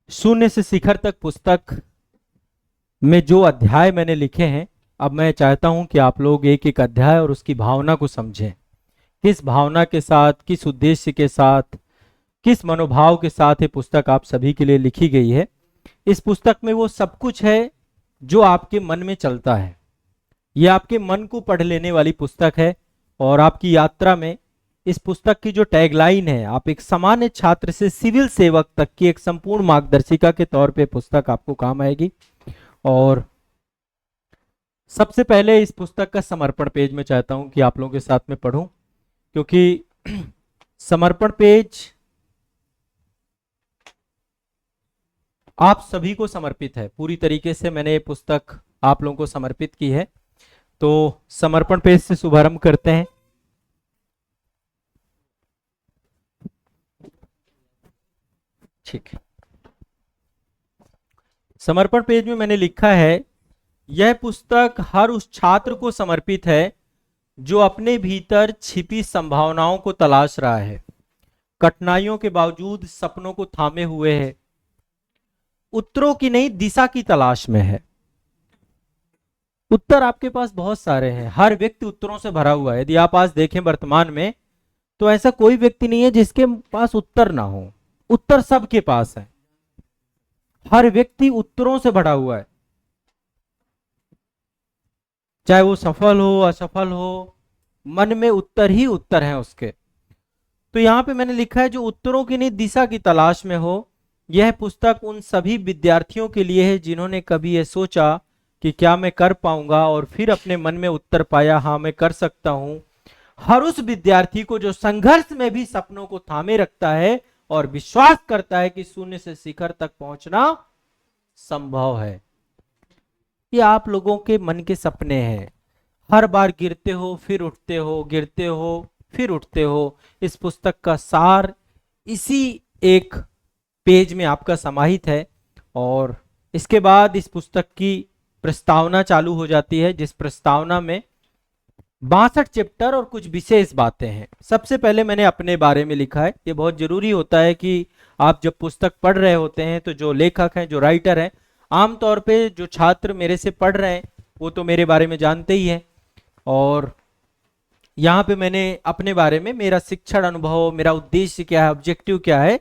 शून्य से शिखर तक पुस्तक में जो अध्याय मैंने लिखे हैं, अब मैं चाहता हूं कि आप लोग एक एक अध्याय और उसकी भावना को समझें। किस भावना के साथ, किस उद्देश्य के साथ, किस मनोभाव के साथ ये पुस्तक आप सभी के लिए लिखी गई है। इस पुस्तक में वो सब कुछ है जो आपके मन में चलता है। ये आपके मन को पढ़ लेने वाली पुस्तक है और आपकी यात्रा में इस पुस्तक की जो टैगलाइन है, आप एक सामान्य छात्र से सिविल सेवक तक की एक संपूर्ण मार्गदर्शिका के तौर पे पुस्तक आपको काम आएगी। और सबसे पहले इस पुस्तक का समर्पण पेज मैं चाहता हूं कि आप लोगों के साथ में पढूं, क्योंकि समर्पण पेज आप सभी को समर्पित है। पूरी तरीके से मैंने ये पुस्तक आप लोगों को समर्पित की है। तो समर्पण पेज से शुभारंभ करते हैं। ठीक है, समर्पण पेज में मैंने लिखा है, यह पुस्तक हर उस छात्र को समर्पित है जो अपने भीतर छिपी संभावनाओं को तलाश रहा है, कठिनाइयों के बावजूद सपनों को थामे हुए है, उत्तरों की नहीं दिशा की तलाश में है। उत्तर आपके पास बहुत सारे हैं, हर व्यक्ति उत्तरों से भरा हुआ है। यदि आप आज देखें वर्तमान में, तो ऐसा कोई व्यक्ति नहीं है जिसके पास उत्तर ना हो। उत्तर सबके पास है, हर व्यक्ति उत्तरों से भरा हुआ है, चाहे वो सफल हो असफल हो, मन में उत्तर ही उत्तर है उसके। तो यहां पे मैंने लिखा है, जो उत्तरों की नहीं दिशा की तलाश में हो। यह पुस्तक उन सभी विद्यार्थियों के लिए है जिन्होंने कभी यह सोचा कि क्या मैं कर पाऊंगा, और फिर अपने मन में उत्तर पाया, हाँ मैं कर सकता हूं। हर उस विद्यार्थी को जो संघर्ष में भी सपनों को थामे रखता है और विश्वास करता है कि शून्य से शिखर तक पहुंचना संभव है। ये आप लोगों के मन के सपने हैं। हर बार गिरते हो फिर उठते हो, गिरते हो फिर उठते हो। इस पुस्तक का सार इसी एक पेज में आपका समाहित है। और इसके बाद इस पुस्तक की प्रस्तावना चालू हो जाती है, जिस प्रस्तावना में 62 चैप्टर और कुछ विशेष बातें हैं। सबसे पहले मैंने अपने बारे में लिखा है। ये बहुत जरूरी होता है कि आप जब पुस्तक पढ़ रहे होते हैं तो जो लेखक हैं, जो राइटर हैं, आमतौर पे जो छात्र मेरे से पढ़ रहे हैं वो तो मेरे बारे में जानते ही हैं। और यहाँ पे मैंने अपने बारे में, मेरा शिक्षण अनुभव, मेरा उद्देश्य क्या है, ऑब्जेक्टिव क्या है,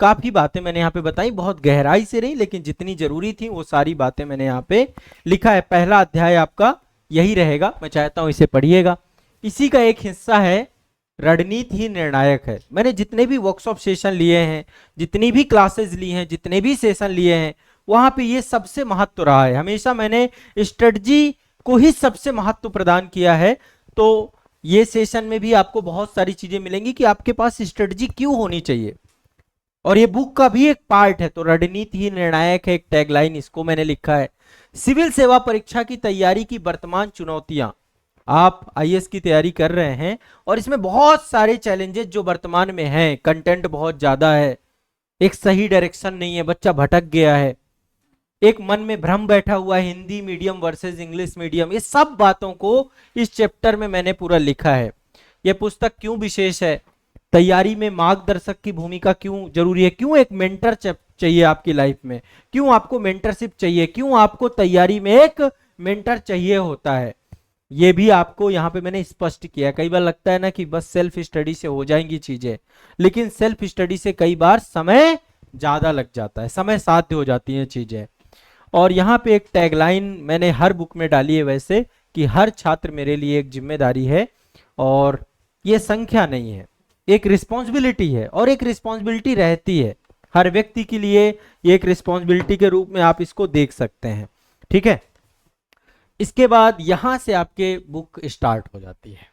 काफी बातें मैंने यहाँ पे बताई। बहुत गहराई से नहीं, लेकिन जितनी जरूरी थी वो सारी बातें मैंने यहाँ पे लिखा है। पहला अध्याय आपका यही रहेगा, मैं चाहता हूं इसे पढ़िएगा। इसी का एक हिस्सा है, रणनीति ही निर्णायक है। मैंने जितने भी वर्कशॉप सेशन लिए हैं, जितनी भी क्लासेस ली हैं, जितने भी सेशन लिए हैं, वहां पे ये सबसे महत्व रहा है। हमेशा मैंने स्ट्रेटजी को ही सबसे महत्व प्रदान किया है। तो ये सेशन में भी आपको बहुत सारी चीजें मिलेंगी कि आपके पास स्ट्रेटजी क्यों होनी चाहिए, और ये बुक का भी एक पार्ट है। तो रणनीति ही निर्णायक है, एक टैगलाइन, इसको मैंने लिखा है। सिविल सेवा परीक्षा की तैयारी की वर्तमान चुनौतियां। आप आईएएस की तैयारी कर रहे हैं और इसमें बहुत सारे चैलेंजेस जो वर्तमान में हैं, कंटेंट बहुत ज्यादा है, एक सही डायरेक्शन नहीं है, बच्चा भटक गया है, एक मन में भ्रम बैठा हुआ है, Hindi medium versus English medium, ये सब बातों को इस चैप्टर में मैंने पूरा लिखा है। यह पुस्तक क्यों विशेष है, तैयारी में मार्गदर्शक की भूमिका क्यों जरूरी है, क्यों एक मेंटर चाहिए आपकी लाइफ में, क्यों आपको मेंटरशिप चाहिए, क्यों आपको तैयारी में एक मेंटर चाहिए होता है, ये भी आपको यहाँ पे मैंने स्पष्ट किया। कई बार लगता है ना कि बस सेल्फ स्टडी से हो जाएंगी चीजें, लेकिन सेल्फ स्टडी से कई बार समय ज्यादा लग जाता है, समय साध्य हो जाती हैं चीजें। और यहाँ पे एक टैगलाइन मैंने हर बुक में डाली है वैसे, कि हर छात्र मेरे लिए एक जिम्मेदारी है, और ये संख्या नहीं है, एक रिस्पॉन्सिबिलिटी है, और एक रिस्पॉन्सिबिलिटी रहती है हर व्यक्ति के लिए। ये एक रिस्पॉन्सिबिलिटी के रूप में आप इसको देख सकते हैं, ठीक है। इसके बाद यहां से आपके बुक स्टार्ट हो जाती है।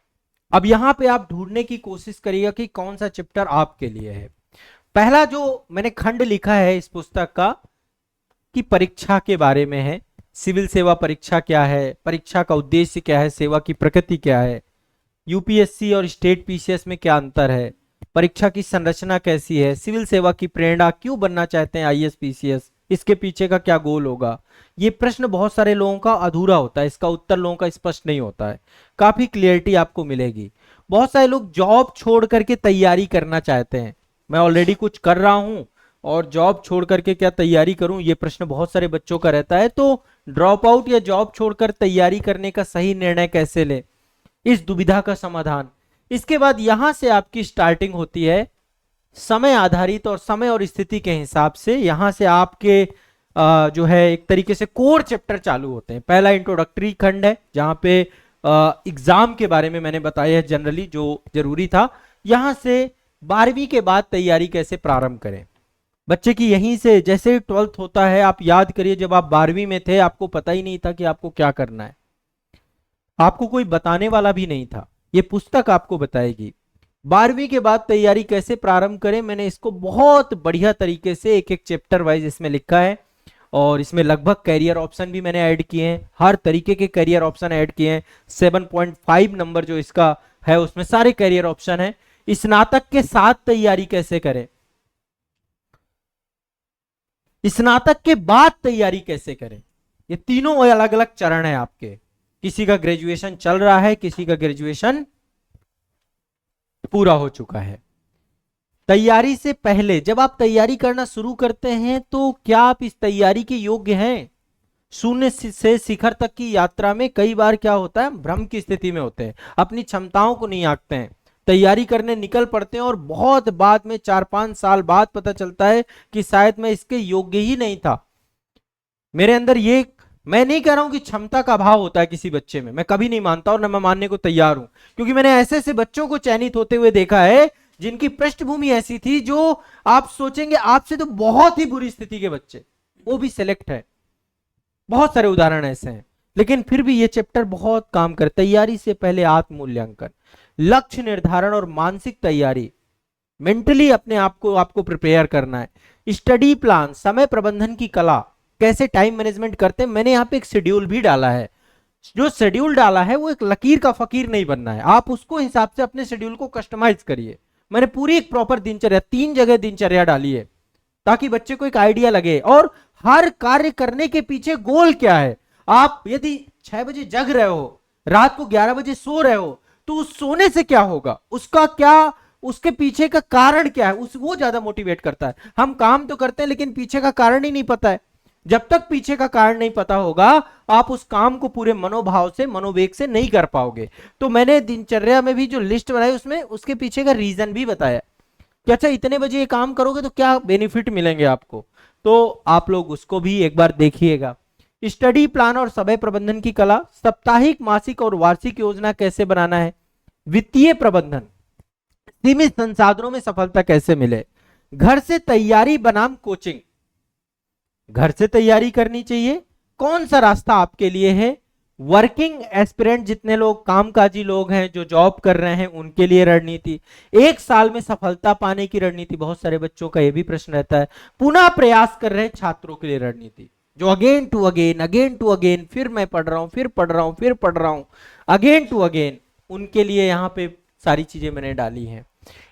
अब यहां पे आप ढूंढने की कोशिश करिएगा कि कौन सा चैप्टर आपके लिए है। पहला जो मैंने खंड लिखा है इस पुस्तक का, कि परीक्षा के बारे में है। सिविल सेवा परीक्षा क्या है, परीक्षा का उद्देश्य क्या है, सेवा की प्रकृति क्या है, यूपीएससी और स्टेट पीसीएस में क्या अंतर है, परीक्षा की संरचना कैसी है, सिविल सेवा की प्रेरणा, क्यों बनना चाहते हैं आईएएस पीसीएस, इसके पीछे का क्या गोल होगा। ये प्रश्न बहुत सारे लोगों का अधूरा होता है, इसका उत्तर लोगों का स्पष्ट नहीं होता है, काफी क्लियरिटी आपको मिलेगी। बहुत सारे लोग जॉब छोड़ करके तैयारी करना चाहते हैं, मैं ऑलरेडी कुछ कर रहा हूं, और जॉब छोड़ करके क्या तैयारी करूं, ये प्रश्न बहुत सारे बच्चों का रहता है। तो ड्रॉप आउट या जॉब छोड़कर तैयारी करने का सही निर्णय कैसे ले, इस दुविधा का समाधान। इसके बाद यहां से आपकी स्टार्टिंग होती है समय आधारित, और समय और स्थिति के हिसाब से यहां से आपके जो है एक तरीके से कोर चैप्टर चालू होते हैं। पहला इंट्रोडक्टरी खंड है जहां पे एग्जाम के बारे में मैंने बताया है जनरली जो जरूरी था। यहां से 12वीं के बाद तैयारी कैसे प्रारंभ करें, बच्चे की यहीं से जैसे 12th होता है, आप याद करिए जब आप 12वीं में थे आपको पता ही नहीं था कि आपको क्या करना है, आपको कोई बताने वाला भी नहीं था, ये पुस्तक आपको बताएगी। 12वीं के बाद तैयारी कैसे प्रारंभ करें, मैंने इसको बहुत बढ़िया तरीके से एक एक चैप्टर वाइज इसमें लिखा है, और इसमें लगभग कैरियर ऑप्शन भी मैंने ऐड किए हैं, हर तरीके के कैरियर ऑप्शन ऐड किए हैं। 7.5 नंबर जो इसका है उसमें सारे कैरियर ऑप्शन है। स्नातक के साथ तैयारी कैसे करें, स्नातक के बाद तैयारी कैसे करें, ये तीनों अलग अलग चरण है आपके। किसी का ग्रेजुएशन चल रहा है, किसी का ग्रेजुएशन पूरा हो चुका है। तैयारी से पहले जब आप तैयारी करना शुरू करते हैं तो क्या आप इस तैयारी के योग्य हैं? शून्य से शिखर तक की यात्रा में कई बार क्या होता है, भ्रम की स्थिति में होते हैं, अपनी क्षमताओं को नहीं आंकते हैं, तैयारी करने निकल पड़ते हैं और बहुत बाद में 4-5 साल बाद पता चलता है कि शायद मैं इसके योग्य ही नहीं था। मेरे अंदर ये, मैं नहीं कह रहा हूं कि क्षमता का अभाव होता है किसी बच्चे में, मैं कभी नहीं मानता और न मैं मानने को तैयार हूं, क्योंकि मैंने ऐसे ऐसे बच्चों को चयनित होते हुए देखा है जिनकी पृष्ठभूमि ऐसी थी जो आप सोचेंगे आपसे तो बहुत ही बुरी स्थिति के बच्चे, वो भी सिलेक्ट है। बहुत सारे उदाहरण ऐसे हैं, लेकिन फिर भी ये चैप्टर बहुत काम कर। तैयारी से पहले आत्म मूल्यांकन, लक्ष्य निर्धारण और मानसिक तैयारी, मेंटली अपने आप को आपको प्रिपेयर करना है। स्टडी प्लान, समय प्रबंधन की कला, कैसे टाइम मैनेजमेंट करते हैं, मैंने यहाँ पे एक शेड्यूल भी डाला है। जो शेड्यूल डाला है वो एक लकीर का फकीर नहीं बनना है, आप उसको हिसाब से अपने शेड्यूल को कस्टमाइज करिए। मैंने पूरी एक प्रॉपर दिनचर्या, 3 जगह दिनचर्या डाली है ताकि बच्चे को एक आइडिया लगे, और हर कार्य करने के पीछे गोल क्या है। आप यदि 6 बजे जग रहे हो, रात को 11 बजे सो रहे हो, तो उस सोने से क्या होगा, उसका क्या, उसके पीछे का कारण क्या है, उस वो ज्यादा मोटिवेट करता है। हम काम तो करते हैं लेकिन पीछे का कारण ही नहीं पता है। जब तक पीछे का कारण नहीं पता होगा आप उस काम को पूरे मनोभाव से, मनोवेग से नहीं कर पाओगे। तो मैंने दिनचर्या में भी जो लिस्ट बनाई उसमें उसके पीछे का रीजन भी बताया कि अच्छा इतने बजे ये काम करोगे तो क्या बेनिफिट मिलेंगे आपको, तो आप लोग उसको भी एक बार देखिएगा। स्टडी प्लान और समय प्रबंधन की कला, साप्ताहिक, मासिक और वार्षिक योजना कैसे बनाना है, वित्तीय प्रबंधन, सीमित संसाधनों में सफलता कैसे मिले, घर से तैयारी बनाम कोचिंग, घर से तैयारी करनी चाहिए, कौन सा रास्ता आपके लिए है, वर्किंग एस्पिरेंट, जितने लोग कामकाजी लोग हैं जो जॉब कर रहे हैं उनके लिए रणनीति, 1 साल में सफलता पाने की रणनीति, बहुत सारे बच्चों का यह भी प्रश्न रहता है, पुनः प्रयास कर रहे छात्रों के लिए रणनीति, जो अगेन टू अगेन, फिर मैं पढ़ रहा हूं, फिर पढ़ रहा हूं, फिर पढ़ रहा हूं, अगेन टू अगेन, उनके लिए यहां पे सारी चीजें मैंने डाली हैं।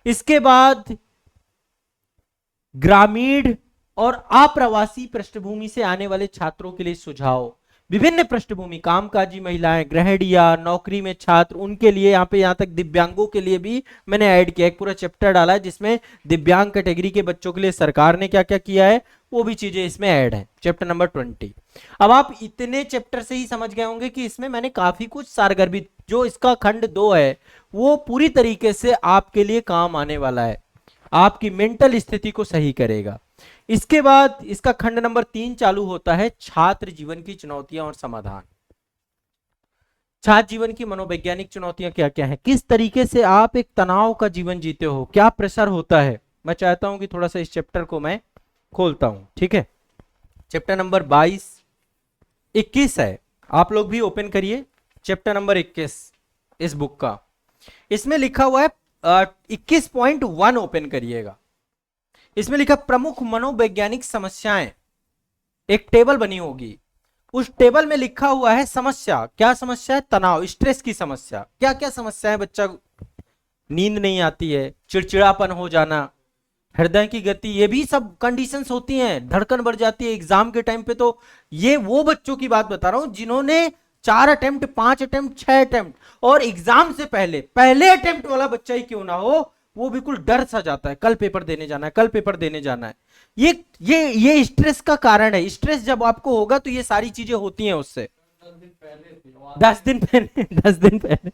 इसके बाद ग्रामीण और अप्रवासी पृष्ठभूमि से आने वाले छात्रों के लिए सुझाव, विभिन्न पृष्ठभूमि, कामकाजी महिलाएं, गृहिणियां, नौकरी में छात्र, उनके लिए यहाँ पे, यहाँ तक दिव्यांगों के लिए भी मैंने ऐड किया, एक पूरा चैप्टर डाला है जिसमें दिव्यांग कैटेगरी के बच्चों के लिए सरकार ने क्या क्या किया है वो भी चीजें इसमें ऐड है, चैप्टर नंबर 20। अब आप इतने चैप्टर से ही समझ गए होंगे कि इसमें मैंने काफी कुछ सारगर्भित, जो इसका खंड 2 है वो पूरी तरीके से आपके लिए काम आने वाला है, आपकी मेंटल स्थिति को सही करेगा। इसके बाद इसका खंड नंबर 3 चालू होता है, छात्र जीवन की चुनौतियां और समाधान। छात्र जीवन की मनोवैज्ञानिक चुनौतियां क्या क्या है, किस तरीके से आप एक तनाव का जीवन जीते हो, क्या प्रेशर होता है। मैं चाहता हूं कि थोड़ा सा इस चैप्टर को मैं खोलता हूं, ठीक है। चैप्टर नंबर 21 है, आप लोग भी ओपन करिए चैप्टर नंबर 21 इस बुक का। इसमें लिखा हुआ है 21.1 ओपन करिएगा। इसमें लिखा प्रमुख मनोवैज्ञानिक समस्याएं, एक टेबल बनी होगी, उस टेबल में लिखा हुआ है समस्या, क्या समस्या है, तनाव, स्ट्रेस की समस्या। क्या क्या समस्या है, बच्चा नींद नहीं आती है, चिड़चिड़ापन हो जाना, हृदय की गति, ये भी सब कंडीशंस होती हैं, धड़कन बढ़ जाती है एग्जाम के टाइम पे। तो ये वो बच्चों की बात बता रहा हूं जिन्होंने 4 अटेम्प्ट, 5 अटेम्प्ट, 6 अटेम्प्ट, और एग्जाम से पहले अटेम्प्ट वाला बच्चा ही क्यों ना हो, वो बिल्कुल डर सा जाता है, कल पेपर देने जाना है, कल पेपर देने जाना है। ये स्ट्रेस का कारण है। स्ट्रेस जब आपको होगा तो ये सारी चीजें होती हैं उससे। 10 दिन पहले 10 दिन पहले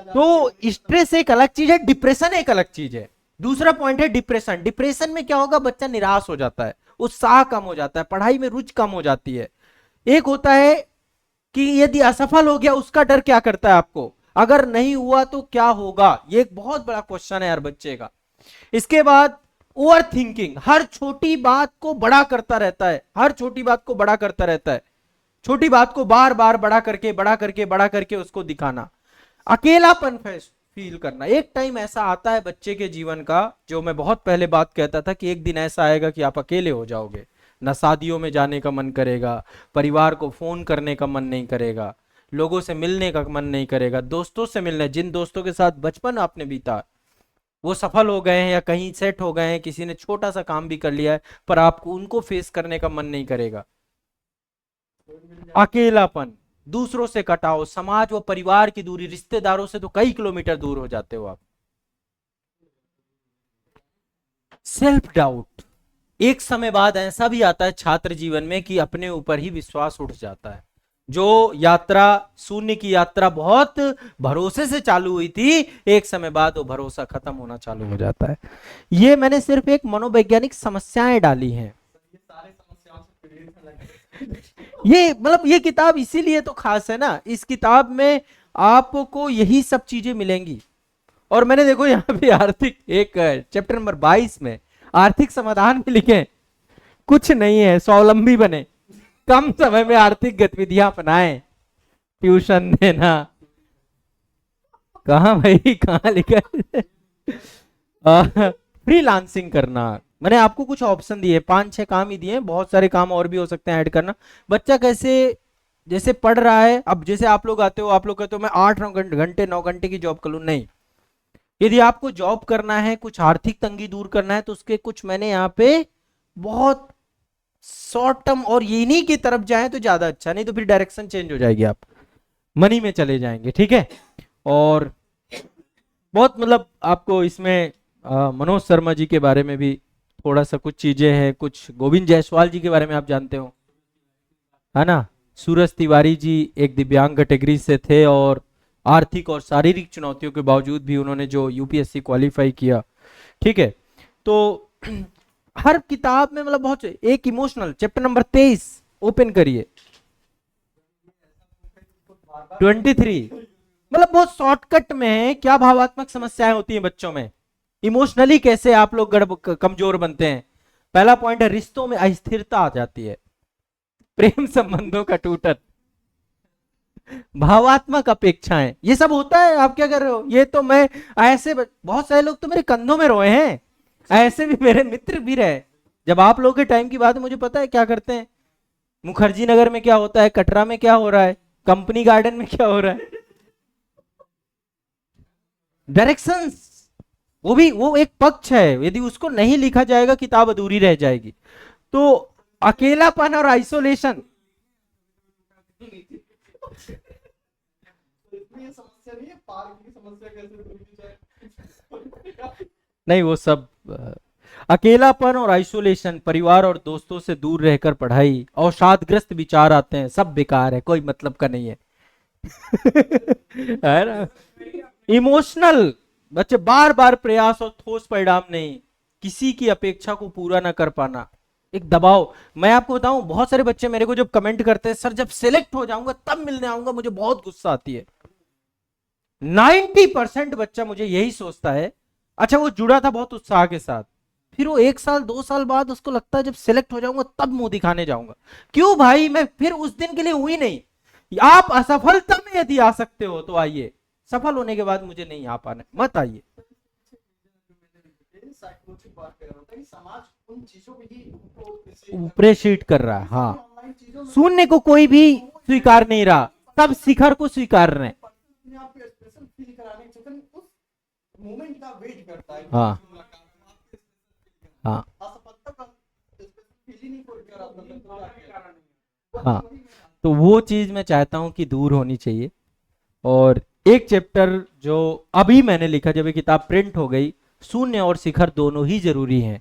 तो स्ट्रेस एक अलग चीज है, डिप्रेशन एक अलग चीज है। दूसरा पॉइंट है डिप्रेशन। डिप्रेशन में क्या होगा, बच्चा निराश हो जाता है, उत्साह कम हो जाता है, पढ़ाई में रुचि कम हो जाती है। एक होता है कि यदि असफल हो गया उसका डर क्या करता है आपको, अगर नहीं हुआ तो क्या होगा, ये एक बहुत बड़ा क्वेश्चन है यार बच्चे का। इसके बाद ओवर थिंकिंग, हर छोटी बात को बड़ा करता रहता है, हर छोटी बात को बड़ा करता रहता है, छोटी बात को बार बार बड़ा करके बड़ा करके बड़ा करके उसको दिखाना। अकेलापन फील करना। एक टाइम ऐसा आता है बच्चे के जीवन का, जो मैं बहुत पहले बात कहता था कि एक दिन ऐसा आएगा कि आप अकेले हो जाओगे, ना शादियों में जाने का मन करेगा, परिवार को फोन करने का मन नहीं करेगा, लोगों से मिलने का मन नहीं करेगा, दोस्तों से मिलने, जिन दोस्तों के साथ बचपन आपने बीता वो सफल हो गए हैं या कहीं सेट हो गए हैं, किसी ने छोटा सा काम भी कर लिया है, पर आपको उनको फेस करने का मन नहीं करेगा। अकेलापन, दूसरों से कटाव, समाज व परिवार की दूरी, रिश्तेदारों से तो कई किलोमीटर दूर हो जाते हो आप। सेल्फ डाउट, एक समय बाद ऐसा भी आता है छात्र जीवन में कि अपने ऊपर ही विश्वास उठ जाता है। जो यात्रा, शून्य की यात्रा बहुत भरोसे से चालू हुई थी, एक समय बाद वो भरोसा खत्म होना चालू हो जाता है। ये मैंने सिर्फ एक मनोवैज्ञानिक समस्याएं डाली हैं। ये मतलब ये किताब इसीलिए तो खास है ना, इस किताब में आपको यही सब चीजें मिलेंगी। और मैंने देखो यहाँ पे आर्थिक, एक चैप्टर नंबर 22 में आर्थिक समाधान भी लिखे हैं। कुछ नहीं है, स्वावलंबी बने, कम समय में आर्थिक गतिविधियां अपनाएं, ट्यूशन देना, कहाँ भाई कहाँ लिखा है, फ्रीलांसिंग करना। मैंने आपको कुछ ऑप्शन दिए, 5-6 काम ही दिए, बहुत सारे काम और भी हो सकते हैं ऐड करना। बच्चा कैसे जैसे पढ़ रहा है, अब जैसे आप लोग आते हो, आप लोग कहते हो मैं 8-9 घंटे की जॉब कर लूं, नहीं। यदि आपको जॉब करना है, कुछ आर्थिक तंगी दूर करना है, तो उसके कुछ मैंने यहाँ पे बहुत शॉर्ट टर्म, और इन्हीं की तरफ जाए तो ज्यादा अच्छा, नहीं तो फिर डायरेक्शन चेंज हो जाएगी, आप मनी में चले जाएंगे, ठीक है। और बहुत मतलब आपको इसमें मनोज शर्मा जी के बारे में भी थोड़ा सा कुछ चीजें हैं, कुछ गोविंद जायसवाल जी के बारे में आप जानते हो, है ना। सूरज तिवारी जी एक दिव्यांग कैटेगरी से थे, और आर्थिक और शारीरिक चुनौतियों के बावजूद भी उन्होंने जो यूपीएससी क्वालिफाई किया, ठीक है। तो हर किताब में मतलब बहुत, एक इमोशनल चैप्टर नंबर 23 ओपन करिए, 23, मतलब बहुत शॉर्टकट में है क्या भावात्मक समस्याएं होती हैं बच्चों में, इमोशनली कैसे आप लोग कमजोर बनते हैं। पहला पॉइंट है रिश्तों में अस्थिरता आ जाती है, प्रेम संबंधों का टूटन, भावात्मक अपेक्षाएं, ये सब होता है। आप क्या कर रहे हो, ये तो मैं ऐसे बहुत सारे लोग तो मेरे कंधों में रोए हैं, ऐसे भी मेरे मित्र भी रहे। जब आप लोग के टाइम की बात है, मुझे पता है क्या करते हैं, मुखर्जी नगर में क्या होता है, कटरा में क्या हो रहा है, कंपनी गार्डन में क्या हो रहा है, डायरेक्शंस, वो एक पक्ष है, यदि उसको नहीं लिखा जाएगा किताब अधूरी रह जाएगी। तो अकेलापन और आइसोलेशन, नहीं वो सब अकेलापन और आइसोलेशन, परिवार और दोस्तों से दूर रहकर पढ़ाई, अवसादग्रस्त विचार आते हैं, सब बेकार है, कोई मतलब का नहीं है है ना। इमोशनल, बच्चे बार बार प्रयास और ठोस परिणाम नहीं, किसी की अपेक्षा को पूरा ना कर पाना, एक दबाव। मैं आपको बताऊं, बहुत सारे बच्चे मेरे को जब कमेंट करते हैं, सर जब सिलेक्ट हो जाऊंगा तब मिलने आऊंगा, मुझे बहुत गुस्सा आती है। 90% बच्चा मुझे यही सोचता है, अच्छा वो जुड़ा था बहुत उत्साह के साथ, फिर वो 1 साल 2 साल बाद उसको लगता है जब सिलेक्ट हो जाऊंगा तब मुंह दिखाने जाऊंगा। क्यों भाई, मैं फिर उस दिन के लिए हुई नहीं। आप असफलता में यदि आ सकते हो तो आइए, सफल होने के बाद मुझे नहीं आ पाना, मत आइए। प्रेषित कर रहा है, हाँ, शून्य को कोई भी स्वीकार नहीं रहा, तब शिखर को स्वीकार रहे। हाँ हाँ हाँ, तो वो चीज मैं चाहता हूं कि दूर होनी चाहिए। और एक चैप्टर जो अभी मैंने लिखा, जब ये किताब प्रिंट हो गई, शून्य और शिखर दोनों ही जरूरी हैं,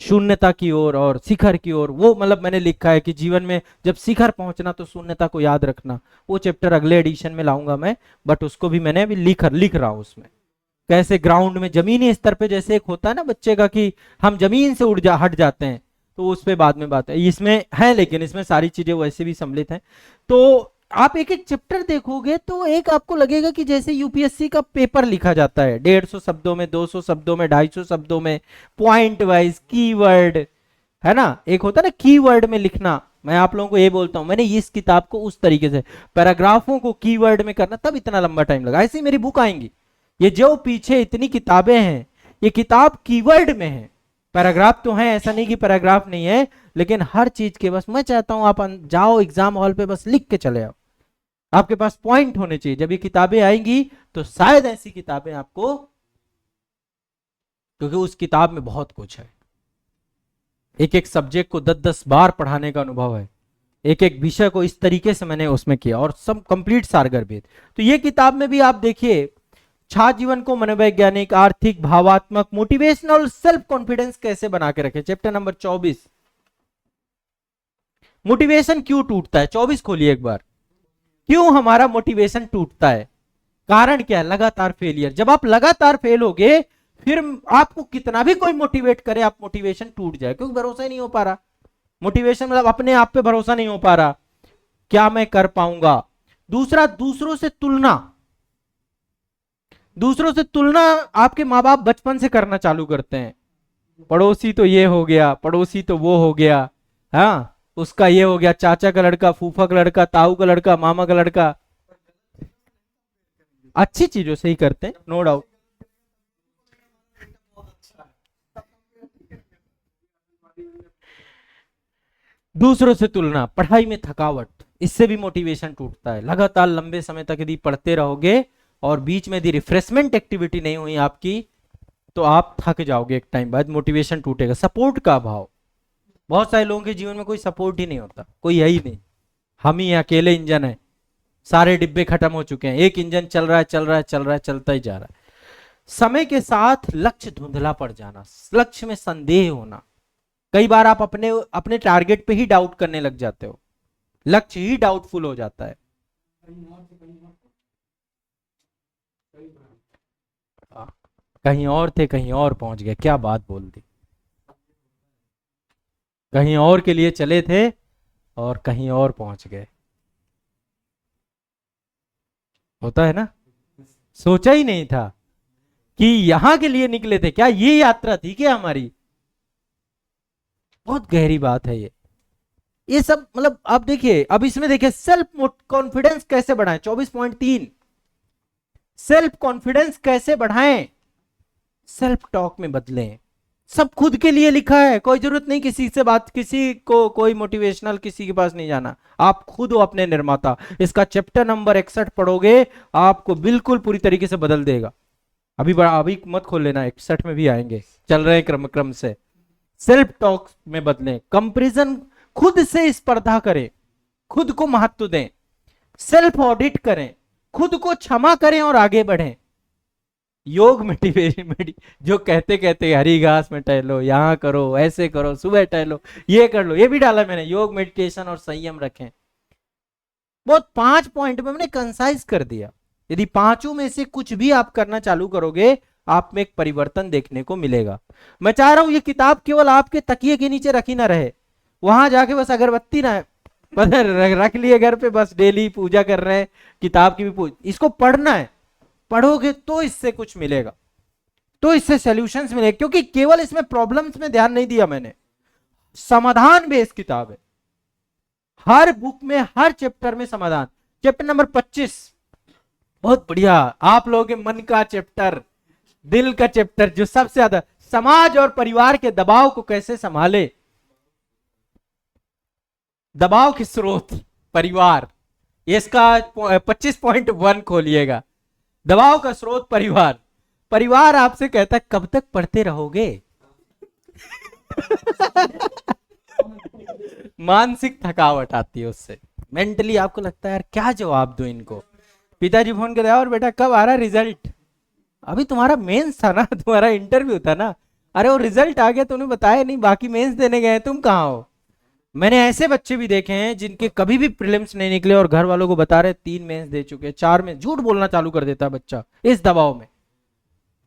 शून्यता की ओर और शिखर की ओर। वो मतलब मैंने लिखा है कि जीवन में जब शिखर पहुंचना तो शून्यता को याद रखना। वो चैप्टर अगले एडिशन में लाऊंगा मैं, बट उसको भी मैंने अभी लिख रहा हूं उसमें। कैसे ग्राउंड में जमीनी स्तर पे जैसे एक होता है ना बच्चे का कि हम जमीन से हट जाते हैं, तो उस पे बाद में बात है, इसमें है, लेकिन इसमें सारी चीजें वैसे भी सम्मिलित हैं। तो आप एक एक चैप्टर देखोगे तो एक आपको लगेगा कि जैसे यूपीएससी का पेपर लिखा जाता है 150 शब्दों में, 200 शब्दों में, 250 शब्दों में, पॉइंट वाइज कीवर्ड, है ना, एक होता है ना कीवर्ड में लिखना। मैं आप लोगों को ये बोलता हूं, मैंने इस किताब को उस तरीके से पैराग्राफों को कीवर्ड में करना, तब इतना लंबा टाइम लगा। ऐसे ही मेरी बुक आएंगी, ये जो पीछे इतनी किताबें हैं, ये किताब कीवर्ड में है। पैराग्राफ तो है, ऐसा नहीं कि पैराग्राफ नहीं है, लेकिन हर चीज के बस मैं चाहता हूं आप जाओ एग्जाम हॉल पे बस लिख के चले आओ, आपके पास पॉइंट होने चाहिए। जब ये किताबें आएंगी तो शायद ऐसी किताबें आपको, क्योंकि उस किताब में बहुत कुछ है, एक एक सब्जेक्ट को 10-10 बार पढ़ाने का अनुभव है, एक एक विषय को इस तरीके से मैंने उसमें किया, और सब कंप्लीट सारगर वेद। तो ये किताब में भी आप देखिए, छात्र जीवन को मनोवैज्ञानिक, आर्थिक, भावात्मक, मोटिवेशनल, सेल्फ कॉन्फिडेंस कैसे बना के रखे, चैप्टर नंबर 24। मोटिवेशन क्यों टूटता है, 24 खोलिए एक बार। क्यों हमारा मोटिवेशन टूटता है, कारण क्या है, लगातार फेलियर। जब आप लगातार फेल होगे, फिर आपको कितना भी कोई मोटिवेट करे, आप मोटिवेशन टूट जाए, क्योंकि भरोसा ही नहीं हो पा रहा। मोटिवेशन मतलब अपने आप पे भरोसा नहीं हो पा रहा, क्या मैं कर पाऊंगा। दूसरा, दूसरों से तुलना। दूसरों से तुलना आपके माँ बाप बचपन से करना चालू करते हैं, पड़ोसी तो ये हो गया, पड़ोसी तो वो हो गया, हाँ उसका ये हो गया, चाचा का लड़का, फूफा का लड़का, ताऊ का लड़का, मामा का लड़का। अच्छी चीजों से ही करते हैं, नो डाउट। दूसरों से तुलना, पढ़ाई में थकावट, इससे भी मोटिवेशन टूटता है। लगातार लंबे समय तक यदि पढ़ते रहोगे और बीच में यदि रिफ्रेशमेंट एक्टिविटी नहीं हुई आपकी, तो आप थक जाओगे, एक टाइम बाद मोटिवेशन टूटेगा। सपोर्ट का अभाव, बहुत सारे लोगों के जीवन में कोई सपोर्ट ही नहीं होता, कोई है ही नहीं, हम ही अकेले इंजन है, सारे डिब्बे खत्म हो चुके हैं, एक इंजन चल रहा है, चल रहा है, चल रहा है, चलता ही जा रहा है। समय के साथ लक्ष्य धुंधला पड़ जाना, लक्ष्य में संदेह होना, कई बार आप अपने अपने टारगेट पे ही डाउट करने लग जाते हो, लक्ष्य ही डाउटफुल हो जाता है। कहीं और थे, कहीं और पहुंच गए, क्या बात बोल दी, कहीं और के लिए चले थे और कहीं और पहुंच गए, होता है ना। सोचा ही नहीं था कि यहां के लिए निकले थे, क्या ये यात्रा थी क्या हमारी। बहुत गहरी बात है ये सब, मतलब आप देखिए, अब इसमें देखिए सेल्फ कॉन्फिडेंस कैसे बढ़ाएं, 24.3, सेल्फ कॉन्फिडेंस कैसे बढ़ाएं, सेल्फ टॉक में बदलें। सब खुद के लिए लिखा है, कोई जरूरत नहीं किसी से बात, किसी को कोई मोटिवेशनल किसी के पास नहीं जाना, आप खुद हो अपने निर्माता। इसका चैप्टर नंबर 61 पढ़ोगे, आपको बिल्कुल पूरी तरीके से बदल देगा। अभी मत खोल लेना, 61 में भी आएंगे, चल रहे क्रम क्रम से। सेल्फ टॉक में बदलें, कंपैरिजन, खुद से स्पर्धा करें, खुद को महत्व दें, सेल्फ ऑडिट करें, खुद को क्षमा करें और आगे बढ़ें। योग मोटिवेशन, जो कहते कहते हरी घास में टहलो, यहां करो, ऐसे करो, सुबह टहलो, ये कर लो, ये भी डाला मैंने, योग मेडिटेशन और संयम रखें। बहुत 5 पॉइंट में मैंने कंसाइज कर दिया। यदि पांचों में से कुछ भी आप करना चालू करोगे, आप में एक परिवर्तन देखने को मिलेगा। मैं चाह रहा हूं ये किताब केवल आपके तकिए के नीचे रखी ना रहे, वहां जाके बस अगरबत्ती ना रख लिए घर पे, बस डेली पूजा कर रहे हैं, किताब की भी इसको पढ़ना है, पढ़ोगे तो इससे कुछ मिलेगा, तो इससे सॉल्यूशंस मिलेगा, क्योंकि केवल इसमें प्रॉब्लम्स में ध्यान नहीं दिया मैंने, समाधान बेस्ड किताब है। हर बुक में, हर चैप्टर में समाधान। चैप्टर नंबर 25 बहुत बढ़िया, आप लोगों के मन का चैप्टर, दिल का चैप्टर, जो सबसे ज्यादा, समाज और परिवार के दबाव को कैसे संभाले। दबाव के स्रोत परिवार, इसका 25.1 खोलिएगा। दबाव का स्रोत परिवार, परिवार आपसे कहता है कब तक पढ़ते रहोगे मानसिक थकावट आती है उससे, मेंटली आपको लगता है यार क्या जवाब दूं इनको, पिताजी फोन कर, और बेटा कब आ रहा है रिजल्ट? अभी तुम्हारा मेंस था ना, तुम्हारा इंटरव्यू था ना। अरे वो रिजल्ट आ गया, तुमने बताया नहीं, बाकी मेंस देने गए, तुम कहाँ हो? मैंने ऐसे बच्चे भी देखे हैं जिनके कभी भी प्रीलिम्स नहीं निकले और घर वालों को बता रहे 3 मेंस दे चुके, 4 में झूठ बोलना चालू कर देता है बच्चा इस दबाव में,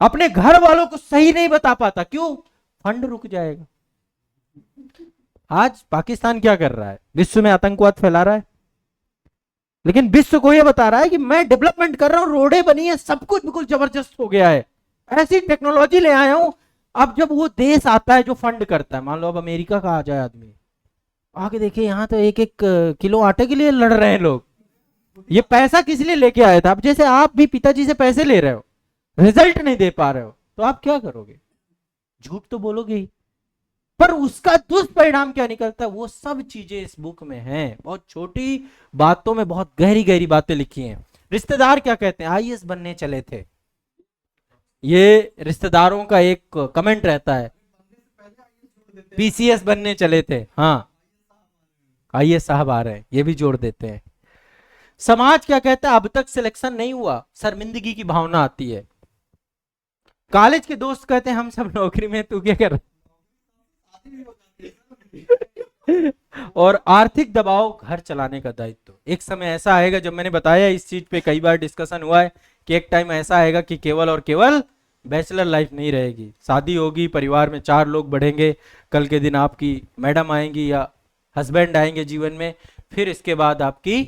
अपने घर वालों को सही नहीं बता पाता। क्यों? फंड रुक जाएगा। आज पाकिस्तान क्या कर रहा है? विश्व में आतंकवाद फैला रहा है, लेकिन विश्व को यह बता रहा है कि मैं डेवलपमेंट कर रहा हूं, रोडें बनी है, सब कुछ बिल्कुल जबरदस्त हो गया है, ऐसी टेक्नोलॉजी ले आया हूं। अब जब वो देश आता है जो फंड करता है, मान लो अब अमेरिका का आ जाए आदमी, आके देखिए यहाँ तो एक एक किलो आटे के लिए लड़ रहे हैं लोग, ये पैसा किस लिए लेके आया था? अब जैसे आप भी पिताजी से पैसे ले रहे हो, रिजल्ट नहीं दे पा रहे हो, तो आप क्या करोगे? झूठ तो बोलोगे ही, पर उसका दुष्परिणाम क्या निकलता है? वो सब चीजें इस बुक में हैं, बहुत छोटी बातों में बहुत गहरी गहरी बातें लिखी हैं। रिश्तेदार क्या कहते हैं? आईएएस बनने चले थे, ये रिश्तेदारों का एक कमेंट रहता है, पीसीएस बनने चले थे, हाँ आईएएस साहब आ रहे हैं, ये भी जोड़ देते हैं। समाज क्या कहता है? अब तक सिलेक्शन नहीं हुआ, शर्मिंदगी की भावना आती है। कॉलेज के दोस्त कहते हैं हम सब नौकरी में, तू क्या कर रहा? और आर्थिक दबाव, घर चलाने का दायित्व। एक समय ऐसा आएगा, जब मैंने बताया इस चीज पे कई बार डिस्कशन हुआ है, कि एक टाइम ऐसा आएगा कि केवल और केवल बैचलर लाइफ नहीं रहेगी, शादी होगी, परिवार में 4 लोग बढ़ेंगे, कल के दिन आपकी मैडम आएंगी या हस्बैंड आएंगे जीवन में, फिर इसके बाद आपकी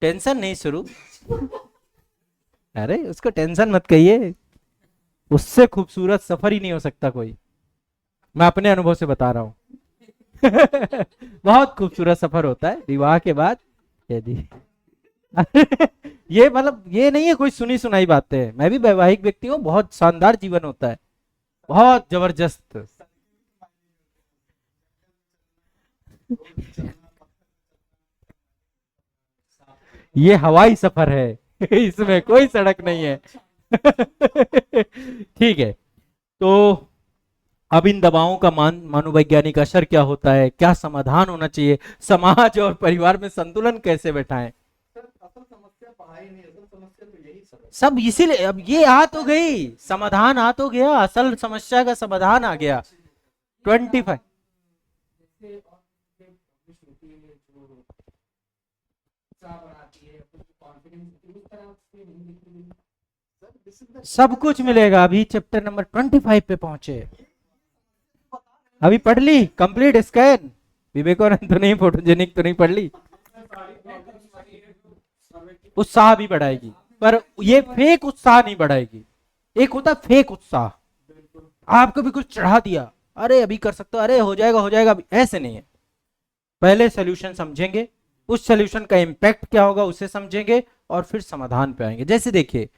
टेंशन नहीं शुरू। अरे उसको टेंशन मत कहिए, उससे खूबसूरत सफर ही नहीं हो सकता कोई, मैं अपने अनुभव से बता रहा हूं। बहुत खूबसूरत सफर होता है विवाह के बाद, यदि ये मतलब ये नहीं है कोई सुनी सुनाई बातें हैं, मैं भी वैवाहिक व्यक्ति हूँ, बहुत शानदार जीवन होता है, बहुत जबरदस्त। ये हवाई सफर है, इसमें कोई सड़क नहीं है। ठीक है, तो अब इन दबावों का मनोवैज्ञानिक असर क्या होता है, क्या समाधान होना चाहिए, समाज और परिवार में संतुलन कैसे बैठाएं? सब इसीलिए, अब ये आ तो गई, समाधान आ तो गया, असल समस्या का समाधान आ गया। 25 सब कुछ मिलेगा। अभी चैप्टर नंबर 25 पे पहुंचे, अभी पढ़ ली कंप्लीट स्कैन, विवेकानंद तो नहीं, फोटोजेनिक तो नहीं पढ़ ली, उत्साह भी बढ़ाएगी, पर ये फेक उत्साह नहीं बढ़ाएगी। एक होता फेक उत्साह, आपको भी कुछ चढ़ा दिया, अरे अभी कर सकते हो, अरे हो जाएगा हो जाएगा, ऐसे नहीं है। पहले सोल्यूशन समझेंगे, उस सोल्यूशन का इंपैक्ट क्या होगा उसे समझेंगे, और फिर समाधान पे आएंगे। जैसे देखिए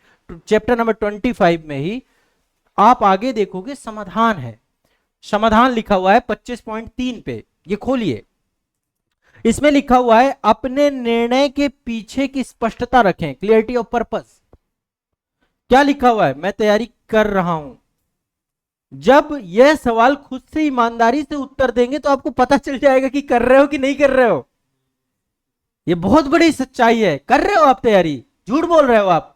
चैप्टर नंबर 25 में ही आप आगे देखोगे समाधान है, समाधान लिखा हुआ है 25.3 पे, ये खोलिए, इसमें लिखा हुआ है अपने निर्णय के पीछे की स्पष्टता रखें, क्लियरिटी ऑफ पर्पस। क्या लिखा हुआ है? मैं तैयारी कर रहा हूं। जब यह सवाल खुद से ईमानदारी से उत्तर देंगे तो आपको पता चल जाएगा कि कर रहे हो कि नहीं कर रहे हो। ये बहुत बड़ी सच्चाई है। कर रहे हो आप तैयारी, झूठ बोल रहे हो आप।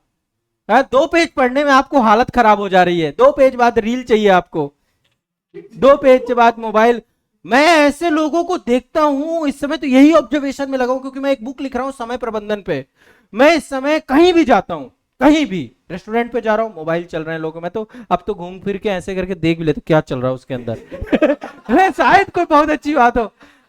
2 पेज पढ़ने में आपको हालत खराब हो जा रही है, 2 पेज बाद रील चाहिए आपको, 2 पेज के बाद मोबाइल। मैं ऐसे लोगों को देखता हूं, इस समय तो यही ऑब्जर्वेशन में लगा हूं, क्योंकि मैं एक बुक लिख रहा हूं समय प्रबंधन पे। मैं इस समय कहीं भी जाता हूं, कहीं भी रेस्टोरेंट पे जा रहा हूं, मोबाइल चल रहे हैं लोगों, मैं तो अब तो घूम फिर के ऐसे करके देख भी लेते क्या चल रहा है उसके अंदर। शायद कोई बहुत अच्छी बात हो।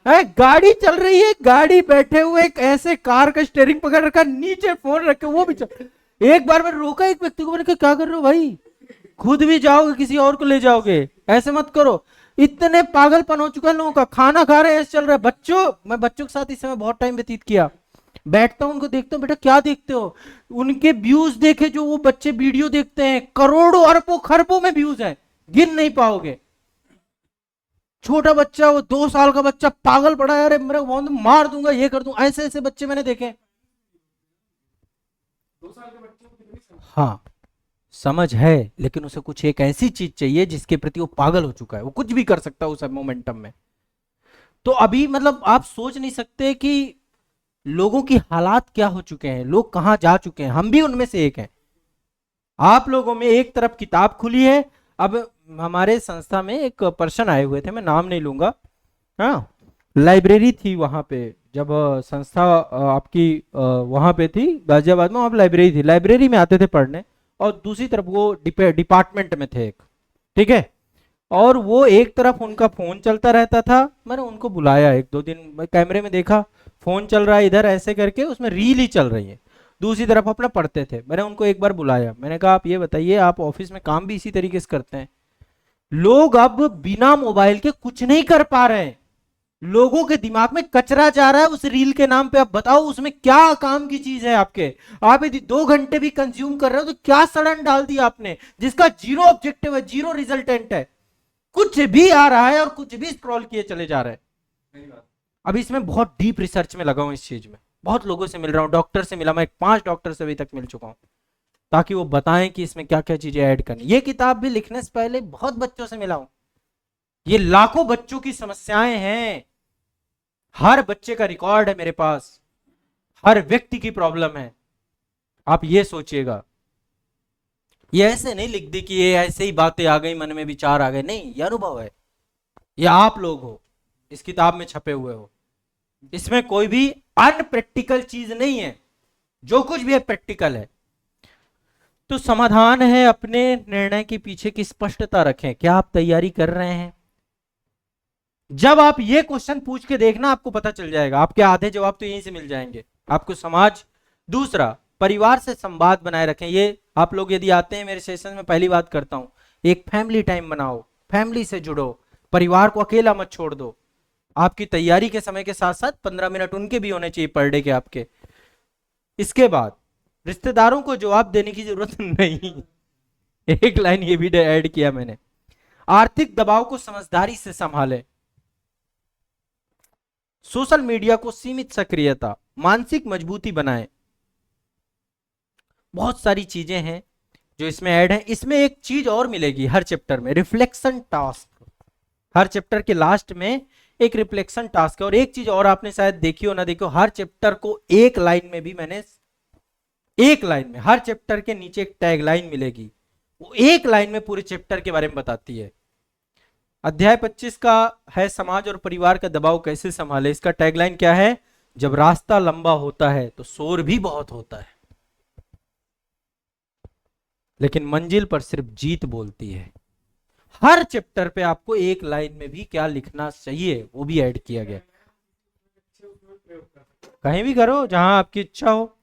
गाड़ी चल रही है, गाड़ी बैठे हुए एक ऐसे कार का स्टीयरिंग पकड़ रखा, नीचे फोन रखे, वो भी चल। एक बार मैं रोका एक व्यक्ति को, मैंने कहा क्या कर रहे हो भाई, खुद भी जाओगे किसी और को ले जाओगे, ऐसे मत करो। इतने पागलपन हो चुका है लोगों का, खाना खा रहे हैं ऐसे चल रहा है। बच्चों, मैं बच्चों के साथ इस समय बहुत टाइम व्यतीत किया, बैठता हूं उनको देखता हूं, बेटा क्या देखते हो, उनके व्यूज देखे जो वो बच्चे वीडियो देखते हैं, करोड़ों अरबों खरबों में व्यूज है, गिन नहीं पाओगे। छोटा बच्चा, वो 2 साल का बच्चा पागल पड़ा है, अरे मेरा मार दूंगा, ये कर दूंगा, ऐसे ऐसे बच्चे मैंने देखे। 2 साल के बच्चे, हाँ समझ है, लेकिन उसे कुछ एक ऐसी चीज चाहिए जिसके प्रति वो पागल हो चुका है, वो कुछ भी कर सकता है उस मोमेंटम में। तो अभी मतलब आप सोच नहीं सकते कि लोगों की हालात क्या हो चुके हैं, लोग कहां जा चुके हैं, हम भी उनमें से एक हैं। आप लोगों में एक तरफ किताब खुली है। अब हमारे संस्था में एक पर्सन आए हुए थे, मैं नाम नहीं लूंगा। हाँ, लाइब्रेरी थी वहां पे, जब संस्था आपकी वहां पे थी गाजियाबाद में, वहां पे लाइब्रेरी थी, लाइब्रेरी में आते थे पढ़ने। और दूसरी तरफ वो डिपार्टमेंट में थे एक, ठीक है। और वो एक तरफ उनका फोन चलता रहता था। मैंने उनको बुलाया एक दो दिन, मैं कैमरे में देखा फोन चल रहा है इधर ऐसे करके, उसमें रील ही चल रही है, दूसरी तरफ अपना पढ़ते थे। मैंने उनको एक बार बुलाया, मैंने कहा आप ये बताइए, आप ऑफिस में काम भी इसी तरीके से करते हैं? लोग अब बिना मोबाइल के कुछ नहीं कर पा रहे हैं। लोगों के दिमाग में कचरा जा रहा है उस रील के नाम पे। अब बताओ उसमें क्या काम की चीज है आपके? आप यदि 2 घंटे भी कंज्यूम कर रहे हो तो क्या सड़न डाल दिया आपने, जिसका जीरो ऑब्जेक्टिव है, जीरो रिजल्टेंट है। कुछ भी आ रहा है और कुछ भी स्क्रॉल किए चले जा रहे हैं। अभी इसमें बहुत डीप रिसर्च में लगा हूं इस चीज में, बहुत लोगों से मिल रहा हूं, डॉक्टर से मिला, मैं 5 डॉक्टर से अभी तक मिल चुका हूं, ताकि वो बताएं कि इसमें क्या क्या चीजें ऐड करनी। ये किताब भी लिखने से पहले बहुत बच्चों से मिला हूं। ये लाखों बच्चों की समस्याएं हैं, हर बच्चे का रिकॉर्ड है मेरे पास, हर व्यक्ति की प्रॉब्लम है। आप ये सोचिएगा, ये ऐसे नहीं लिख दी कि ये ऐसे ही बातें आ गई मन में, विचार आ गए, नहीं, ये अनुभव है। ये आप लोग हो, इस किताब में छपे हुए हो। इसमें कोई भी अनप्रैक्टिकल चीज नहीं है, जो कुछ भी है प्रैक्टिकल है। तो समाधान है, अपने निर्णय के पीछे की स्पष्टता रखें। क्या आप तैयारी कर रहे हैं? जब आप ये क्वेश्चन पूछ के देखना, आपको पता चल जाएगा, आपके आधे जवाब तो यहीं से मिल जाएंगे आपको। समाज, दूसरा परिवार से संवाद बनाए रखें। ये आप लोग यदि आते हैं मेरे सेशन में, पहली बात करता हूं, एक फैमिली टाइम बनाओ, फैमिली से जुड़ो, परिवार को अकेला मत छोड़ दो। आपकी तैयारी के समय के साथ साथ 15 मिनट उनके भी होने चाहिए पर डे के आपके। इसके बाद रिश्तेदारों को जवाब देने की जरूरत नहीं, एक लाइन ये भी ऐड किया मैंने। आर्थिक दबाव को समझदारी से संभालें। सोशल मीडिया को सीमित सक्रियता, मानसिक मजबूती बनाएं। बहुत सारी चीजें हैं जो इसमें ऐड है। इसमें एक चीज और मिलेगी हर चैप्टर में, रिफ्लेक्शन टास्क। हर चैप्टर के लास्ट में एक रिफ्लेक्शन टास्क है। और एक चीज और आपने शायद देखी हो ना देखी हो, हर चैप्टर को एक लाइन में भी मैंने, एक लाइन में हर चैप्टर के नीचे एक टैग लाइन मिलेगी, वो एक लाइन में पूरे चैप्टर के बारे में बताती है। अध्याय 25 का है समाज और परिवार का दबाव कैसे संभाले। इसका टैगलाइन क्या है? जब रास्ता लंबा होता है तो शोर भी बहुत होता है, लेकिन मंजिल पर सिर्फ जीत बोलती है। हर चैप्टर पे आपको एक लाइन में भी क्या लिखना चाहिए वो भी ऐड किया गया। कहीं भी करो जहां आपकी इच्छा हो।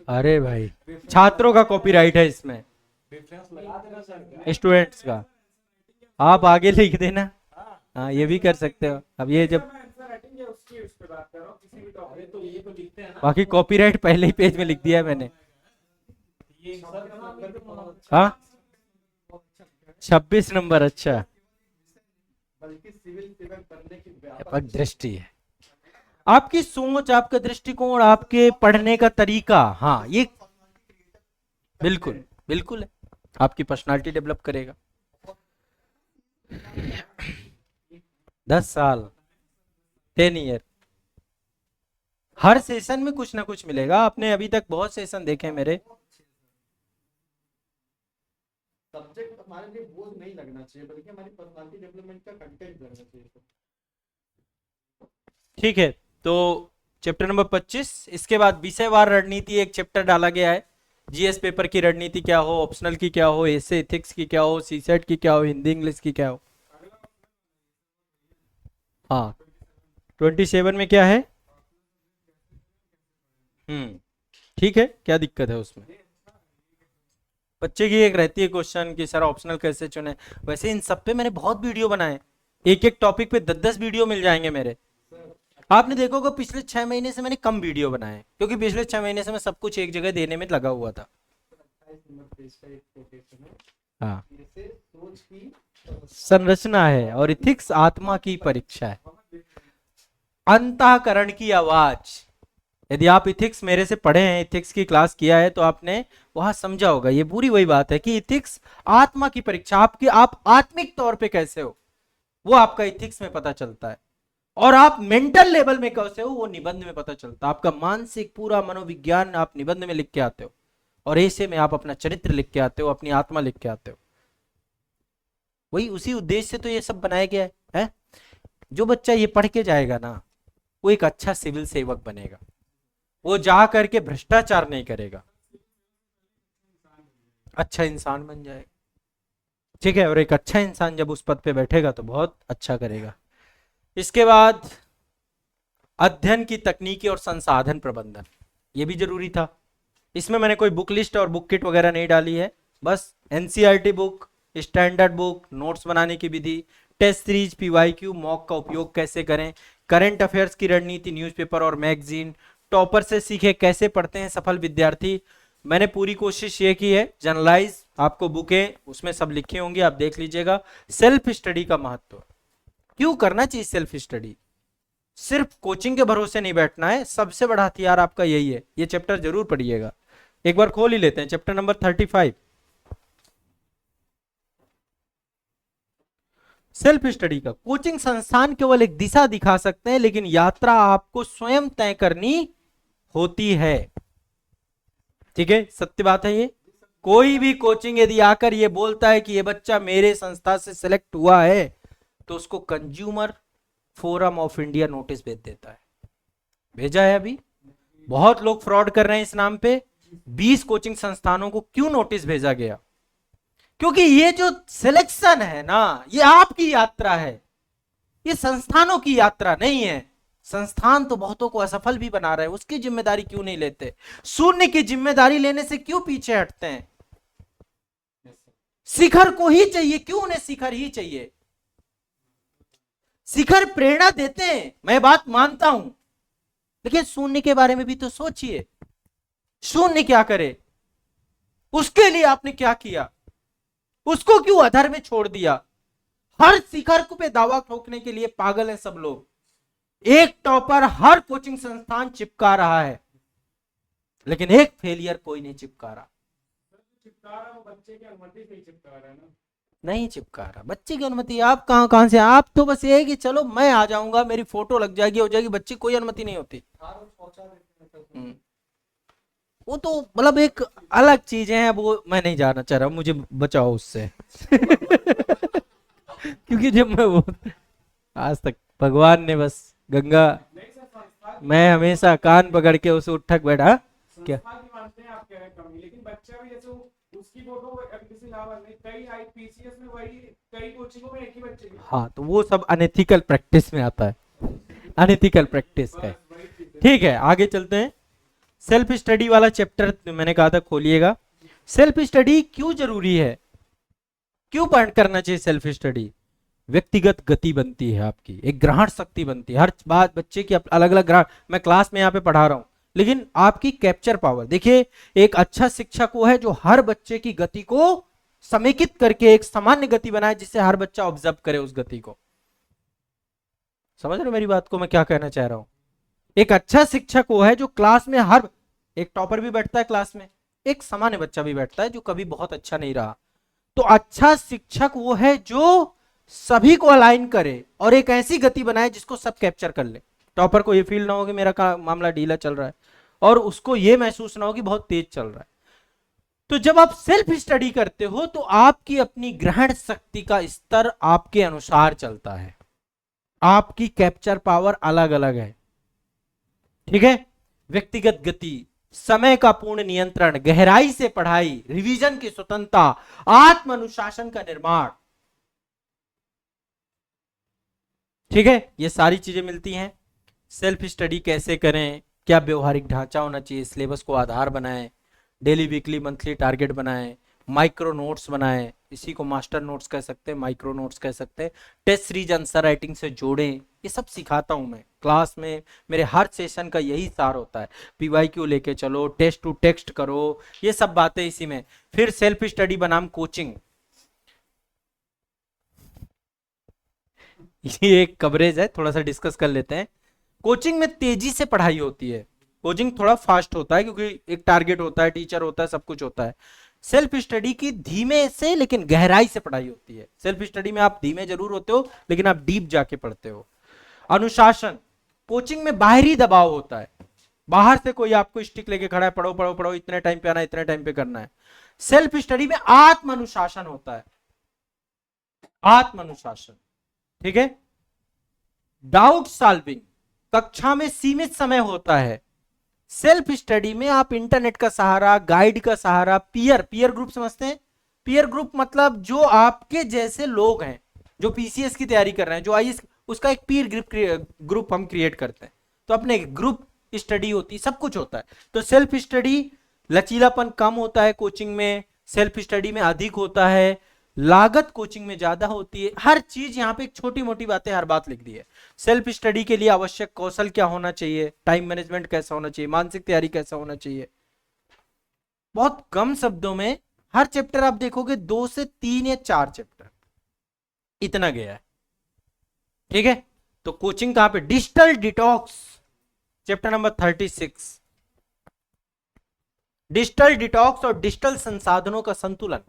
अरे भाई, छात्रों का कॉपीराइट है इसमें, स्टूडेंट्स का। आप आगे लिख देना, हाँ ये भी कर सकते हो। अब ये जब बाकी कॉपीराइट पहले ही पेज में लिख दिया है मैंने। हाँ 26 नंबर, अच्छा, व्यापक दृष्टि है आपकी सोच, आपका दृष्टिकोण, आपके पढ़ने का तरीका। हाँ ये बिल्कुल बिल्कुल है, आपकी पर्सनालिटी डेवलप करेगा। 10 साल, 10 ईयर, हर सेशन में कुछ ना कुछ मिलेगा। आपने अभी तक बहुत सेशन देखे मेरे। सब्जेक्ट हमारे लिए बोझ नहीं लगना चाहिए, बल्कि हमारी पर्सनालिटी डेवलपमेंट का कंटेंट लगना चाहिए। ठीक है, तो चैप्टर नंबर 25, इसके बाद विषयवार रणनीति एक चैप्टर डाला गया है। जीएस पेपर की रणनीति क्या हो, ऑप्शनल की क्या हो, एसे एथिक्स की क्या हो, सीसेट की क्या हो, हिंदी इंग्लिश की क्या हो। हाँ 27 में क्या है? ठीक है, क्या दिक्कत है उसमें? बच्चे की एक रहती है क्वेश्चन कि सर ऑप्शनल कैसे चुने। वैसे इन सब पे मैंने बहुत वीडियो बनाए, एक एक टॉपिक पे 10-10 वीडियो मिल जाएंगे मेरे। आपने देखोगे पिछले 6 महीने से मैंने कम वीडियो बनाए, क्योंकि पिछले 6 महीने से मैं सब कुछ एक जगह देने में लगा हुआ था। हाँ, संरचना है और इथिक्स आत्मा की परीक्षा है। अंतःकरण की आवाज, यदि आप इथिक्स मेरे से पढ़े हैं, इथिक्स की क्लास किया है, तो आपने वहां समझा होगा। ये पूरी वही बात है कि इथिक्स आत्मा की परीक्षा, आपकी आप आत्मिक तौर पे कैसे हो वो आपका इथिक्स में पता चलता है। और आप मेंटल लेवल में कैसे हो वो निबंध में पता चलता है। आपका मानसिक पूरा मनोविज्ञान आप निबंध में लिख के आते हो, और ऐसे में आप अपना चरित्र लिख के आते हो, अपनी आत्मा लिख के आते हो। वही उसी उद्देश्य से तो ये सब बनाया गया है? जो बच्चा ये पढ़ के जाएगा ना, वो एक अच्छा सिविल सेवक बनेगा, वो जा करके भ्रष्टाचार नहीं करेगा, अच्छा इंसान बन जाएगा। ठीक है, और एक अच्छा इंसान जब उस पद पे बैठेगा तो बहुत अच्छा करेगा। इसके बाद अध्ययन की तकनीकी और संसाधन प्रबंधन, ये भी जरूरी था। इसमें मैंने कोई बुक लिस्ट और बुक किट वगैरह नहीं डाली है, बस NCERT book, standard book, notes बनाने की विधि, टेस्ट सीरीज, पीवाईक्यू, मॉक का उपयोग कैसे करें, करंट अफेयर्स की रणनीति, न्यूज़पेपर और मैगजीन, टॉपर से सीखे कैसे पढ़ते हैं सफल विद्यार्थी। मैंने पूरी कोशिश ये की है, जनरलाइज आपको बुकें उसमें सब लिखी होंगी, आप देख लीजिएगा। सेल्फ स्टडी का महत्व, क्यों करना चाहिए सेल्फ स्टडी, सिर्फ कोचिंग के भरोसे नहीं बैठना है, सबसे बड़ा हथियार आपका यही है। ये चैप्टर जरूर पढ़िएगा, एक बार खोल ही लेते हैं चैप्टर नंबर 35। सेल्फ स्टडी का, कोचिंग संस्थान केवल एक दिशा दिखा सकते हैं, लेकिन यात्रा आपको स्वयं तय करनी होती है। ठीक है, सत्य बात है ये। कोई भी कोचिंग यदि आकर ये बोलता है कि ये बच्चा मेरे संस्था से सिलेक्ट हुआ है, तो उसको consumer forum of India notice भेज देता है। भेजा है अभी, बहुत लोग फ्रॉड कर रहे हैं इस नाम पे। 20 कोचिंग संस्थानों को क्यों नोटिस भेजा गया? क्योंकि ये जो सिलेक्शन है ना, ये आपकी यात्रा है, ये संस्थानों की यात्रा नहीं है। संस्थान तो बहुतों को असफल भी बना रहे हैं, उसकी जिम्मेदारी क्यों नहीं लेते? शून्य की जिम्मेदारी लेने से क्यों पीछे हटते हैं? शिखर को ही चाहिए, क्यों उन्हें शिखर ही चाहिए? शिखर प्रेरणा देते हैं, मैं बात मानता हूं, लेकिन शून्य के बारे में भी तो सोचिए। शून्य क्या करे, उसके लिए आपने क्या किया? उसको क्यों अधर में छोड़ दिया? हर शिखर को पे दावा ठोकने के लिए पागल हैं सब लोग। एक टॉपर हर कोचिंग संस्थान चिपका रहा है, लेकिन एक फेलियर कोई नहीं चिपका रहा। वो बच्चे की अनुमति से ही चिपका रहा है ना। नहीं चिपका रहा, बच्चे की अनुमति आप कहां से? आप तो बस ये है कि चलो मैं आ जाऊंगा, मेरी फोटो लग जाएगी, हो जाएगी, बच्चे कोई अनुमति नहीं होती। वो तो मतलब एक अलग चीज है, वो मैं नहीं जाना चाह रहा, मुझे बचाओ उससे। क्योंकि जब मैं वो आज तक भगवान ने बस गंगा, मैं हमेशा कान पकड़ के उसे उठक बैठा क्या। लेकिन बच्चा भी जैसे उसकी फोटो किसी कई आईपीसीएस में वही कई कोचिंगों में एक ही बच्चे की। हाँ, तो वो सब अनएथिकल प्रैक्टिस में आता है, अनएथिकल प्रैक्टिस है। ठीक है, आगे चलते हैं। सेल्फ स्टडी वाला चैप्टर मैंने कहा था खोलिएगा। सेल्फ स्टडी क्यों जरूरी है, क्यों पढ़ करना चाहिए सेल्फ स्टडी? व्यक्तिगत गति बनती है आपकी, एक ग्रहण शक्ति बनती है। हर बात बच्चे की अलग अलग ग्रहण, मैं क्लास में यहाँ पे पढ़ा रहा हूँ, लेकिन आपकी कैप्चर पावर देखिए। एक अच्छा शिक्षक वो है जो हर बच्चे की गति को समेकित करके एक सामान्य गति बनाए, जिससे हर बच्चा ऑब्जर्व करे उस गति को। समझ रहे हो मेरी बात को, मैं क्या कहना चाह रहा हूं? एक अच्छा शिक्षक वो है जो क्लास में हर एक टॉपर भी बैठता है क्लास में, एक सामान्य बच्चा भी बैठता है जो कभी बहुत अच्छा नहीं रहा। तो अच्छा शिक्षक वो है जो सभी को अलाइन करे और एक ऐसी गति बनाए जिसको सब कैप्चर कर ले। टॉपर को ये फील ना हो कि मेरा मामला ढीला चल रहा है, और उसको ये महसूस ना हो कि बहुत तेज चल रहा है। तो जब आप सेल्फ स्टडी करते हो तो आपकी अपनी ग्रहण शक्ति का स्तर आपके अनुसार चलता है, आपकी कैप्चर पावर अलग अलग है। ठीक है, व्यक्तिगत गति, समय का पूर्ण नियंत्रण, गहराई से पढ़ाई, रिवीजन की स्वतंत्रता, आत्म अनुशासन का निर्माण। ठीक है, ये सारी चीजें मिलती हैं। सेल्फ स्टडी कैसे करें, क्या व्यवहारिक ढांचा होना चाहिए, सिलेबस को आधार बनाएं, डेली वीकली मंथली टारगेट बनाएं, माइक्रो नोट्स बनाएं, इसी को मास्टर नोट्स कह सकते हैं, माइक्रो नोट्स कह सकते हैं, टेस्ट सीरीज आंसर राइटिंग से जोड़ें। ये सब सिखाता हूं मैं क्लास में, मेरे हर सेशन का यही सार होता है। पीवाईक्यू लेके चलो, टेस्ट टू टेक्स्ट करो, ये सब बातें इसी में। फिर सेल्फ स्टडी बनाम कोचिंग, ये एक कवरेज है, थोड़ा सा डिस्कस कर लेते हैं। कोचिंग में तेजी से पढ़ाई होती है, कोचिंग थोड़ा फास्ट होता है क्योंकि एक टारगेट होता है, टीचर होता है, सब कुछ होता है। सेल्फ स्टडी की धीमे से लेकिन गहराई से पढ़ाई होती है। सेल्फ स्टडी में आप धीमे जरूर होते हो, लेकिन आप डीप जाके पढ़ते हो। अनुशासन, कोचिंग में बाहरी दबाव होता है, बाहर से कोई आपको स्टिक लेके खड़ा है, पढ़ो पढ़ो पढ़ो, इतने टाइम पे आना, इतने टाइम पे करना है। सेल्फ स्टडी में आत्म अनुशासन होता है, आत्म अनुशासन, ठीक है। डाउट सॉल्विंग, कक्षा में सीमित समय होता है। सेल्फ स्टडी में आप इंटरनेट का सहारा, गाइड का सहारा, पीयर ग्रुप समझते हैं? पीयर ग्रुप मतलब जो आपके जैसे लोग हैं, जो पीसीएस की तैयारी कर रहे हैं, जो आईएएस, उसका एक पीयर ग्रुप हम क्रिएट करते हैं। तो अपने ग्रुप स्टडी होती है, सब कुछ होता है। तो सेल्फ स्टडी, लचीलापन कम होता है कोचिंग में, सेल्फ स्टडी में अधिक होता है, लागत कोचिंग में ज्यादा होती है। हर चीज यहाँ पे एक छोटी मोटी बातें, हर बात लिख दी है। सेल्फ स्टडी के लिए आवश्यक कौशल क्या होना चाहिए, टाइम मैनेजमेंट कैसा होना चाहिए, मानसिक तैयारी कैसा होना चाहिए। बहुत कम शब्दों में हर चैप्टर आप देखोगे 2 से 3 या 4 चैप्टर, इतना गया है, ठीक है। तो कोचिंग कहां पे? Digital detox, chapter number 36, digital detox और डिजिटल संसाधनों का संतुलन।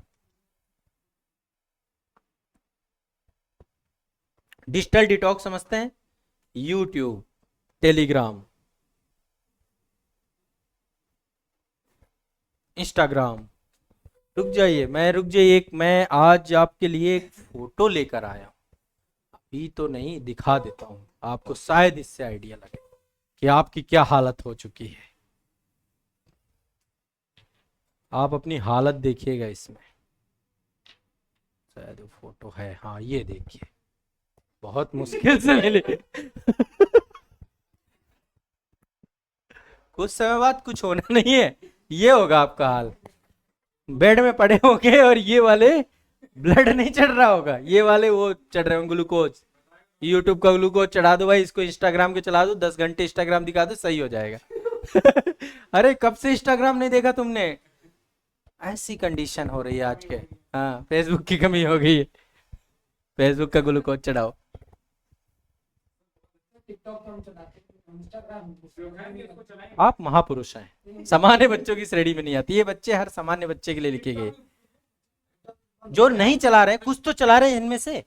डिजिटल डिटॉक्स समझते हैं? YouTube, Telegram, Instagram. रुक जाइए, मैं आज आपके लिए एक फोटो लेकर आया हूं, अभी तो नहीं, दिखा देता हूं आपको, शायद इससे आइडिया लगे कि आपकी क्या हालत हो चुकी है। आप अपनी हालत देखिएगा इसमें, शायद वो फोटो है, हाँ ये देखिए, बहुत मुश्किल से मिले। कुछ समय बाद कुछ होना नहीं है, ये होगा आपका हाल। बेड में पड़े होंगे और ये वाले ब्लड नहीं चढ़ रहा होगा, ये वाले वो चढ़ रहे होंगे ग्लूकोज, यूट्यूब का ग्लूकोज चढ़ा दो भाई, इसको इंस्टाग्राम के चला दो, 10 घंटे इंस्टाग्राम दिखा दो, सही हो जाएगा। अरे कब से इंस्टाग्राम नहीं देखा तुमने? ऐसी कंडीशन हो रही है आज के। हाँ, फेसबुक की कमी हो गई है, फेसबुक का ग्लूकोज चढ़ाओ। आप महापुरुष हैं, सामान्य बच्चों की श्रेणी में नहीं आती, ये बच्चे हर सामान्य बच्चे के लिए लिखे गए। जो नहीं चला रहे, कुछ तो चला रहे हैं इनमें से,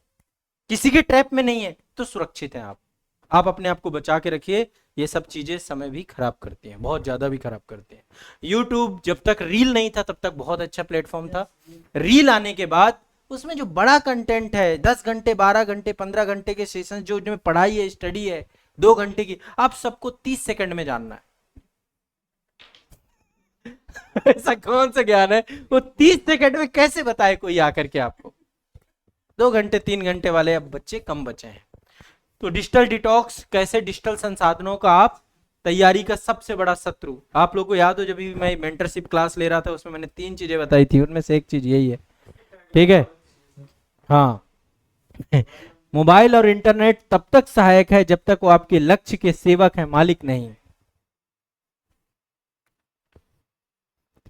किसी के ट्रैप में नहीं है, तो सुरक्षित हैं आप अपने आप को बचा के रखिए। ये सब चीजें समय भी खराब करती हैं, बहुत ज्यादा भी खराब करती हैं। यूट्यूब जब तक रील नहीं था तब तक बहुत अच्छा प्लेटफॉर्म था। रील आने के बाद उसमें जो बड़ा कंटेंट है, 10 घंटे 12 घंटे 15 घंटे के सेशन, जो में पढ़ाई है, स्टडी है 2 घंटे की, आप सबको 30 सेकंड में जानना है। ऐसा कौन सा ज्ञान है वो 30 सेकंड में कैसे बताए कोई आकर के आपको? 2 घंटे 3 घंटे वाले अब बच्चे कम बचे हैं। तो डिजिटल डिटॉक्स कैसे, डिजिटल संसाधनों का आप तैयारी का सबसे बड़ा शत्रु। आप लोगों को याद हो जब भी मैं मेंटरशिप क्लास ले रहा था, उसमें मैंने 3 चीजें बताई थी, उनमें से एक चीज यही है, ठीक है। हाँ, मोबाइल और इंटरनेट तब तक सहायक है जब तक वो आपके लक्ष्य के सेवक है, मालिक नहीं,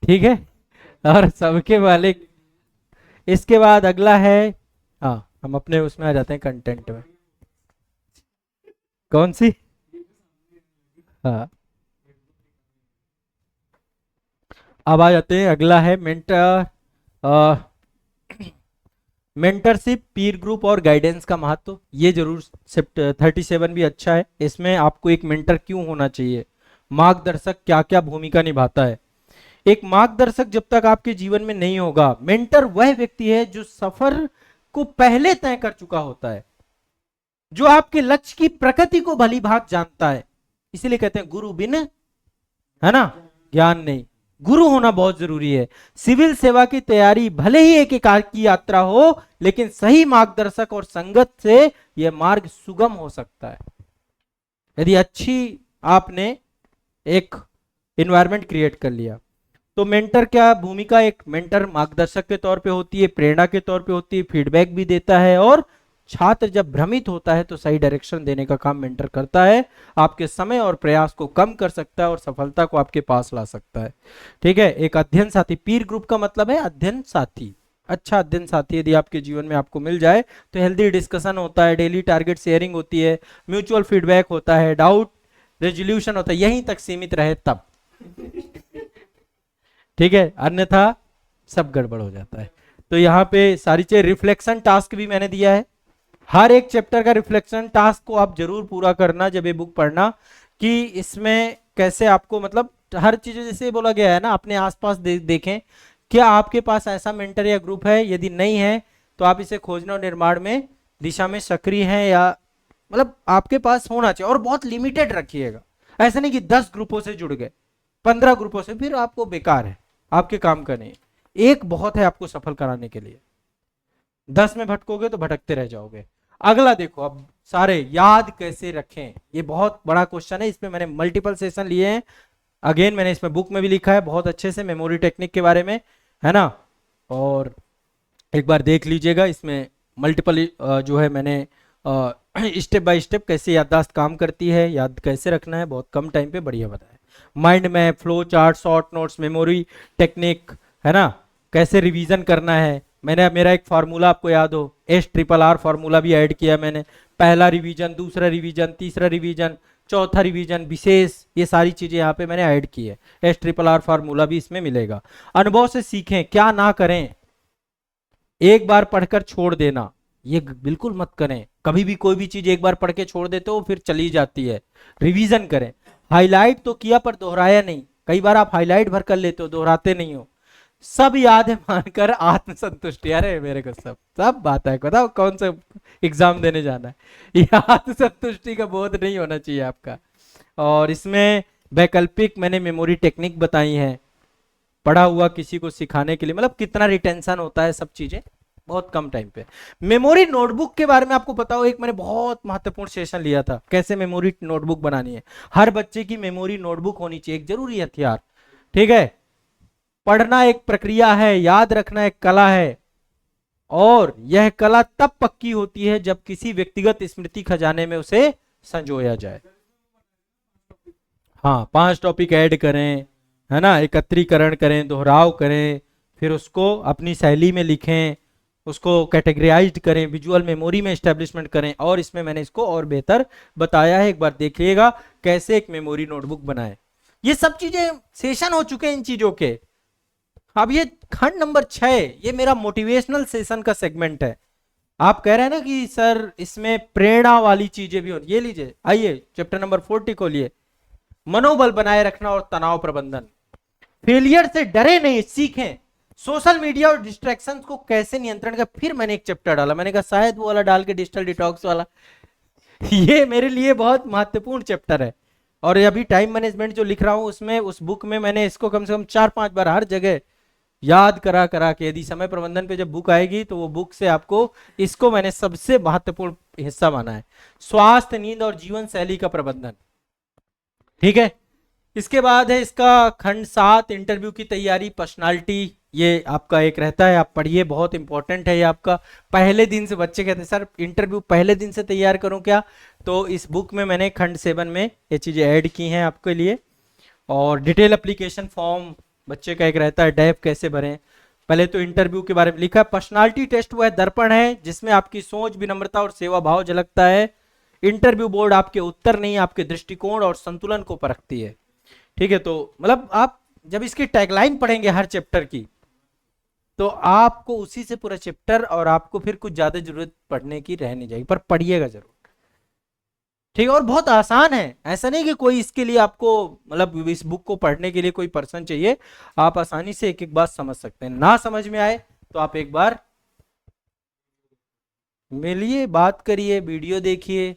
ठीक है, और सबके मालिक। इसके बाद अगला है, हाँ हम अपने उसमें आ जाते हैं कंटेंट में, कौन सी? हाँ, अब आ जाते हैं, अगला है मेंटरशिप, पीर ग्रुप और गाइडेंस का महत्व। ये जरूर 37 भी अच्छा है, इसमें आपको एक मेंटर क्यों होना चाहिए, मार्गदर्शक क्या क्या भूमिका निभाता है। एक मार्गदर्शक जब तक आपके जीवन में नहीं होगा, मेंटर वह व्यक्ति है जो सफर को पहले तय कर चुका होता है, जो आपके लक्ष्य की प्रकृति को भली भांति जानता है। इसीलिए कहते हैं गुरु बिन, है ना, ज्ञान नहीं। गुरु होना बहुत जरूरी है। सिविल सेवा की तैयारी भले ही एक एकांत की यात्रा हो, लेकिन सही मार्गदर्शक और संगत से यह मार्ग सुगम हो सकता है। यदि अच्छी आपने एक एनवायरनमेंट क्रिएट कर लिया, तो मेंटर क्या भूमिका, एक मेंटर मार्गदर्शक के तौर पे होती है, प्रेरणा के तौर पे होती है, फीडबैक भी देता है, और छात्र जब भ्रमित होता है तो सही डायरेक्शन देने का काम मेंटर करता है। आपके समय और प्रयास को कम कर सकता है और सफलता को आपके पास ला सकता है, ठीक है। एक अध्ययन साथी, पीर ग्रुप का मतलब है अध्ययन साथी। अच्छा अध्ययन साथी यदि आपके जीवन में आपको मिल जाए तो हेल्दी डिस्कशन होता है, डेली टारगेट शेयरिंग होती है, म्यूचुअल फीडबैक होता है, डाउट रेजोल्यूशन होता है, यहीं तक सीमित रहे तब, ठीक है, अन्यथा सब गड़बड़ हो जाता है। तो यहाँ पे सारी चीज, रिफ्लेक्शन टास्क भी मैंने दिया है, हर एक चैप्टर का रिफ्लेक्शन टास्क को आप जरूर पूरा करना जब ये बुक पढ़ना, कि इसमें कैसे आपको मतलब हर चीज जैसे बोला गया है ना, अपने आसपास देखें क्या आपके पास ऐसा मेंटर या ग्रुप है, यदि नहीं है तो आप इसे खोजना और निर्माण में दिशा में सक्रिय हैं, या मतलब आपके पास होना चाहिए। और बहुत लिमिटेड रखिएगा, ऐसा नहीं कि 10 ग्रुपों से जुड़ गए, 15 ग्रुपों से, फिर आपको बेकार है, आपके काम का नहीं। एक बहुत है आपको सफल कराने के लिए, 10 में भटकोगे तो भटकते रह जाओगे। अगला देखो, अब सारे याद कैसे रखें, ये बहुत बड़ा क्वेश्चन है, इसमें मैंने मल्टीपल सेशन लिए हैं। अगेन मैंने इसमें बुक में भी लिखा है बहुत अच्छे से मेमोरी टेक्निक के बारे में, है ना, और एक बार देख लीजिएगा। इसमें मल्टीपल जो है मैंने स्टेप बाय स्टेप कैसे याददाश्त काम करती है, याद कैसे रखना है, बहुत कम टाइम पे बढ़िया बताया। Mind map, flow chart, short notes, memory technique, है ना, कैसे रिवीजन करना है। मैंने मेरा एक फार्मूला आपको याद हो, SRRR फार्मूला भी ऐड किया मैंने, पहला रिवीजन, दूसरा रिवीजन, तीसरा रिवीजन, चौथा रिवीजन, विशेष, ये सारी चीजें यहाँ पे मैंने ऐड की है। SRRR फार्मूला भी इसमें मिलेगा। अनुभव से सीखें, क्या ना करें, एक बार पढ़कर छोड़ देना, ये बिल्कुल मत करें। कभी भी कोई भी चीज एक बार पढ़ के छोड़ देते हो फिर चली जाती है। रिवीजन करें, हाईलाइट तो किया पर दोहराया नहीं। कई बार आप हाईलाइट भर कर लेते हो, दोहराते नहीं हो। सब याद है मानकर आत्मसंतुष्टि, अरे मेरे को सब सब बात है, बताओ कौन सा एग्जाम देने जाना है। ये आत्मसंतुष्टि का बोध नहीं होना चाहिए आपका। और इसमें वैकल्पिक मैंने मेमोरी टेक्निक बताई है, पढ़ा हुआ किसी को सिखाने के लिए, मतलब कितना रिटेंशन होता है, सब चीजें बहुत कम टाइम पे। मेमोरी नोटबुक के बारे में आपको पता हो, एक मैंने बहुत महत्वपूर्ण सेशन लिया था, कैसे मेमोरी नोटबुक बनानी है। हर बच्चे की मेमोरी नोटबुक होनी चाहिए, एक जरूरी हथियार। ठीक है, पढ़ना एक प्रक्रिया है, याद रखना एक कला है, और यह कला तब पक्की होती है जब किसी व्यक्तिगत स्मृति खजाने में उसे संजोया जाए। हाँ, 5 टॉपिक ऐड करें, है ना, एकत्रीकरण करें, दोहराव करें, फिर उसको अपनी शैली में लिखें, उसको कैटेगराइज्ड करें, विजुअल मेमोरी में एस्टेब्लिशमेंट करें। और इसमें मैंने इसको और बेहतर बताया है, एक बार देखिएगा कैसे एक मेमोरी नोटबुक बनाएं। ये सब चीजें सेशन हो चुके हैं इन चीजों के। अब ये खंड नंबर 6, ये मेरा मोटिवेशनल सेशन का सेगमेंट है। आप कह रहे हैं ना कि सर इसमें प्रेरणा वाली चीजें भी हो, ये लीजिए, आइए चैप्टर नंबर 40 को लिए, मनोबल बनाए रखना और तनाव प्रबंधन। फेलियर से डरे नहीं, सीखें। सोशल मीडिया और डिस्ट्रैक्शन को कैसे नियंत्रण का, फिर मैंने एक चैप्टर डाला, मैंने कहा शायद वो वाला डाल के डिजिटल डिटॉक्स वाला। ये मेरे लिए बहुत महत्वपूर्ण चैप्टर है। और अभी टाइम मैनेजमेंट जो लिख रहा हूं उसमें, उस बुक में मैंने इसको कम से कम 4-5 बार हर जगह याद करा करा के, यदि समय प्रबंधन पे जब बुक आएगी तो वो बुक से आपको, इसको मैंने सबसे महत्वपूर्ण हिस्सा माना है। स्वास्थ्य, नींद और जीवन शैली का प्रबंधन। ठीक है, इसके बाद है इसका खंड 7, इंटरव्यू की तैयारी, पर्सनालिटी। ये आपका एक रहता है, आप पढ़िए, बहुत इंपॉर्टेंट है ये आपका। पहले दिन से बच्चे कहते हैं सर इंटरव्यू पहले दिन से तैयार करूं क्या, तो इस बुक में मैंने खंड 7 में ये चीजें ऐड की हैं आपके लिए। और डिटेल एप्लीकेशन फॉर्म बच्चे का एक रहता है, डैप कैसे भरें। पहले तो इंटरव्यू के बारे में लिखा है। पर्सनालिटी टेस्ट वह दर्पण है जिसमें आपकी सोच, विनम्रता और सेवा भाव झलकता है। इंटरव्यू बोर्ड आपके उत्तर नहीं, आपके दृष्टिकोण और संतुलन को परखती है। ठीक है, तो मतलब आप जब इसकी टैगलाइन पढ़ेंगे हर चैप्टर की, तो आपको उसी से पूरा चैप्टर, और आपको फिर कुछ ज्यादा जरूरत पढ़ने की रह नहीं जाएगी, पर पढ़िएगा जरूर। ठीक है, और बहुत आसान है, ऐसा नहीं कि कोई इसके लिए आपको, मतलब इस बुक को पढ़ने के लिए कोई पर्सन चाहिए। आप आसानी से एक एक बात समझ सकते हैं। ना समझ में आए तो आप एक बार मिलिए, बात करिए, वीडियो देखिए,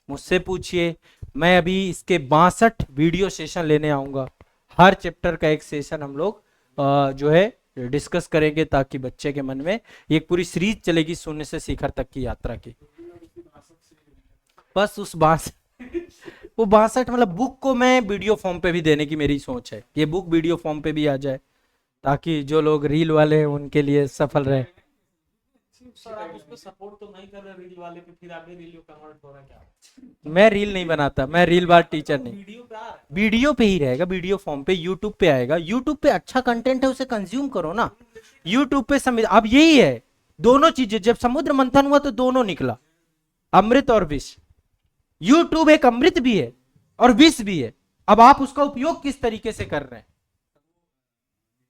मुझसे पूछिए। मैं अभी इसके 62 वीडियो सेशन लेने आऊंगा, हर चैप्टर का एक सेशन हम लोग जो है डिस्कस करेंगे, ताकि बच्चे के मन में एक पूरी सीरीज चलेगी शून्य से शिखर तक की यात्रा की। बस उस वो 62 मतलब बुक को मैं वीडियो फॉर्म पे भी देने की मेरी सोच है, ये बुक वीडियो फॉर्म पे भी आ जाए, ताकि जो लोग रील वाले हैं उनके लिए सफल रहे। सर आप उस पर सपोर्ट तो नहीं कर रहे रील वाले पे, फिर आप भी रील कन्वर्ट हो रहा है क्या? मैं रील नहीं बनाता, मैं रील बार टीचर नहीं। वीडियो पे आ रहा है। वीडियो पे ही रहेगा, वीडियो फॉर्म पे, यूट्यूब पे आएगा। यूट्यूब पे अच्छा कंटेंट है, उसे कंज्यूम करो ना। यूट्यूब पे समझ, अब यही है, दोनों चीजें, जब समुद्र मंथन हुआ तो दोनों निकला, अमृत और विष। यूट्यूब एक अमृत भी है और विष भी है, अब आप उसका उपयोग किस तरीके से कर रहे हैं।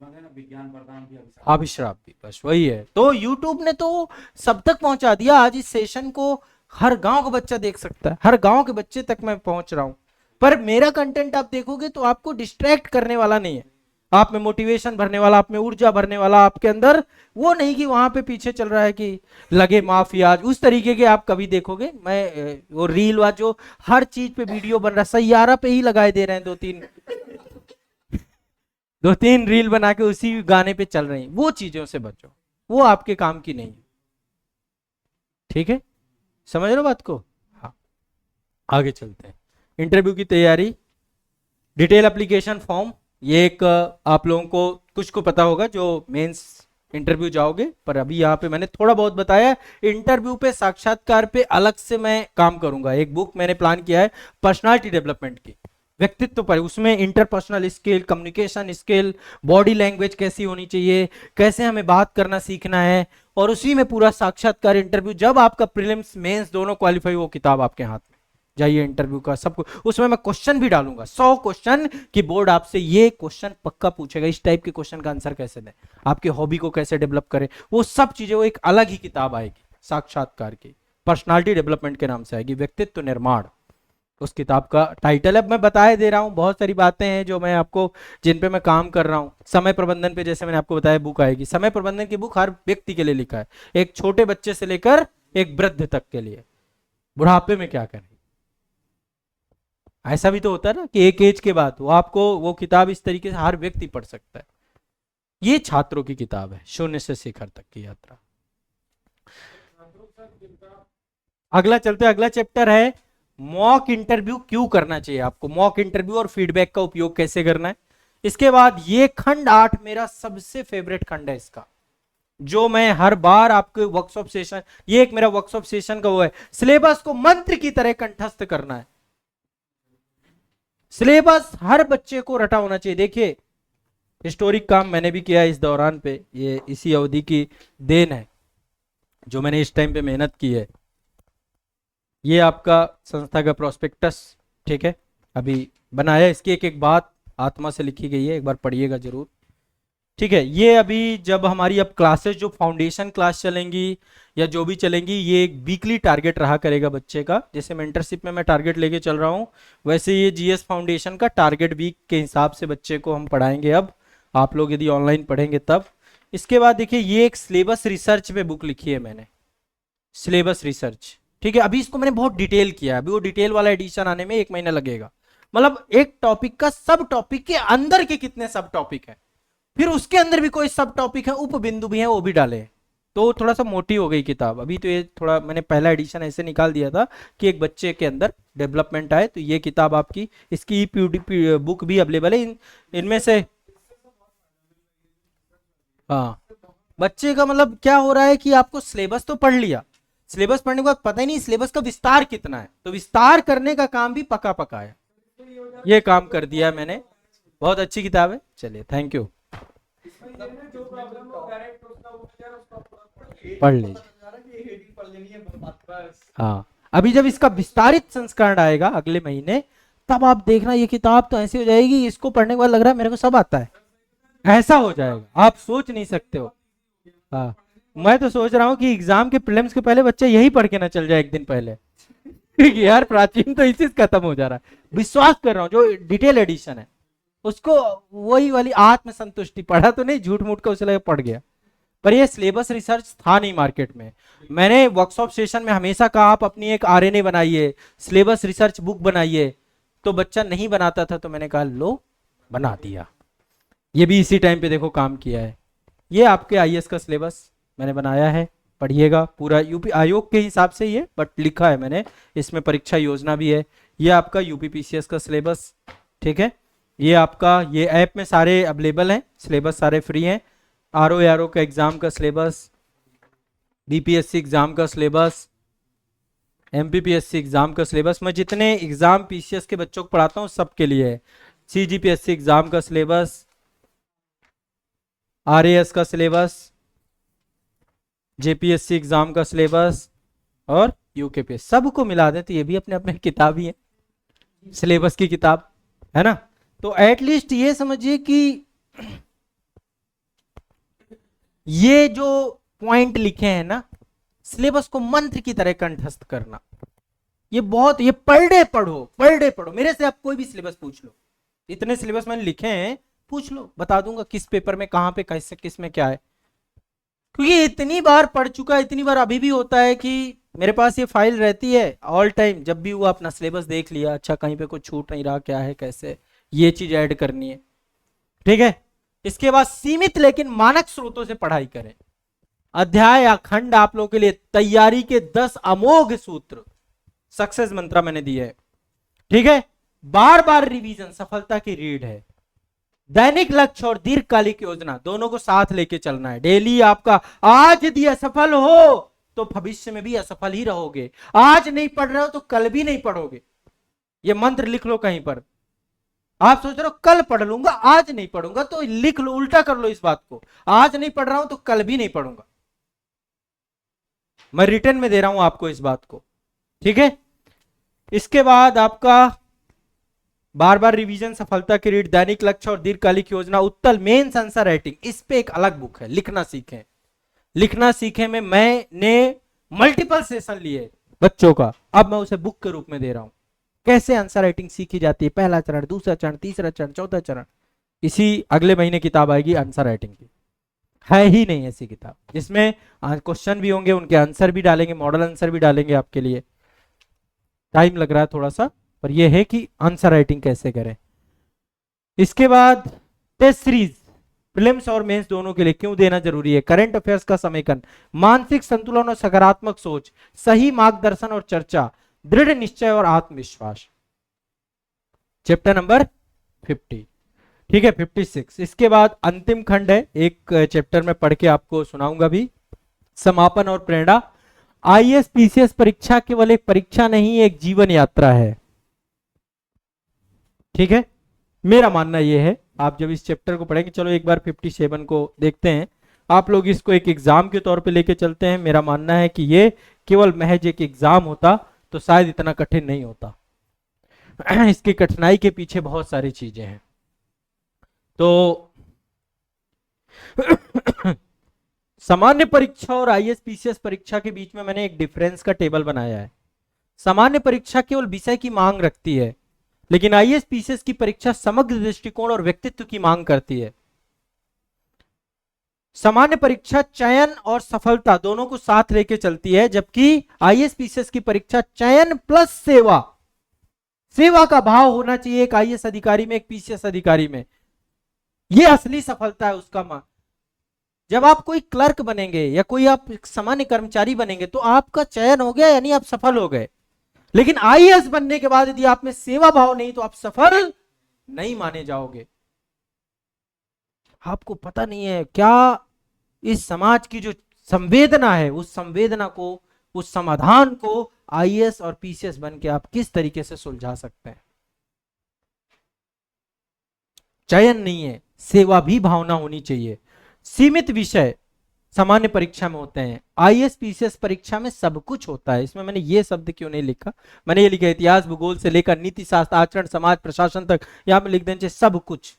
विज्ञान वरदान भी अभिश्राप भी, बस वही है। तो YouTube ने तो सब तक पहुंचा दिया। आज इस सेशन को हर गांव का बच्चा देख सकता है, हर गांव के बच्चे तक मैं पहुंच रहा हूं। पर मेरा कंटेंट आप देखोगे तो आपको डिस्ट्रैक्ट करने वाला नहीं है, आप में मोटिवेशन भरने वाला, आप में ऊर्जा भरने वाला, आपके अंदर वो नहीं कि वहां पे पीछे चल रहा है कि लगे माफिया, उस तरीके के आप कभी देखोगे। मैं वो रील वा जो हर चीज पे वीडियो बन रहा है, सैयारा पे ही लगाए दे रहे हैं, दो तीन रील बना के उसी गाने पे चल रही हैं, वो चीजों से बचो, वो आपके काम की नहीं है। ठीक है, समझ रहे हो बात को? हाँ, आगे चलते हैं। इंटरव्यू की तैयारी, डिटेल एप्लीकेशन फॉर्म, ये एक आप लोगों को कुछ को पता होगा जो मेंस इंटरव्यू जाओगे, पर अभी यहाँ पे मैंने थोड़ा बहुत बताया। इंटरव्यू पे, साक्षात्कार पे अलग से मैं काम करूंगा। एक बुक मैंने प्लान किया है पर्सनालिटी डेवलपमेंट की, व्यक्तित्व पर, उसमें interpersonal skill, communication skill, body language कैसी होनी चाहिए, कैसे हमें बात करना सीखना है, और उसी में पूरा साक्षात्कार इंटरव्यू, जब आपका प्रीलिम्स मेंस दोनों क्वालिफाई, वो किताब आपके हाथ में जाइए इंटरव्यू का सब कुछ। उसमें मैं क्वेश्चन भी डालूंगा, 100 क्वेश्चन की बोर्ड आपसे ये क्वेश्चन पक्का पूछेगा, इस टाइप के क्वेश्चन का आंसर कैसे दें, आपके हॉबी को कैसे डेवलप करें, वो सब चीजें, वो एक अलग ही किताब आएगी साक्षात्कार की, पर्सनालिटी डेवलपमेंट के नाम से आएगी, व्यक्तित्व निर्माण उस किताब का टाइटल है। मैं बताए दे रहा हूँ, बहुत सारी बातें हैं जो मैं आपको, जिन पे मैं काम कर रहा हूँ। समय प्रबंधन पे जैसे मैंने आपको बताया बुक आएगी, समय प्रबंधन की बुक हर व्यक्ति के लिए लिखा है, एक छोटे बच्चे से लेकर एक वृद्ध तक के लिए, बुढ़ापे में क्या करें। ऐसा भी तो होता है ना कि एक एज के बाद वो आपको वो किताब इस तरीके से हर व्यक्ति पढ़ सकता है। ये छात्रों की किताब है, शून्य से शिखर तक की यात्रा। अगला चलते, अगला चैप्टर है मॉक इंटरव्यू क्यों करना चाहिए आपको, मॉक इंटरव्यू और फीडबैक का उपयोग कैसे करना है। इसके बाद ये खंड 8 मेरा सबसे फेवरेट खंड है इसका, जो मैं हर बार आपके वर्कशॉप सेशन, ये एक मेरा वर्कशॉप सेशन का वो है, सिलेबस को मंत्र की तरह कंठस्थ करना है। सिलेबस हर बच्चे को रटा होना चाहिए। देखिए, हिस्टोरिक काम मैंने भी किया इस दौरान पे, ये इसी अवधि की देन है जो मैंने इस टाइम पे मेहनत की है। ये आपका संस्था का प्रोस्पेक्टस, ठीक है, अभी बनाया, इसकी एक एक बात आत्मा से लिखी गई है, एक बार पढ़िएगा जरूर। ठीक है, ये अभी जब हमारी अब क्लासेस, जो फाउंडेशन क्लास चलेंगी या जो भी चलेंगी, ये एक वीकली टारगेट रहा करेगा बच्चे का। जैसे मेंटरशिप में मैं टारगेट लेके चल रहा हूँ, वैसे ये जीएस फाउंडेशन का टारगेट वीक के हिसाब से बच्चे को हम पढ़ाएंगे। अब आप लोग यदि ऑनलाइन पढ़ेंगे तब। इसके बाद देखिए, ये एक सिलेबस रिसर्च पे बुक लिखी है मैंने, सिलेबस रिसर्च, ठीक है। अभी इसको मैंने बहुत डिटेल किया, अभी वो डिटेल वाला एडिशन आने में 1 महीना लगेगा। मतलब एक टॉपिक का सब टॉपिक के अंदर के कितने सब टॉपिक है, फिर उसके अंदर भी कोई सब टॉपिक है, उप बिंदु भी है, वो भी डाले, तो थोड़ा सा मोटी हो गई किताब। अभी तो ये थोड़ा मैंने पहला एडिशन ऐसे निकाल दिया था कि एक बच्चे के अंदर डेवलपमेंट आए, तो ये किताब आपकी, इसकी ईपीडी बुक भी अवेलेबल है इनमें से। हाँ, बच्चे का मतलब क्या हो रहा है कि आपको सिलेबस तो पढ़ लिया, सिलेबस पढ़ने के बाद पता ही नहीं सिलेबस का विस्तार कितना है, तो विस्तार करने का काम भी पका पका है, ये काम कर दिया मैंने। बहुत अच्छी किताब है, चलिए थैंक यू, पढ़ लीजिए। हाँ, अभी जब इसका विस्तारित संस्करण आएगा अगले महीने, तब आप देखना ये किताब तो ऐसी हो जाएगी, इसको पढ़ने के बाद लग रहा है मेरे को सब आता है, ऐसा हो जाएगा, आप सोच नहीं सकते हो। हाँ, मैं तो सोच रहा हूँ कि एग्जाम के प्रीलिम्स के पहले बच्चे यही पढ़ के ना चल जाए एक दिन पहले यार प्राचीन तो इसी से खत्म हो जा रहा है, विश्वास कर रहा हूँ जो डिटेल एडिशन है उसको, वही वाली आत्म संतुष्टि, पढ़ा तो नहीं, झूठ मूठ का उसे लगा पढ़ गया। पर ये सिलेबस रिसर्च था नहीं मार्केट में। मैंने वर्कशॉप सेशन में हमेशा कहा आप अपनी एक आरएनए बनाइए, सिलेबस रिसर्च बुक बनाइए, तो बच्चा नहीं बनाता था, तो मैंने कहा लो बना दिया। ये भी इसी टाइम पे देखो काम किया है। ये आपके आईएएस का सिलेबस मैंने बनाया है, पढ़िएगा पूरा, यूपी आयोग के हिसाब से ये बट लिखा है मैंने, इसमें परीक्षा योजना भी है। ये आपका यूपी पीसीएस का सिलेबस, ठीक है। ये आपका, ये ऐप में सारे अवेलेबल हैं, सिलेबस सारे फ्री हैं। आरओ का एग्जाम का सिलेबस, बीपीएससी एग्जाम का सिलेबस, एमपीपीएससी एग्जाम का सिलेबस, मैं जितने एग्जाम पीसीएस के बच्चों को पढ़ाता हूँ सबके लिए है। सीजीपीएससी एग्जाम का सिलेबस, आरएएस का सिलेबस, जेपीएससी एग्जाम का सिलेबस और यूकेपीएस, सबको मिला दें तो ये भी अपने अपने किताब ही है, सिलेबस की किताब है ना। तो एटलीस्ट ये समझिए कि ये जो पॉइंट लिखे हैं ना, सिलेबस को मंत्र की तरह कंठस्थ करना, ये बहुत, ये पर डे पढ़ो, पर डे पढ़ो। मेरे से आप कोई भी सिलेबस पूछ लो, इतने सिलेबस मैंने लिखे हैं, पूछ लो, बता दूंगा किस पेपर में कहां पे कैसे किस में क्या है, क्योंकि इतनी बार पढ़ चुका है, इतनी बार अभी भी होता है कि मेरे पास ये फाइल रहती है ऑल टाइम, जब भी हुआ अपना सिलेबस देख लिया, अच्छा कहीं पे कुछ छूट नहीं रहा, क्या है कैसे, ये चीज ऐड करनी है, ठीक है। इसके बाद सीमित लेकिन मानक स्रोतों से पढ़ाई करें। अध्याय या खंड आप लोगों के लिए तैयारी के 10 अमोघ सूत्र, सक्सेस मंत्रा मैंने दिया है, ठीक है। बार बार रिवीजन सफलता की रीढ़ है। दैनिक लक्ष्य और दीर्घकालिक योजना दोनों को साथ लेके चलना है। डेली आपका, आज यदि असफल हो तो भविष्य में भी असफल ही रहोगे। आज नहीं पढ़ रहे हो तो कल भी नहीं पढ़ोगे। ये मंत्र लिख लो कहीं पर। आप सोच रहे हो कल पढ़ लूंगा, आज नहीं पढ़ूंगा, तो लिख लो, उल्टा कर लो इस बात को, आज नहीं पढ़ रहा हूं तो कल भी नहीं पढ़ूंगा। मैं रिटर्न में दे रहा हूं आपको इस बात को, ठीक है। इसके बाद आपका बार बार रिवीजन सफलता की रीढ़, दैनिक लक्ष्य और दीर्घकालिक योजना, उत्तल मेंस आंसर राइटिंग, इस पे एक अलग बुक है, लिखना सीखें। लिखना सीखें में मैंने मल्टीपल सेशन लिए बच्चों का, अब मैं उसे बुक के रूप में दे रहा हूं। कैसे आंसर राइटिंग सीखी जाती है, पहला चरण, दूसरा चरण, तीसरा चरण, चौथा चरण, इसी अगले महीने किताब आएगी आंसर राइटिंग की। है ही नहीं ऐसी किताब जिसमें क्वेश्चन भी होंगे, उनके आंसर भी डालेंगे, मॉडल आंसर भी डालेंगे आपके लिए। टाइम लग रहा है थोड़ा सा, पर यह है कि आंसर राइटिंग कैसे करें। इसके बाद टेस्ट सीरीज, प्रीलिम्स और मेंस दोनों के लिए क्यों देना जरूरी है, करंट अफेयर्स का समेकन, मानसिक संतुलन और सकारात्मक सोच, सही मार्गदर्शन और चर्चा, दृढ़ निश्चय और आत्मविश्वास, चैप्टर नंबर 50, ठीक है 56। इसके बाद अंतिम खंड है, एक चैप्टर में पढ़ के आपको सुनाऊंगा भी, समापन और प्रेरणा। आईएएस पीसीएस परीक्षा केवल एक परीक्षा नहीं, एक जीवन यात्रा है, ठीक है। मेरा मानना यह है, आप जब इस चैप्टर को पढ़ेंगे, चलो एक बार 57 को देखते हैं, आप लोग इसको एक एग्जाम के तौर पे लेके चलते हैं। मेरा मानना है कि ये केवल महज एक एग्जाम होता तो शायद इतना कठिन नहीं होता। इसकी कठिनाई के पीछे बहुत सारी चीजें हैं। तो सामान्य परीक्षा और आईएएस पीसीएस परीक्षा के बीच में मैंने एक डिफरेंस का टेबल बनाया है। सामान्य परीक्षा केवल विषय की मांग रखती है, लेकिन आईएएस पीसीएस की परीक्षा समग्र दृष्टिकोण और व्यक्तित्व की मांग करती है। सामान्य परीक्षा चयन और सफलता दोनों को साथ लेके चलती है, जबकि आईएएस पीसीएस की परीक्षा चयन प्लस सेवा, सेवा का भाव होना चाहिए एक आईएएस अधिकारी में, एक पीसीएस अधिकारी में, यह असली सफलता है उसका मान। जब आप कोई क्लर्क बनेंगे या कोई आप सामान्य कर्मचारी बनेंगे तो आपका चयन हो गया, यानी आप सफल हो गए। लेकिन आईएएस बनने के बाद यदि आप में सेवा भाव नहीं तो आप सफल नहीं माने जाओगे। आपको पता नहीं है क्या इस समाज की जो संवेदना है, उस संवेदना को, उस समाधान को आईएएस और पीसीएस बन के आप किस तरीके से सुलझा सकते हैं। चयन नहीं है, सेवा भी भावना होनी चाहिए। सीमित विषय सामान्य परीक्षा में होते हैं, आईएएस पीसीएस परीक्षा में सब कुछ होता है। इसमें मैंने ये शब्द क्यों नहीं लिखा, मैंने ये लिखा इतिहास भूगोल से लेकर नीति शास्त्र आचरण समाज प्रशासन तक, यहां पे लिख देना चाहिए सब कुछ,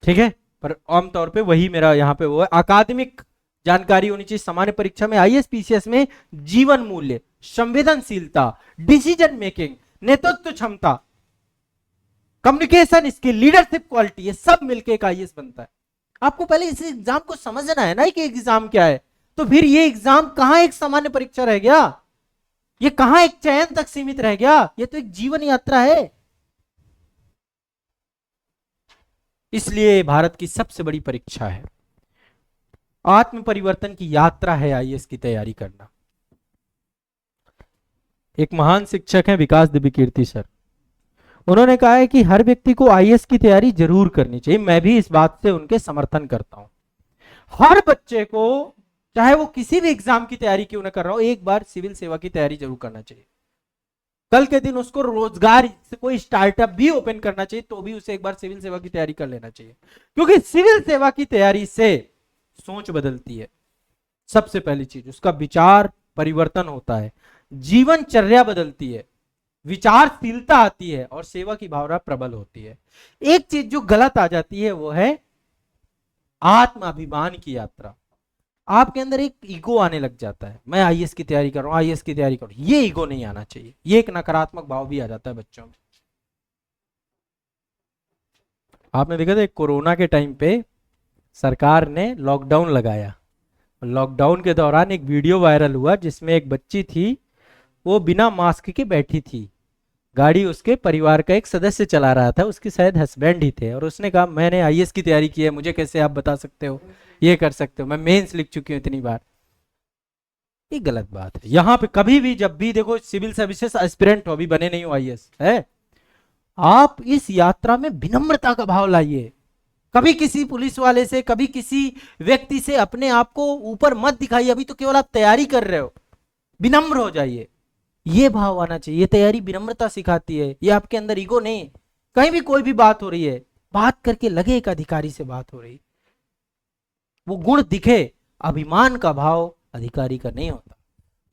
ठीक है। पर आमतौर पे वही मेरा यहाँ पे वो है, अकादमिक जानकारी होनी चाहिए सामान्य परीक्षा में। आईएएस पीसीएस में जीवन मूल्य, संवेदनशीलता, डिसीजन मेकिंग, नेतृत्व क्षमता, कम्युनिकेशन स्किल, लीडरशिप क्वालिटी, ये सब मिलकर एक आईएएस बनता है। आपको पहले इस एग्जाम को समझना है ना कि एग्जाम क्या है, तो फिर ये एग्जाम कहां एक सामान्य परीक्षा रह गया, ये कहां एक चयन तक सीमित रह गया, ये तो एक जीवन यात्रा है। इसलिए भारत की सबसे बड़ी परीक्षा है, आत्म परिवर्तन की यात्रा है आईएएस की तैयारी करना। एक महान शिक्षक हैं विकास दिव्य कीर्ति सर, उन्होंने कहा है कि हर व्यक्ति को आईएएस की तैयारी जरूर करनी चाहिए। मैं भी इस बात से उनके समर्थन करता हूं। हर बच्चे को, चाहे वो किसी भी एग्जाम की तैयारी क्यों ना कर रहा हो, एक बार सिविल सेवा की तैयारी जरूर करना चाहिए। कल के दिन उसको रोजगार से कोई स्टार्टअप भी ओपन करना चाहिए तो भी उसे एक बार सिविल सेवा की तैयारी कर लेना चाहिए, क्योंकि सिविल सेवा की तैयारी से सोच बदलती है। सबसे पहली चीज, उसका विचार परिवर्तन होता है, जीवनचर्या बदलती है, विचारशीलता आती है और सेवा की भावना प्रबल होती है। एक चीज जो गलत आ जाती है वो है आत्माभिमान की यात्रा। आपके अंदर एक ईगो आने लग जाता है, मैं आईएएस की तैयारी कर रहा हूं, आईएएस की तैयारी करूं, ये ईगो नहीं आना चाहिए। ये एक नकारात्मक भाव भी आ जाता है बच्चों में। आपने देखा था कोरोना के टाइम पे सरकार ने लॉकडाउन लगाया। लॉकडाउन के दौरान एक वीडियो वायरल हुआ जिसमें एक बच्ची थी, वो बिना मास्क के बैठी थी, गाड़ी उसके परिवार का एक सदस्य चला रहा था, उसके शायद हस्बैंड ही थे, और उसने कहा मैंने आईएएस की तैयारी की है, मुझे कैसे आप बता सकते हो, ये कर सकते हो, मैं मेंस लिख चुकी हूँ इतनी बार। ये गलत बात है। यहाँ पे कभी भी जब भी देखो, सिविल सर्विसेज एस्पिरेंट हो, अभी बने नहीं हो आईएएस है, आप इस यात्रा में विनम्रता का भाव लाइए। कभी किसी पुलिस वाले से, कभी किसी व्यक्ति से अपने आप को ऊपर मत दिखाइए, अभी तो केवल आप तैयारी कर रहे हो, विनम्र हो जाइए। ये भाव आना चाहिए। ये तैयारी विनम्रता सिखाती है, ये आपके अंदर ईगो नहीं। कहीं भी कोई भी बात हो रही है, बात करके लगे एक अधिकारी से बात हो रही, वो गुण दिखे। अभिमान का भाव अधिकारी का नहीं होता,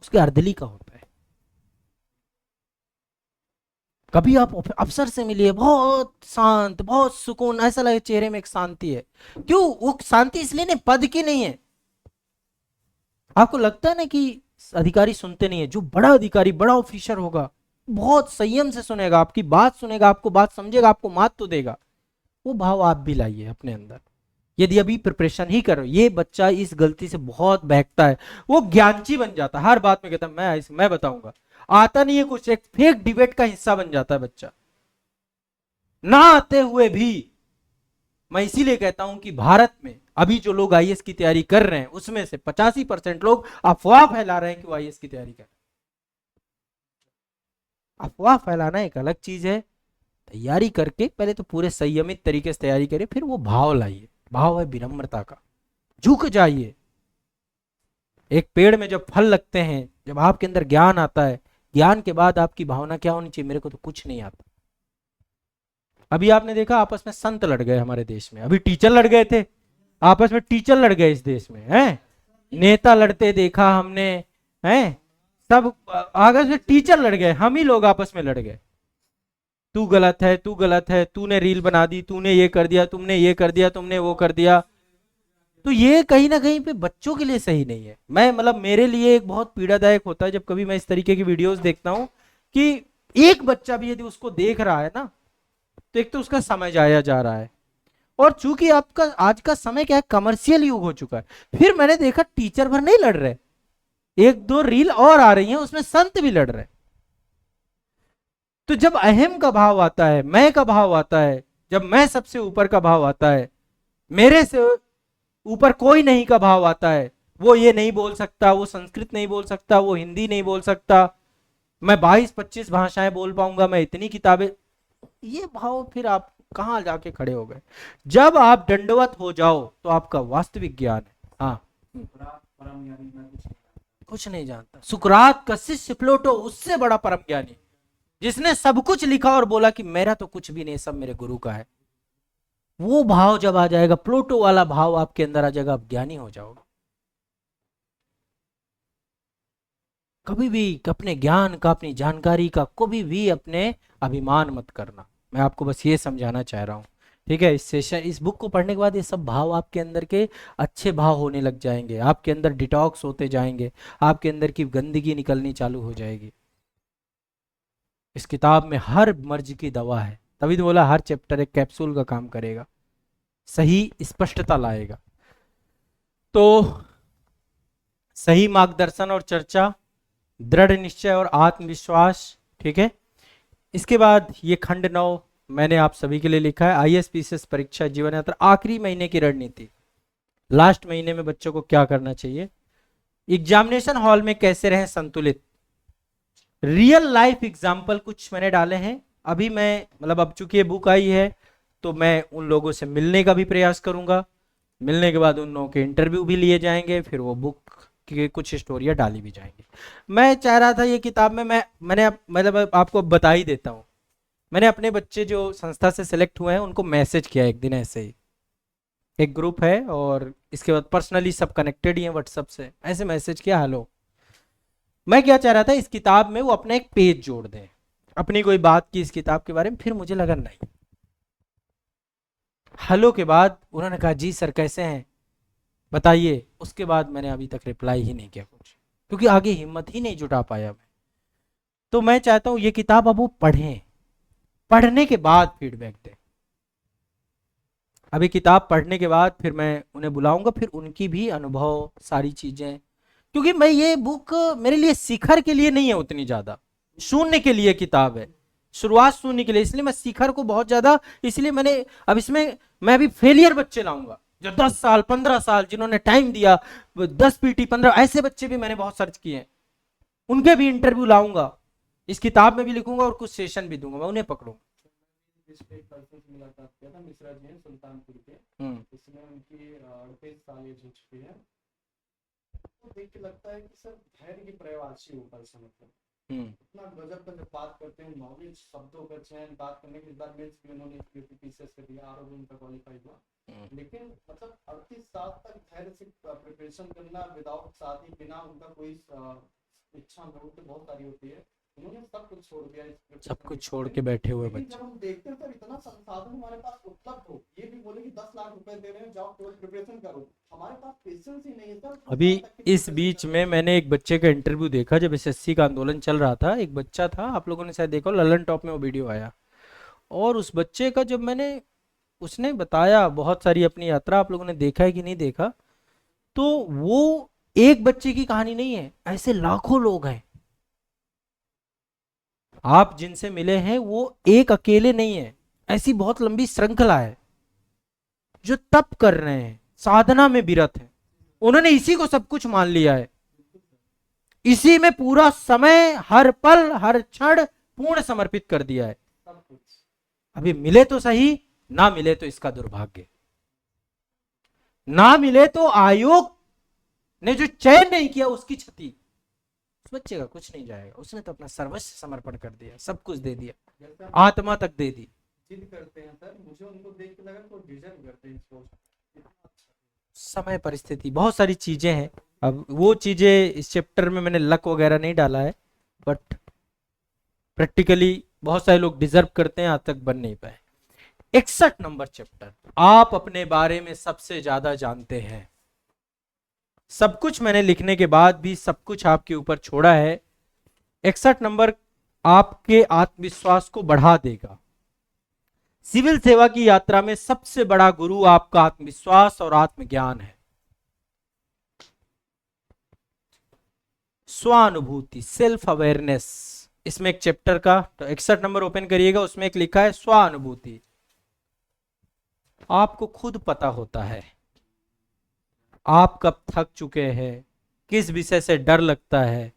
उसके अर्दली का होता है। कभी आप अफसर से मिलिए, बहुत शांत, बहुत सुकून, ऐसा लगे चेहरे में एक शांति है। क्यों? वो शांति इसलिए नहीं, पद की नहीं है। आपको लगता है ना कि अधिकारी सुनते नहीं है, जो बड़ा अधिकारी, बड़ा ऑफिसर होगा, बहुत संयम से सुनेगा, आपकी बात सुनेगा, आपको बात समझेगा, आपको मात तो देगा। वो भाव आप भी लाइए अपने अंदर। यदि अभी प्रिपरेशन ही करो, ये बच्चा इस गलती से बहुत बहकता है, वो ज्ञानची बन जाता है, हर बात में कहता है मैं बताऊंगा, आता नहीं है कुछ, एक फेक डिबेट का हिस्सा बन जाता है बच्चा, ना आते हुए भी। मैं इसीलिए कहता हूं कि भारत में अभी जो लोग आईएएस की तैयारी कर रहे हैं, उसमें से 85% लोग अफवाह फैला रहे हैं कि वो आईएएस की तैयारी कर रहे हैं। अफवाह फैलाना एक अलग चीज है, तैयारी करके पहले तो पूरे संयमित तरीके से तैयारी करिए, फिर वो भाव लाइए। भाव है विनम्रता का, झुक जाइए। एक पेड़ में जब फल लगते हैं, जब आपके अंदर ज्ञान आता है, ज्ञान के बाद आपकी भावना क्या होनी चाहिए, मेरे को तो कुछ नहीं आता। अभी आपने देखा आपस में संत लड़ गए हमारे देश में, अभी टीचर लड़ गए थे, आपस में टीचर लड़ गए इस देश में, हैं? नेता लड़ते देखा हमने, हैं? सब आपस में टीचर लड़ गए, हम ही लोग आपस में लड़ गए। तू गलत है, तू गलत है, तूने रील बना दी, तूने ये कर दिया, तुमने ये कर दिया, तुमने वो कर दिया। तो ये कहीं ना कहीं पे बच्चों के लिए सही नहीं है। मैं मतलब मेरे लिए एक बहुत पीड़ादायक होता है जब कभी मैं इस तरीके की वीडियोस देखता हूं कि एक बच्चा भी यदि उसको देख रहा है ना, तो एक तो उसका समय जाया जा रहा है, और चूंकि आपका आज का समय क्या है, कमर्शियल युग हो चुका है। फिर मैंने देखा टीचर भर नहीं लड़ रहे, एक दो रील और आ रही हैं, उसमें संत भी लड़ रहे। तो जब अहम का भाव आता है, मैं का भाव आता है, जब मैं सबसे ऊपर का भाव आता है, मेरे से ऊपर कोई नहीं का भाव आता है, वो ये नहीं बोल सकता, वो संस्कृत नहीं बोल सकता, वो हिंदी नहीं बोल सकता, मैं 22-25 भाषाएं बोल पाऊंगा, मैं इतनी किताबें, ये भाव फिर आप कहां जाके खड़े हो गए? जब आप दंडवत हो जाओ तो आपका वास्तविक ज्ञान है। हाँ, कुछ नहीं जानता। सुकरात का शिष्य प्लेटो उससे बड़ा परम ज्ञानी, जिसने सब कुछ लिखा और बोला कि मेरा तो कुछ भी नहीं, सब मेरे गुरु का है। वो भाव जब आ जाएगा, प्लूटो वाला भाव आपके अंदर आ जाएगा, आप ज्ञानी हो जाओगे। कभी भी अपने ज्ञान का, अपनी जानकारी का कभी भी अपने अभिमान मत करना। मैं आपको बस ये समझाना चाह रहा हूँ, ठीक है? इस सेशन, इस बुक को पढ़ने के बाद ये सब भाव आपके अंदर के अच्छे भाव होने लग जाएंगे, आपके अंदर डिटॉक्स होते जाएंगे, आपके अंदर की गंदगी निकलनी चालू हो जाएगी। इस किताब में हर मर्ज की दवा है, तभी तो बोला हर चैप्टर एक कैप्सूल का काम करेगा, सही स्पष्टता लाएगा। तो सही मार्गदर्शन और चर्चा, दृढ़ निश्चय और आत्मविश्वास, ठीक है? इसके बाद ये खंड 9 मैंने आप सभी के लिए लिखा है, आईएएस परीक्षा जीवन यात्रा, आखिरी महीने की रणनीति। लास्ट महीने में बच्चों को क्या करना चाहिए, एग्जामिनेशन हॉल में कैसे रहें संतुलित, रियल लाइफ एग्जाम्पल कुछ मैंने डाले हैं। अभी मैं मतलब अब चूंकि ये बुक आई है तो मैं उन लोगों से मिलने का भी प्रयास करूंगा, मिलने के बाद उन लोगों के इंटरव्यू भी लिए जाएंगे, फिर वो बुक की कुछ स्टोरियां डाली भी जाएंगी। मैं चाह रहा था ये किताब में मैंने मतलब आपको बता ही देता हूँ, मैंने अपने बच्चे जो संस्था से सिलेक्ट हुए हैं उनको मैसेज किया एक दिन, ऐसे ही एक ग्रुप है और इसके बाद पर्सनली सब कनेक्टेड ही है व्हाट्सएप से, ऐसे मैसेज किया, हेलो। मैं क्या चाह रहा था, इस किताब में वो अपना एक पेज जोड़ दें, अपनी कोई बात की इस किताब के बारे में। फिर मुझे लगा नहीं, हेलो के बाद उन्होंने कहा जी सर कैसे हैं बताइए। उसके बाद मैंने अभी तक रिप्लाई ही नहीं किया कुछ, क्योंकि आगे हिम्मत ही नहीं जुटा पाया मैं। तो मैं चाहता हूं ये किताब अब वो पढ़ें, पढ़ने के बाद फीडबैक दें। अभी किताब पढ़ने के बाद फिर मैं उन्हें बुलाऊंगा, फिर उनकी भी अनुभव सारी चीजें, क्योंकि मैं ये बुक मेरे लिए शिखर के लिए नहीं है उतनी ज्यादा, शून्य के लिए किताब है, शुरुआत शून्य के लिए, इसलिए मैं शिखर को बहुत ज्यादा, इसलिए मैंने अब इसमें मैं अभी फेलियर बच्चे लाऊंगा जो 10 साल 15 साल जिन्होंने टाइम दिया, 10 पीटी 15 ऐसे बच्चे भी मैंने बहुत सर्च किए हैं, उनके भी इंटरव्यू लाऊंगा, इस किताब में भी लिखूंगा और कुछ सेशन भी दूंगा, मैं उन्हें पकड़ूंगा। जिस पे एक पर्सन से मुलाकात किया था, मिश्रा जी हैं सुल्तानपुर के, इसमें उनकी 38 साल एज हो चुकी है। तो देख के लगता है कि सर धैर्य की प्रवासी ऊपर से, मतलब इतना गजब का जब बात करते हैं, नॉलेज, शब्दों का चयन, बात करने के बाद मेंस भी उन्होंने यूपीपीसीएस का दिया, आरओ उनका क्वालिफाई हुआ, लेकिन मतलब 38 साल तक धैर्य से प्रिपरेशन करना, विदाउट शादी, बिना उनका कोई इच्छा तो बहुत सारी होती है, उन्होंने सब कुछ छोड़ दिया, सब कुछ छोड़ के बैठे हुए लेकिन बच्चे। जब हम देखते हैं सर इतना संसाधन हमारे पास उपलब्ध हो, ये भी बोले कि 10 लाख रुपए दे रहे हैं, जाओ केवल प्रिपरेशन करो, हमारे पास पेशेंस ही नहीं है सर। अभी इस बीच में मैंने एक बच्चे का इंटरव्यू देखा, जब एसएससी का आंदोलन चल रहा था, एक बच्चा था, आप लोगों ने शायद देखा, ललन टॉप में वो वीडियो आया, और उस बच्चे का जब मैंने, उसने बताया बहुत सारी अपनी यात्रा, आप लोगों ने देखा है कि नहीं देखा, तो वो एक बच्चे की कहानी नहीं है, ऐसे लाखों लोग हैं आप जिनसे मिले हैं, वो एक अकेले नहीं है, ऐसी बहुत लंबी श्रृंखला है जो तप कर रहे हैं, साधना में विरत है, उन्होंने इसी को सब कुछ मान लिया है, इसी में पूरा समय, हर पल हर क्षण पूर्ण समर्पित कर दिया है। अभी मिले तो सही, ना मिले तो इसका दुर्भाग्य, ना मिले तो आयोग ने जो चयन नहीं किया उसकी क्षति, उस बच्चे का कुछ नहीं जाएगा, उसने तो अपना सर्वस्व समर्पण कर दिया, सब कुछ दे दिया, आत्मा तक दे दी। जिद करते हैं सर, मुझे उनको देख के लगा कोई डिजर्व करते हैं इसको। समय, परिस्थिति, बहुत सारी चीजें हैं, अब वो चीजें इस चैप्टर में मैंने लक वगैरह नहीं डाला है, बट प्रैक्टिकली बहुत सारे लोग डिजर्व करते हैं, आज तक बन नहीं पाए। 61 नंबर चैप्टर, आप अपने बारे में सबसे ज्यादा जानते हैं। सब कुछ मैंने लिखने के बाद भी सब कुछ आपके ऊपर छोड़ा है। 61 नंबर आपके आत्मविश्वास को बढ़ा देगा। सिविल सेवा की यात्रा में सबसे बड़ा गुरु आपका आत्मविश्वास और आत्मज्ञान है। स्वानुभूति, सेल्फ अवेयरनेस, इसमें एक चैप्टर का, तो 61 नंबर ओपन करिएगा, उसमें एक लिखा है स्वानुभूति। आपको खुद पता होता है आप कब थक चुके हैं, किस विषय से डर लगता है,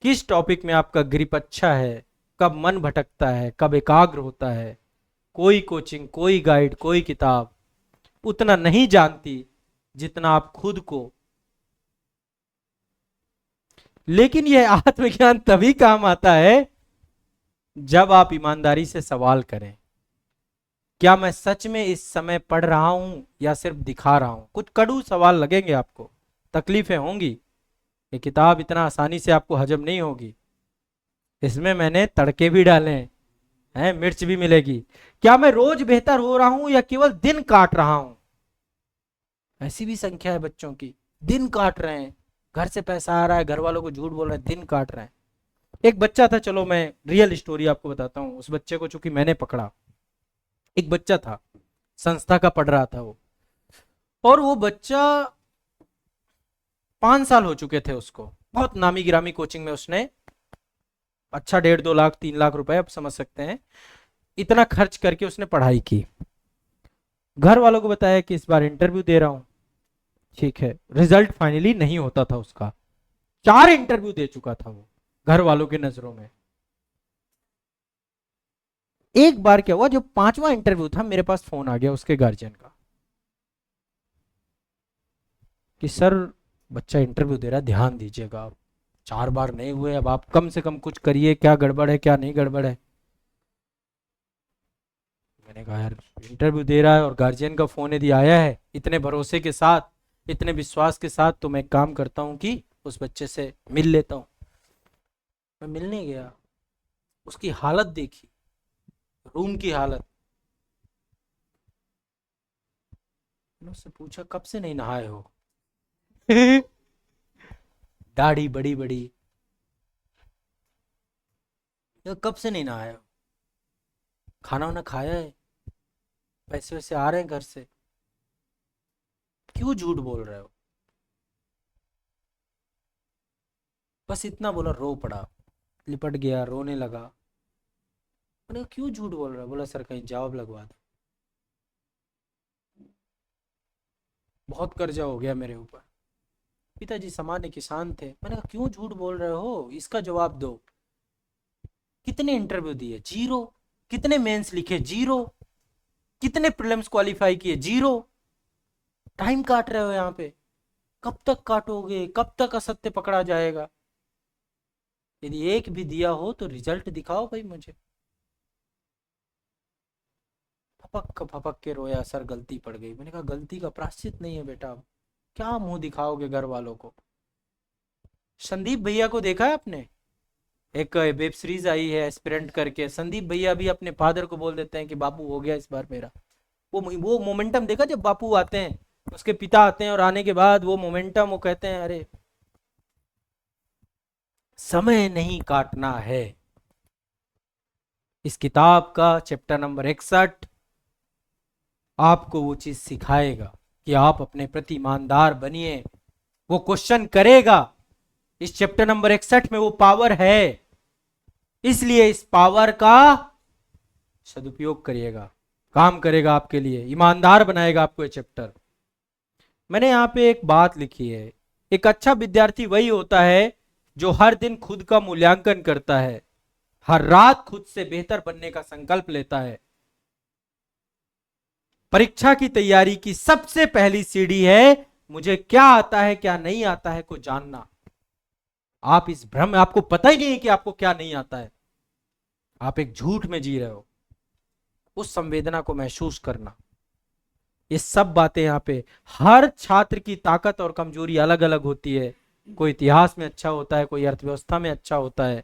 किस टॉपिक में आपका ग्रिप अच्छा है, कब मन भटकता है, कब एकाग्र होता है। कोई कोचिंग, कोई गाइड, कोई किताब उतना नहीं जानती जितना आप खुद को। लेकिन यह आत्मज्ञान तभी काम आता है जब आप ईमानदारी से सवाल करें, क्या मैं सच में इस समय पढ़ रहा हूं या सिर्फ दिखा रहा हूं। कुछ कड़ू सवाल लगेंगे आपको, तकलीफें होंगी, ये किताब इतना आसानी से आपको हजम नहीं होगी, इसमें मैंने तड़के भी डाले हैं, मिर्च भी मिलेगी। क्या मैं रोज बेहतर हो रहा हूं या केवल दिन काट रहा हूं। ऐसी भी संख्या है बच्चों की, दिन काट रहे हैं, घर से पैसा आ रहा है, घर वालों को झूठ बोल रहे हैं, दिन काट रहे हैं। एक बच्चा था, चलो मैं रियल स्टोरी आपको बताता हूं, उस बच्चे को चूंकि मैंने पकड़ा। एक बच्चा था, संस्था का पढ़ रहा था वो, और वो बच्चा 5 साल हो चुके थे उसको, बहुत नामी गिरामी कोचिंग में उसने अच्छा 1.5-2 लाख 3 लाख रुपए, आप समझ सकते हैं, इतना खर्च करके उसने पढ़ाई की। घर वालों को बताया कि इस बार इंटरव्यू दे रहा हूं, ठीक है, रिजल्ट फाइनली नहीं होता था उसका, 4 इंटरव्यू दे चुका था वो घर वालों की नजरों में। एक बार क्या हुआ, जो 5वां इंटरव्यू था, मेरे पास फोन आ गया उसके गार्जियन का कि सर बच्चा इंटरव्यू दे रहा है, ध्यान दीजिएगा आप, 4 बार नहीं हुए, अब आप कम से कम कुछ करिए, क्या गड़बड़ है क्या नहीं गड़बड़ है। मैंने कहा यार इंटरव्यू दे रहा है और गार्जियन का फोन यदि आया है इतने भरोसे के साथ, इतने विश्वास के साथ, तो मैं एक काम करता हूं कि उस बच्चे से मिल लेता हूं। मैं मिलने गया, उसकी हालत देखी, रूम की हालत, मैंने उससे पूछा कब से नहीं नहाए हो? दाढ़ी बड़ी बड़ी, कब से नहीं नहाए हो? खाना वाना खाया है? पैसे वैसे आ रहे हैं घर से? क्यों झूठ बोल रहे हो? बस इतना बोला, रो पड़ा, लिपट गया, रोने लगा। मैंने कहा क्यों झूठ बोल रहा है? बोला सर कहीं जॉब लगवा दो, बहुत कर्जा हो गया मेरे ऊपर। पिताजी सामान्य किसान थे। मैंने कहा क्यों झूठ बोल रहे हो, इसका जवाब दो। कितने इंटरव्यू दिए? जीरो। कितने मेंस लिखे? जीरो। कितने प्रीलिम्स क्वालिफाई किए? जीरो। टाइम काट रहे हो यहाँ पे, कब तक काटोगे? कब तक असत्य पकड़ा जाएगा? यदि एक भी दिया हो तो रिजल्ट दिखाओ भाई मुझे। फपक के रोया, सर गलती पड़ गई। मैंने कहा गलती का प्रायश्चित नहीं है बेटा, अब क्या मुंह दिखाओगे घर वालों को? संदीप भैया को देखा है आपने? एक वेब सीरीज आई है एस्पिरेंट करके, संदीप भैया भी अपने फादर को बोल देते हैं कि बापू हो गया इस बार मेरा। वो मोमेंटम देखा, जब बापू आते हैं, उसके पिता आते हैं और आने के बाद वो मोमेंटम, वो कहते हैं अरे समय नहीं काटना है। इस किताब का चैप्टर नंबर 61 आपको वो चीज सिखाएगा कि आप अपने प्रति ईमानदार बनिए। वो क्वेश्चन करेगा, इस चैप्टर नंबर 61 में वो पावर है, इसलिए इस पावर का सदुपयोग करिएगा, काम करेगा आपके लिए, ईमानदार बनाएगा आपको ये चैप्टर। मैंने यहाँ पे एक बात लिखी है, एक अच्छा विद्यार्थी वही होता है जो हर दिन खुद का मूल्यांकन करता है, हर रात खुद से बेहतर बनने का संकल्प लेता है। परीक्षा की तैयारी की सबसे पहली सीढ़ी है मुझे क्या आता है क्या नहीं आता है को जानना। आप इस भ्रम में, आपको पता ही नहीं है कि आपको क्या नहीं आता है, आप एक झूठ में जी रहे हो। उस संवेदना को महसूस करना, ये सब बातें यहाँ पे, हर छात्र की ताकत और कमजोरी अलग अलग होती है। कोई इतिहास में अच्छा होता है, कोई अर्थव्यवस्था में अच्छा होता है।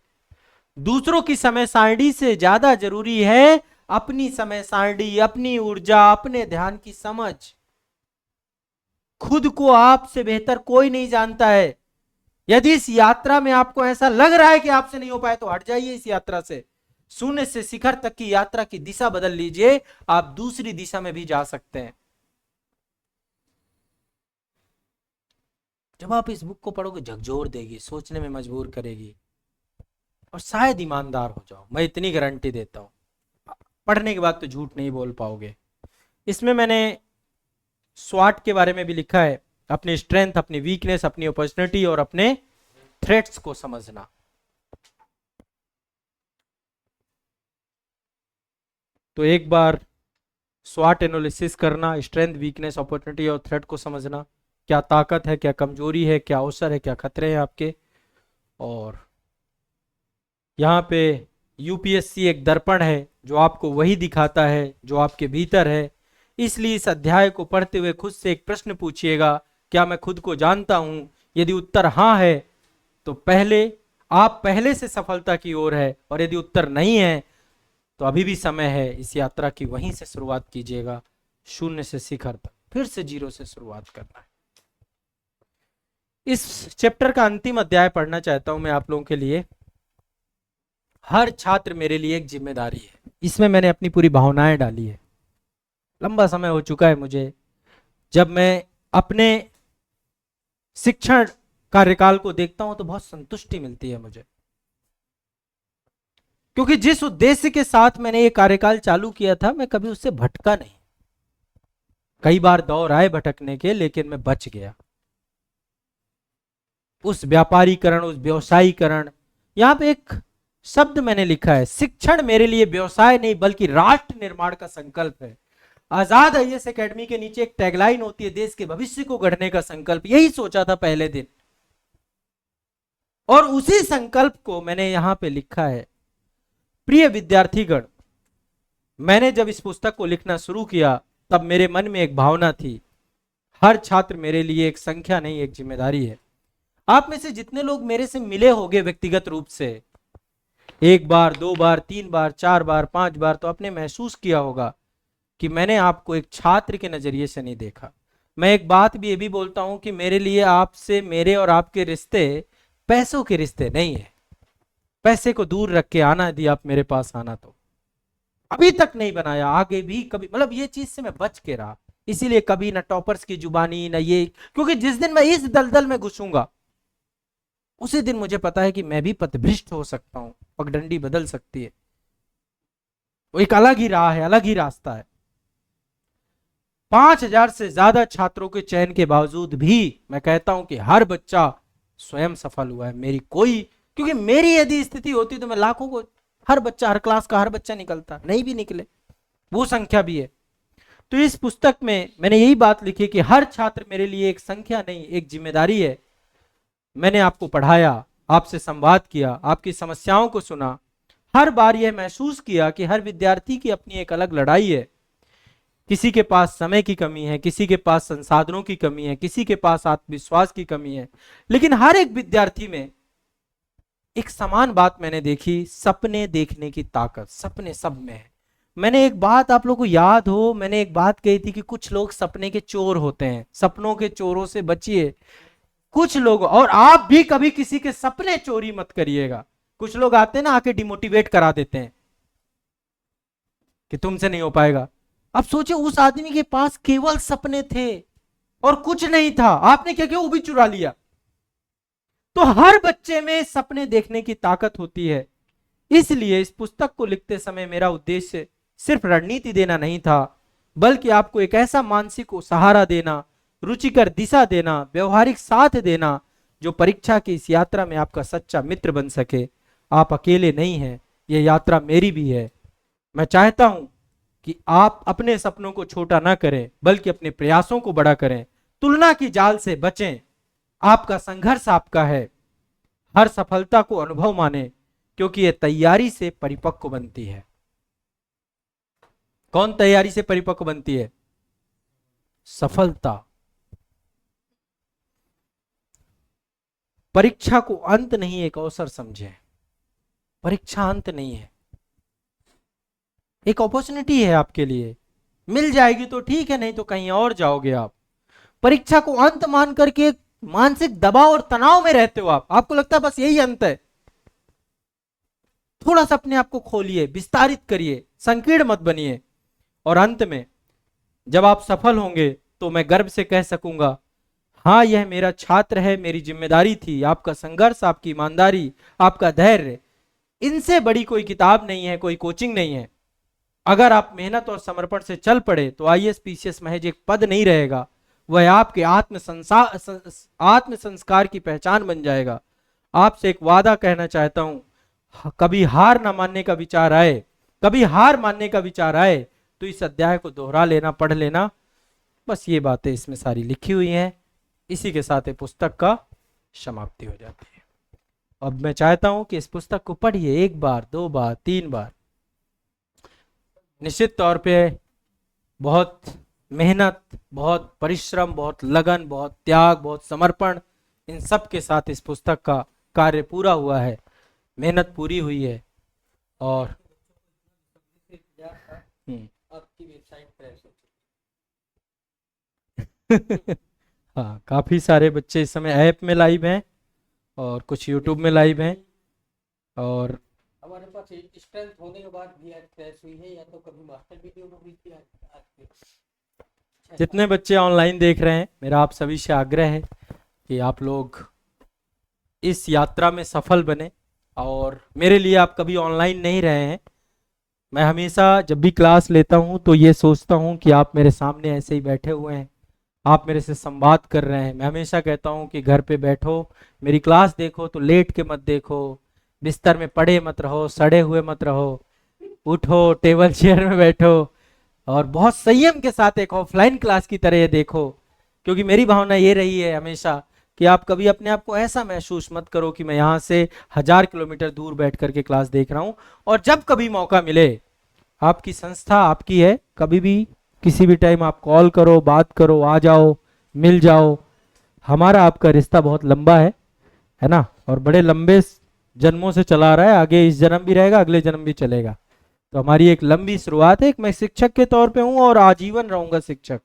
दूसरों की समय सारणी से ज्यादा जरूरी है अपनी समय सारणी, अपनी ऊर्जा, अपने ध्यान की समझ। खुद को आपसे बेहतर कोई नहीं जानता है। यदि इस यात्रा में आपको ऐसा लग रहा है कि आपसे नहीं हो पाए तो हट जाइए इस यात्रा से। शून्य से शिखर तक की यात्रा की दिशा बदल लीजिए, आप दूसरी दिशा में भी जा सकते हैं। जब आप इस बुक को पढ़ोगे झकझोर देगी, सोचने में मजबूर करेगी, और शायद ईमानदार हो जाओ, मैं इतनी गारंटी देता हूं। पढ़ने के बाद तो झूठ नहीं बोल पाओगे। इसमें मैंने स्वाट के बारे में भी लिखा है, अपनी स्ट्रेंथ, अपनी वीकनेस, अपनी अपॉर्चुनिटी और अपने थ्रेट्स को समझना। तो एक बार स्वाट एनालिसिस करना, स्ट्रेंथ, वीकनेस, अपॉर्चुनिटी और थ्रेट को समझना, क्या ताकत है, क्या कमजोरी है, क्या अवसर है, क्या खतरे हैं आपके। और यहाँ पे यूपीएससी एक दर्पण है जो आपको वही दिखाता है जो आपके भीतर है। इसलिए इस अध्याय को पढ़ते हुए खुद से एक प्रश्न पूछिएगा, क्या मैं खुद को जानता हूं? यदि उत्तर हाँ है तो आप पहले से सफलता की ओर है, और यदि उत्तर नहीं है तो अभी भी समय है, इस यात्रा की वहीं से शुरुआत कीजिएगा, शून्य से शिखर तक, फिर से जीरो से शुरुआत करना है। इस चैप्टर का अंतिम अध्याय पढ़ना चाहता हूं मैं आप लोगों के लिए। हर छात्र मेरे लिए एक जिम्मेदारी है। इसमें मैंने अपनी पूरी भावनाएं डाली है। लंबा समय हो चुका है मुझे, जब मैं अपने शिक्षण कार्यकाल को देखता हूं तो बहुत संतुष्टि मिलती है मुझे, क्योंकि जिस उद्देश्य के साथ मैंने ये कार्यकाल चालू किया था मैं कभी उससे भटका नहीं। कई बार दौर आए भटकने के, लेकिन मैं बच गया। उस व्यापारीकरण, उस व्यवसायीकरण, यहां पे एक शब्द मैंने लिखा है, शिक्षण मेरे लिए व्यवसाय नहीं बल्कि राष्ट्र निर्माण का संकल्प है। आजाद आईएएस एकेडमी के नीचे एक टैगलाइन होती है, देश के भविष्य को गढ़ने का संकल्प। यही सोचा था पहले दिन, और उसी संकल्प को मैंने यहां पे लिखा है। प्रिय विद्यार्थीगण, मैंने जब इस पुस्तक को लिखना शुरू किया तब मेरे मन में एक भावना थी, हर छात्र मेरे लिए एक संख्या नहीं, एक जिम्मेदारी है। आप में से जितने लोग मेरे से मिले होंगे व्यक्तिगत रूप से, एक बार, दो बार, तीन बार, चार बार, पांच बार, तो आपने महसूस किया होगा कि मैंने आपको एक छात्र के नजरिए से नहीं देखा, मैं एक बात भी ये भी बोलता हूं कि मेरे लिए आपसे मेरे और आपके रिश्ते पैसों के रिश्ते नहीं है। पैसे को दूर रख के आना, यदि आप मेरे पास आना तो अभी तक नहीं बनाया, आगे भी कभी, मतलब ये चीज से मैं बच के रहा। इसीलिए कभी ना टॉपर्स की जुबानी ना ये, क्योंकि जिस दिन मैं इस दलदल में घुसूंगा उसी दिन मुझे पता है कि मैं भी पथभ्रष्ट हो सकता हूं, पगडंडी बदल सकती है। वो एक अलग ही राह है, अलग ही रास्ता है। 5,000 से ज्यादा छात्रों के चयन के बावजूद भी मैं कहता हूं कि हर बच्चा स्वयं सफल हुआ है। मेरी कोई, क्योंकि मेरी यदि स्थिति होती तो मैं लाखों को, हर बच्चा, हर क्लास का हर बच्चा निकलता, नहीं भी निकले, वो संख्या भी है। तो इस पुस्तक में मैंने यही बात लिखी कि हर छात्र मेरे लिए एक संख्या नहीं, एक जिम्मेदारी है। मैंने आपको पढ़ाया, आपसे संवाद किया, आपकी समस्याओं को सुना, हर बार यह महसूस किया कि हर विद्यार्थी की अपनी एक अलग लड़ाई है। किसी के पास समय की कमी है, किसी के पास संसाधनों की कमी है, किसी के पास आत्मविश्वास की कमी है, लेकिन हर एक विद्यार्थी में एक समान बात मैंने देखी, सपने देखने की ताकत। सपने सब में है। मैंने एक बात, आप लोगों को याद हो, मैंने एक बात कही थी कि कुछ लोग सपने के चोर होते हैं। सपनों के चोरों से बचिए। कुछ लोग, और आप भी कभी किसी के सपने चोरी मत करिएगा। कुछ लोग आते हैं ना, आके डिमोटिवेट करा देते हैं कि तुमसे नहीं हो पाएगा। अब सोचिए, उस आदमी के पास केवल सपने थे और कुछ नहीं था, आपने क्या किया, वो भी चुरा लिया। तो हर बच्चे में सपने देखने की ताकत होती है। इसलिए इस पुस्तक को लिखते समय मेरा उद्देश्य सिर्फ रणनीति देना नहीं था, बल्कि आपको एक ऐसा मानसिक सहारा देना, रुचिकर दिशा देना, व्यवहारिक साथ देना, जो परीक्षा की इस यात्रा में आपका सच्चा मित्र बन सके। आप अकेले नहीं हैं, यह यात्रा मेरी भी है। मैं चाहता हूं कि आप अपने सपनों को छोटा ना करें, बल्कि अपने प्रयासों को बड़ा करें। तुलना की जाल से बचें। आपका संघर्ष आपका है। हर सफलता को अनुभव माने, क्योंकि यह तैयारी से परिपक्व बनती है। कौन तैयारी से परिपक्व बनती है? सफलता। परीक्षा को अंत नहीं, एक अवसर समझें। परीक्षा अंत नहीं है, एक अपॉर्चुनिटी है आपके लिए। मिल जाएगी तो ठीक है, नहीं तो कहीं और जाओगे आप। परीक्षा को अंत मान करके मानसिक दबाव और तनाव में रहते हो आप। आपको लगता है बस यही अंत है। थोड़ा सा अपने आप को खोलिए, विस्तारित करिए, संकीर्ण मत बनिए। और अंत में जब आप सफल होंगे तो मैं गर्व से कह सकूंगा, हाँ, यह मेरा छात्र है, मेरी जिम्मेदारी थी। आपका संघर्ष, आपकी ईमानदारी, आपका धैर्य, इनसे बड़ी कोई किताब नहीं है, कोई कोचिंग नहीं है। अगर आप मेहनत और समर्पण से चल पड़े तो आईएएस पीसीएस महज एक पद नहीं रहेगा, वह आपके आत्म संस्कार की पहचान बन जाएगा। आपसे एक वादा कहना चाहता हूं, कभी हार ना मानने का विचार आए, कभी हार मानने का विचार आए तो इस अध्याय को दोहरा लेना, पढ़ लेना। बस ये बातें इसमें सारी लिखी हुई हैं। इसी के साथ ये पुस्तक का समाप्ति हो जाती है। अब मैं चाहता हूं कि इस पुस्तक को पढ़िए, 1 बार, 2 बार, 3 बार। निश्चित तौर पे बहुत मेहनत, बहुत परिश्रम, बहुत लगन, बहुत त्याग, बहुत समर्पण, इन सब के साथ इस पुस्तक का कार्य पूरा हुआ है, मेहनत पूरी हुई है। और आपकी वेबसाइट पर हाँ, काफी सारे बच्चे इस समय ऐप में लाइव हैं और कुछ यूट्यूब में लाइव हैं। और हमारे पास स्ट्रेंथ होने के बाद भी आज क्रैश हुई है, या तो कभी मास्टर वीडियो में हुई थी आज के। जितने बच्चे ऑनलाइन देख रहे हैं, मेरा आप सभी से आग्रह है कि आप लोग इस यात्रा में सफल बने। और मेरे लिए आप कभी ऑनलाइन नहीं रहे हैं। मैं हमेशा जब भी क्लास लेता हूं तो ये सोचता हूं कि आप मेरे सामने ऐसे ही बैठे हुए हैं, आप मेरे से संवाद कर रहे हैं। मैं हमेशा कहता हूं कि घर पे बैठो, मेरी क्लास देखो तो लेट के मत देखो, बिस्तर में पड़े मत रहो, सड़े हुए मत रहो, उठो, टेबल चेयर में बैठो और बहुत संयम के साथ एक ऑफलाइन क्लास की तरह देखो। क्योंकि मेरी भावना ये रही है हमेशा कि आप कभी अपने आप को ऐसा महसूस मत करो कि मैं यहाँ से 1000 किलोमीटर दूर बैठ करके क्लास देख रहा हूँ। और जब कभी मौका मिले, आपकी संस्था आपकी है, कभी भी किसी भी टाइम आप कॉल करो, बात करो, आ जाओ, मिल जाओ। हमारा आपका रिश्ता बहुत लंबा है ना, और बड़े लंबे जन्मों से चला रहा है, आगे इस जन्म भी रहेगा, अगले जन्म भी चलेगा। तो हमारी एक लंबी शुरुआत है। एक मैं शिक्षक के तौर पे हूँ और आजीवन रहूंगा शिक्षक।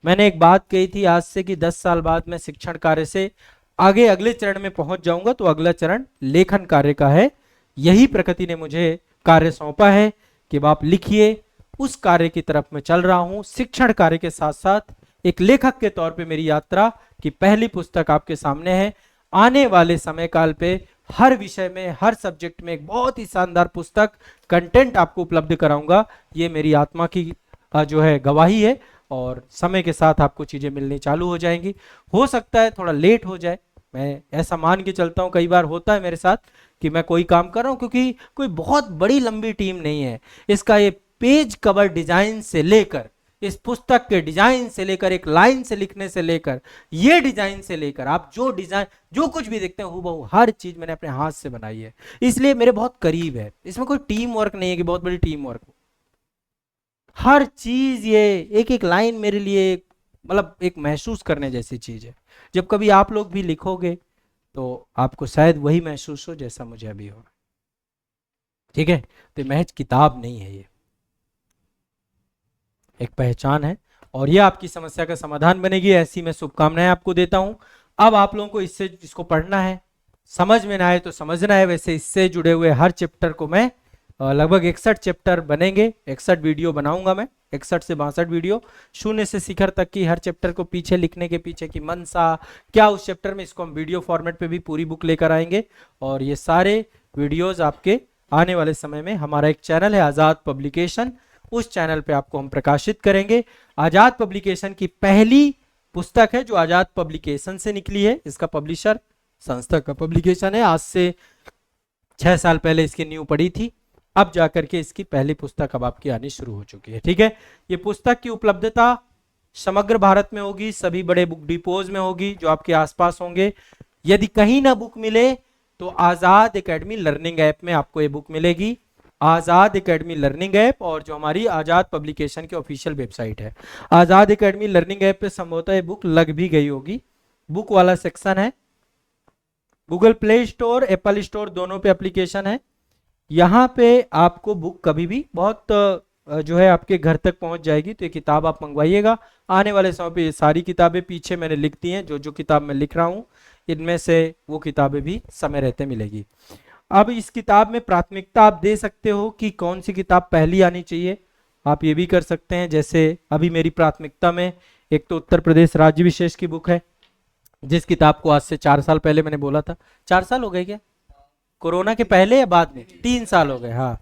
मैंने एक बात कही थी आज से कि 10 साल बाद मैं शिक्षण कार्य से आगे अगले चरण में पहुंच जाऊंगा, तो अगला चरण लेखन कार्य का है। यही प्रकृति ने मुझे कार्य सौंपा है कि आप लिखिए, उस कार्य की तरफ मैं चल रहा हूं। शिक्षण कार्य के साथ साथ एक लेखक के तौर पे मेरी यात्रा की पहली पुस्तक आपके सामने है। आने वाले समय काल पे हर विषय में, हर सब्जेक्ट में एक बहुत ही शानदार पुस्तक, कंटेंट आपको उपलब्ध कराऊंगा। ये मेरी आत्मा की जो है गवाही है, और समय के साथ आपको चीजें मिलनी चालू हो जाएंगी। हो सकता है थोड़ा लेट हो जाए, मैं ऐसा मान के चलता हूँ। कई बार होता है मेरे साथ कि मैं कोई काम कर रहा हूँ, क्योंकि कोई बहुत बड़ी लंबी टीम नहीं है। इसका ये पेज कवर डिजाइन से लेकर, इस पुस्तक के डिजाइन से लेकर, एक लाइन से लिखने से लेकर, ये डिजाइन से लेकर, आप जो डिजाइन जो कुछ भी देखते हैं हूबहू हर चीज मैंने अपने हाथ से बनाई है। इसलिए मेरे बहुत करीब है। इसमें कोई टीम वर्क नहीं है कि बहुत बड़ी टीम वर्क हो। हर चीज, ये एक एक लाइन मेरे लिए मतलब एक महसूस करने जैसी चीज है। जब कभी आप लोग भी लिखोगे तो आपको शायद वही महसूस हो जैसा मुझे अभी हो रहा है। ठीक है, तो महज किताब नहीं है, ये एक पहचान है, और ये आपकी समस्या का समाधान बनेगी। ऐसी मैं शुभकामनाएं आपको देता हूं। अब आप लोगों को इसको पढ़ना है, समझ में ना आए तो समझना है। वैसे इससे जुड़े हुए हर चैप्टर को मैं लगभग 61 चैप्टर बनेंगे, 61 वीडियो बनाऊंगा मैं, 61 से 62 वीडियो, शून्य से शिखर तक की हर चैप्टर को पीछे लिखने के पीछे की मनसा क्या उस चैप्टर में, इसको हम वीडियो फॉर्मेट पे भी पूरी बुक लेकर आएंगे। और ये सारे वीडियोस आपके आने वाले समय में, हमारा एक चैनल है आजाद पब्लिकेशन, उस चैनल पे आपको हम प्रकाशित करेंगे। आजाद पब्लिकेशन की पहली पुस्तक है जो आजाद पब्लिकेशन से निकली है। इसका पब्लिशर संस्था का पब्लिकेशन है। आज से 6 साल पहले इसकी न्यू पड़ी थी, अब जाकर के इसकी पहली पुस्तक अब आपकी आनी शुरू हो चुकी है। ठीक है, ये पुस्तक की उपलब्धता समग्र भारत में होगी, सभी बड़े बुक डिपोज में होगी जो आपके आसपास होंगे। यदि कहीं ना बुक मिले तो आजाद एकेडमी लर्निंग ऐप में आपको ये बुक मिलेगी। आजाद एकेडमी लर्निंग ऐप, और जो हमारी आजाद पब्लिकेशन की ऑफिशियल वेबसाइट है। आजाद एकेडमी लर्निंग ऐप पे संभवतः ये बुक लग भी गई होगी। बुक वाला सेक्शन है, Google play store, Apple store दोनों पे एप्लीकेशन है। यहाँ पे आपको बुक कभी भी बहुत जो है आपके घर तक पहुंच जाएगी। तो ये किताब आप मंगवाइएगा। आने वाले समय पे ये सारी किताबें पीछे मैंने लिख दी हैं, जो किताब मैं लिख रहा हूँ इनमें से वो किताबें भी समय रहते मिलेगी। अब इस किताब में प्राथमिकता आप दे सकते हो कि कौन सी किताब पहली आनी चाहिए, आप ये भी कर सकते हैं। जैसे अभी मेरी प्राथमिकता में एक तो उत्तर प्रदेश राज्य विशेष की बुक है, जिस किताब को आज से 4 साल पहले मैंने बोला था। 4 साल हो गए क्या, कोरोना के पहले या बाद में? 3 साल हो गए। हाँ,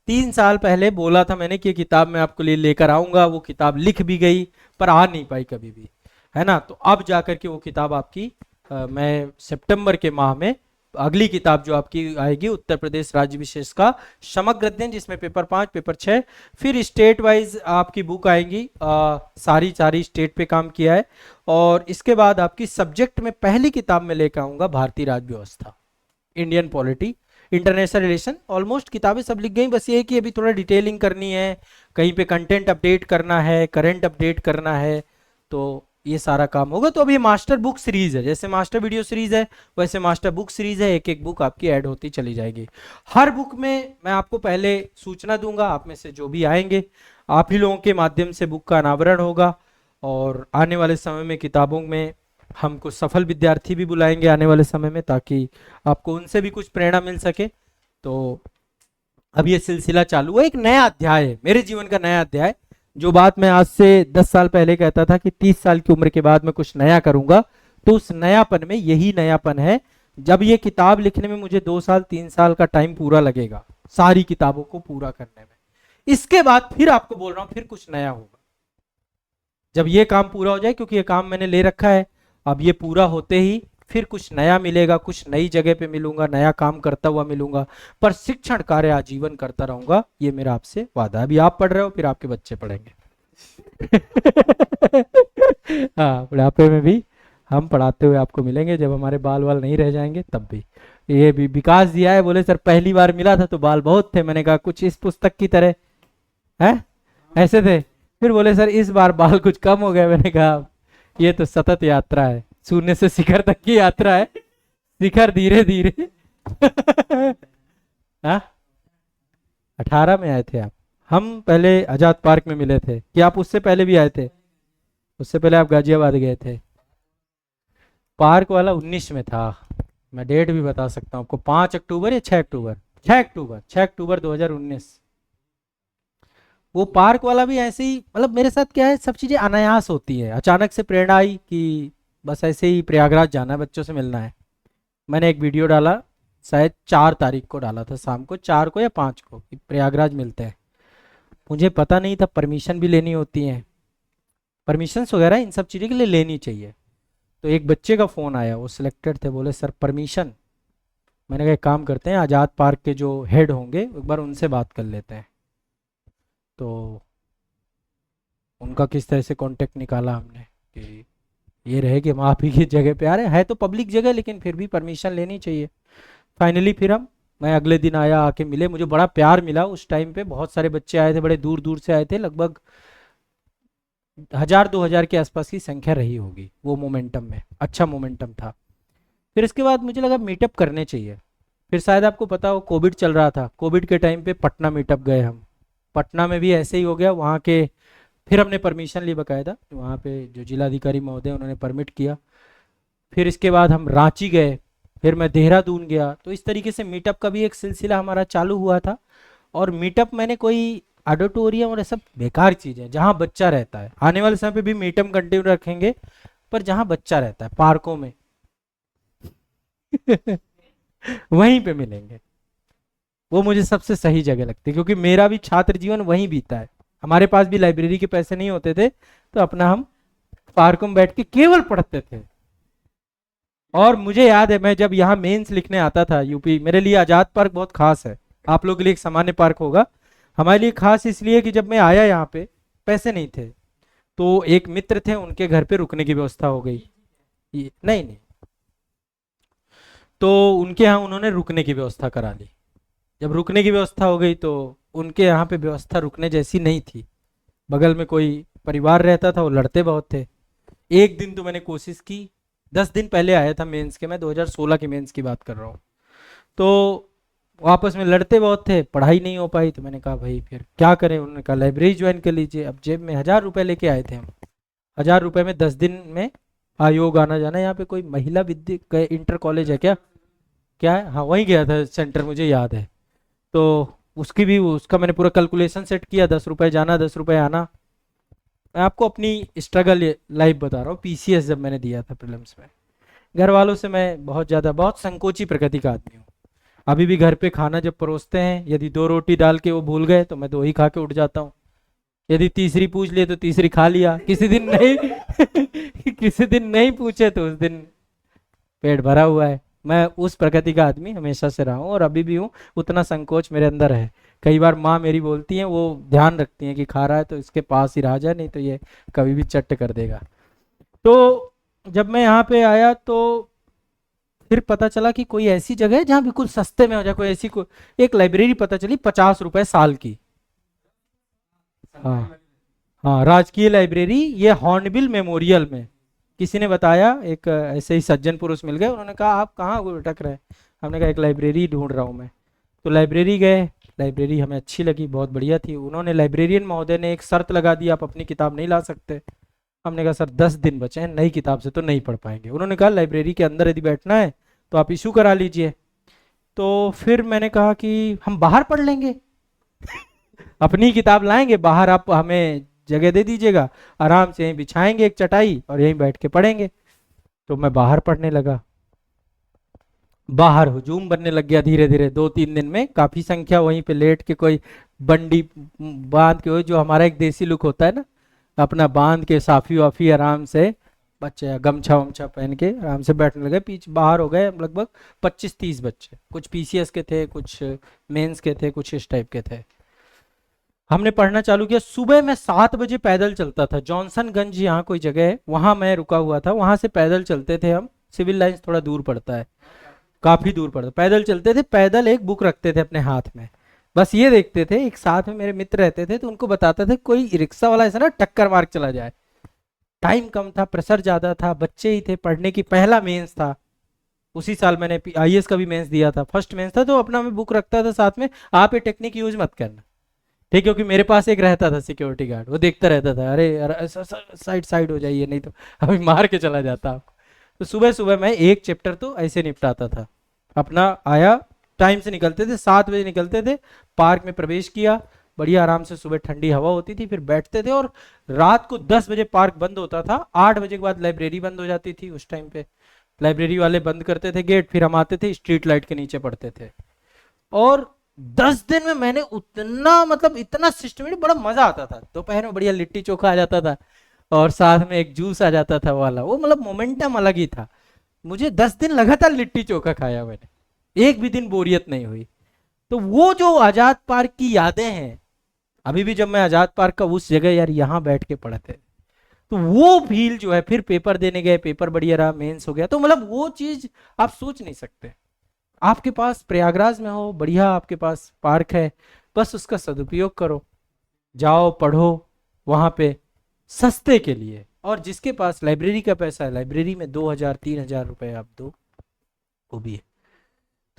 3 साल पहले बोला था मैंने कि किताब मैं आपको लिए लेकर आऊंगा। वो किताब लिख भी गई पर आ नहीं पाई कभी भी, है ना। तो अब जाकर के वो किताब आपकी मैं सितंबर के माह में अगली किताब जो आपकी आएगी उत्तर प्रदेश राज्य विशेष का समग्र अध्ययन, जिसमें पेपर 5 पेपर 6 फिर स्टेट वाइज आपकी बुक आएंगी। सारी स्टेट पे काम किया है। और इसके बाद आपकी सब्जेक्ट में पहली किताब में लेकर आऊंगा भारतीय राज्य व्यवस्था, Indian polity, international relation. Almost किताबें सब लिख गई, बस ये है कि अभी थोड़ा डिटेलिंग करनी है, कहीं पे कंटेंट अपडेट करना है, करंट अपडेट करना है, तो ये सारा काम होगा। तो अब ये मास्टर बुक सीरीज है, जैसे मास्टर वीडियो सीरीज है वैसे मास्टर बुक सीरीज है। एक एक बुक आपकी ऐड होती चली जाएगी। हर बुक में मैं आपको पहले सूचना दूंगा, आप में से जो भी आएंगे आप ही लोगों के माध्यम से बुक का अनावरण होगा। और आने वाले समय में किताबों में हम कुछ सफल विद्यार्थी भी बुलाएंगे आने वाले समय में, ताकि आपको उनसे भी कुछ प्रेरणा मिल सके। तो अब ये सिलसिला चालू है, एक नया अध्याय है मेरे जीवन का, नया अध्याय। जो बात मैं आज से 10 साल पहले कहता था कि 30 साल की उम्र के बाद मैं कुछ नया करूंगा, तो उस नयापन में यही नयापन है। जब ये किताब लिखने में मुझे 2 साल 3 साल का टाइम पूरा लगेगा सारी किताबों को पूरा करने में, इसके बाद फिर आपको बोल रहा हूं फिर कुछ नया होगा जब ये काम पूरा हो जाए, क्योंकि ये काम मैंने ले रखा है। अब ये पूरा होते ही फिर कुछ नया मिलेगा, कुछ नई जगह पे मिलूंगा, नया काम करता हुआ मिलूंगा, पर शिक्षण कार्य आजीवन करता रहूंगा, ये मेरा आपसे वादा है। अभी आप पढ़ रहे हो, फिर आपके बच्चे पढ़ेंगे। हाँ, बुढ़ापे में भी हम पढ़ाते हुए आपको मिलेंगे, जब हमारे बाल वाल नहीं रह जाएंगे तब भी। ये भी विकास दिया है, बोले सर पहली बार मिला था तो बाल बहुत थे। मैंने कहा कुछ इस पुस्तक की तरह है, ऐसे थे। फिर बोले सर इस बार बाल कुछ कम हो गए। मैंने कहा ये तो सतत यात्रा है, शून्य से शिखर तक की यात्रा है, शिखर धीरे धीरे। हाँ, 18 में आए थे आप, हम पहले आजाद पार्क में मिले थे, कि आप उससे पहले भी आए थे? उससे पहले आप गाजियाबाद गए थे। पार्क वाला 19 में था। मैं डेट भी बता सकता हूँ आपको, 5 अक्टूबर या 6 अक्टूबर, 6 अक्टूबर, 6 अक्टूबर 2019। वो पार्क वाला भी ऐसे ही, मतलब मेरे साथ क्या है, सब चीज़ें अनायास होती है। अचानक से प्रेरणा आई कि बस ऐसे ही प्रयागराज जाना है, बच्चों से मिलना है। मैंने एक वीडियो डाला, शायद 4 तारीख को डाला था, शाम को 4 को या 5 को, कि प्रयागराज मिलते हैं। मुझे पता नहीं था परमिशन भी लेनी होती है, परमिशंस वगैरह इन सब चीज़ों के लिए लेनी चाहिए। तो एक बच्चे का फ़ोन आया, वो सिलेक्टेड थे, बोले सर परमिशन। मैंने कहा एक काम करते हैं, आज़ाद पार्क के जो हेड होंगे एक बार उनसे बात कर लेते हैं। तो उनका किस तरह से कांटेक्ट निकाला हमने कि ये रहे कि हम आप ही की जगह पे आ रहे हैं, तो पब्लिक जगह लेकिन फिर भी परमिशन लेनी चाहिए। फाइनली फिर मैं अगले दिन आया, आके मिले, मुझे बड़ा प्यार मिला। उस टाइम पे बहुत सारे बच्चे आए थे, बड़े दूर दूर से आए थे, लगभग 1000-2000 के आसपास की संख्या रही होगी वो मोमेंटम में, अच्छा मोमेंटम था। फिर इसके बाद मुझे लगा मीटअप करने चाहिए। फिर शायद आपको पता हो कोविड चल रहा था, कोविड के टाइम पे पटना मीटअप गए हम। पटना में भी ऐसे ही हो गया वहाँ के। फिर हमने परमिशन ली बाकायदा, वहाँ पे जो जिलाधिकारी महोदय उन्होंने परमिट किया। फिर इसके बाद हम रांची गए, फिर मैं देहरादून गया। तो इस तरीके से मीटअप का भी एक सिलसिला हमारा चालू हुआ था। और मीटअप मैंने कोई ऑडिटोरियम और ये सब बेकार चीज़ है, जहाँ बच्चा रहता है। आने वाले समय पे भी मीटअप कंटिन्यू रखेंगे, पर जहाँ बच्चा रहता है, पार्कों में वहीं पे मिलेंगे। वो मुझे सबसे सही जगह लगती है, क्योंकि मेरा भी छात्र जीवन वहीं बीता है। हमारे पास भी लाइब्रेरी के पैसे नहीं होते थे, तो अपना हम पार्कों में बैठ के केवल पढ़ते थे। और मुझे याद है, मैं जब यहाँ मेंस लिखने आता था यूपी, मेरे लिए आजाद पार्क बहुत खास है। आप लोगों के लिए एक सामान्य पार्क होगा, हमारे लिए खास इसलिए कि जब मैं आया यहाँ पे, पैसे नहीं थे, तो एक मित्र थे, उनके घर पे रुकने की व्यवस्था हो गई। नहीं नहीं, तो उनके यहाँ उन्होंने रुकने की व्यवस्था करा ली। जब रुकने की व्यवस्था हो गई तो उनके यहाँ पे व्यवस्था रुकने जैसी नहीं थी। बगल में कोई परिवार रहता था, वो लड़ते बहुत थे। एक दिन तो मैंने कोशिश की, 10 दिन पहले आया था मेंस के, मैं 2016 के मेंस की बात कर रहा हूँ। तो आपस में लड़ते बहुत थे, पढ़ाई नहीं हो पाई। तो मैंने कहा भाई फिर क्या करें, उन्होंने कहा लाइब्रेरी ज्वाइन कर लीजिए। अब जेब में 1000 रुपये लेके आए थे हम, 1000 रुपये में 10 दिन में आयोग आना जाना। यहाँ पे कोई महिला विद्या इंटर कॉलेज है क्या, क्या है, हाँ वहीं गया था सेंटर, मुझे याद है। तो उसकी भी, उसका मैंने पूरा कैलकुलेशन सेट किया, 10 रुपये जाना 10 रुपये आना। मैं आपको अपनी स्ट्रगल लाइफ बता रहा हूँ। पीसीएस जब मैंने दिया था प्रीलिम्स में, घर वालों से मैं बहुत ज़्यादा, बहुत संकोची प्रकृति का आदमी हूँ। अभी भी घर पे खाना जब परोसते हैं, यदि 2 रोटी डाल के वो भूल गए तो मैं 2 ही खा के उठ जाता हूँ। यदि तीसरी पूछ लिए तो तीसरी खा लिया, किसी दिन नहीं किसी दिन नहीं पूछे तो उस दिन पेट भरा हुआ है। मैं उस प्रकृति का आदमी हमेशा से रहा हूँ और अभी भी हूँ। उतना संकोच मेरे अंदर है। कई बार माँ मेरी बोलती हैं, वो ध्यान रखती हैं कि खा रहा है तो इसके पास ही रह जाए, नहीं तो ये कभी भी चट कर देगा। तो जब मैं यहाँ पे आया तो फिर पता चला कि कोई ऐसी जगह है जहाँ बिल्कुल सस्ते में हो जाए, कोई ऐसी एक लाइब्रेरी पता चली 50 रुपए साल की। हाँ हाँ, राजकीय लाइब्रेरी, ये हॉर्नबिल मेमोरियल में। किसी ने बताया, एक ऐसे ही सज्जन पुरुष मिल गए, उन्होंने कहा आप कहाँ भटक रहे हैं। हमने कहा एक लाइब्रेरी ढूंढ रहा हूँ मैं। तो लाइब्रेरी गए, लाइब्रेरी हमें अच्छी लगी, बहुत बढ़िया थी। उन्होंने, लाइब्रेरियन महोदय ने एक शर्त लगा दी, आप अपनी किताब नहीं ला सकते। हमने कहा सर 10 दिन बचे हैं, नई किताब से तो नहीं पढ़ पाएंगे। उन्होंने कहा लाइब्रेरी के अंदर यदि बैठना है तो आप इशू करा लीजिए। तो फिर मैंने कहा कि हम बाहर पढ़ लेंगे, अपनी किताब लाएंगे, बाहर आप हमें जगह दे दीजिएगा, आराम से यहीं बिछाएंगे एक चटाई और यहीं बैठ के पढ़ेंगे। तो मैं बाहर पढ़ने लगा। बाहर हुजूम बनने लग गया धीरे धीरे। 2-3 दिन में काफी संख्या, वहीं पे लेट के कोई बंडी बांध के, जो हमारा एक देसी लुक होता है ना, अपना बांध के साफी वाफी आराम से, बच्चे गमछा वमछा पहन के आराम से बैठने लगे। पीछे बाहर हो गए लगभग 25-30 बच्चे, कुछ पीसीएस के थे, कुछ मेंस के थे, कुछ इस टाइप के थे। हमने पढ़ना चालू किया। सुबह मैं 7 बजे पैदल चलता था, जॉनसनगंज यहाँ कोई जगह है, वहां मैं रुका हुआ था, वहां से पैदल चलते थे हम। सिविल लाइंस थोड़ा दूर पड़ता है, काफी दूर पड़ता, पैदल चलते थे। पैदल एक बुक रखते थे अपने हाथ में, बस ये देखते थे। एक साथ में मेरे मित्र रहते थे, तो उनको बताते थे कोई रिक्शा वाला ऐसा ना टक्कर मार चला जाए। टाइम कम था, प्रेशर ज्यादा था, बच्चे ही थे, पढ़ने की, पहला मेंस था। उसी साल मैंने आईएएस का भी मेंस दिया था, फर्स्ट मेंस था। तो अपना मैं बुक रखता था साथ में, आप ये टेक्निक यूज मत करना, ठीक, क्योंकि मेरे पास एक रहता था सिक्योरिटी गार्ड, वो देखता रहता था, अरे साइड साइड हो जाइए नहीं तो अभी मार के चला जाता आपको। तो सुबह सुबह मैं एक चैप्टर तो ऐसे निपटाता था अपना। आया, टाइम से निकलते थे, 7 बजे निकलते थे, पार्क में प्रवेश किया, बढ़िया आराम से, सुबह ठंडी हवा होती थी, फिर बैठते थे, और रात को 10 बजे पार्क बंद होता था, 8 बजे के बाद लाइब्रेरी बंद हो जाती थी। उस टाइम पे लाइब्रेरी वाले बंद करते थे गेट, फिर हम आते थे, स्ट्रीट लाइट के नीचे पढ़ते थे। और 10 दिन में मैंने उतना, मतलब इतना सिस्टमेटिक, बड़ा मजा आता था। दोपहर में बढ़िया लिट्टी चोखा आ जाता था, और साथ में एक जूस आ जाता था वाला, वो मतलब मोमेंटम अलग ही था। मुझे 10 दिन लगातार लिट्टी चोखा खाया मैंने, एक भी दिन बोरियत नहीं हुई। तो वो जो आजाद पार्क की यादें हैं, अभी भी जब मैं आजाद पार्क का उस जगह यार यहाँ बैठ के पढ़ते, तो वो फील जो है, फिर पेपर देने गए, पेपर बढ़िया रहा, मेंस हो गया, तो मतलब वो चीज आप सोच नहीं सकते। आपके पास प्रयागराज में हो, बढ़िया आपके पास पार्क है, बस उसका सदुपयोग करो, जाओ पढ़ो वहां पे सस्ते के लिए। और जिसके पास लाइब्रेरी का पैसा है, लाइब्रेरी में 2,000 3,000 रुपए आप दो, वो भी है।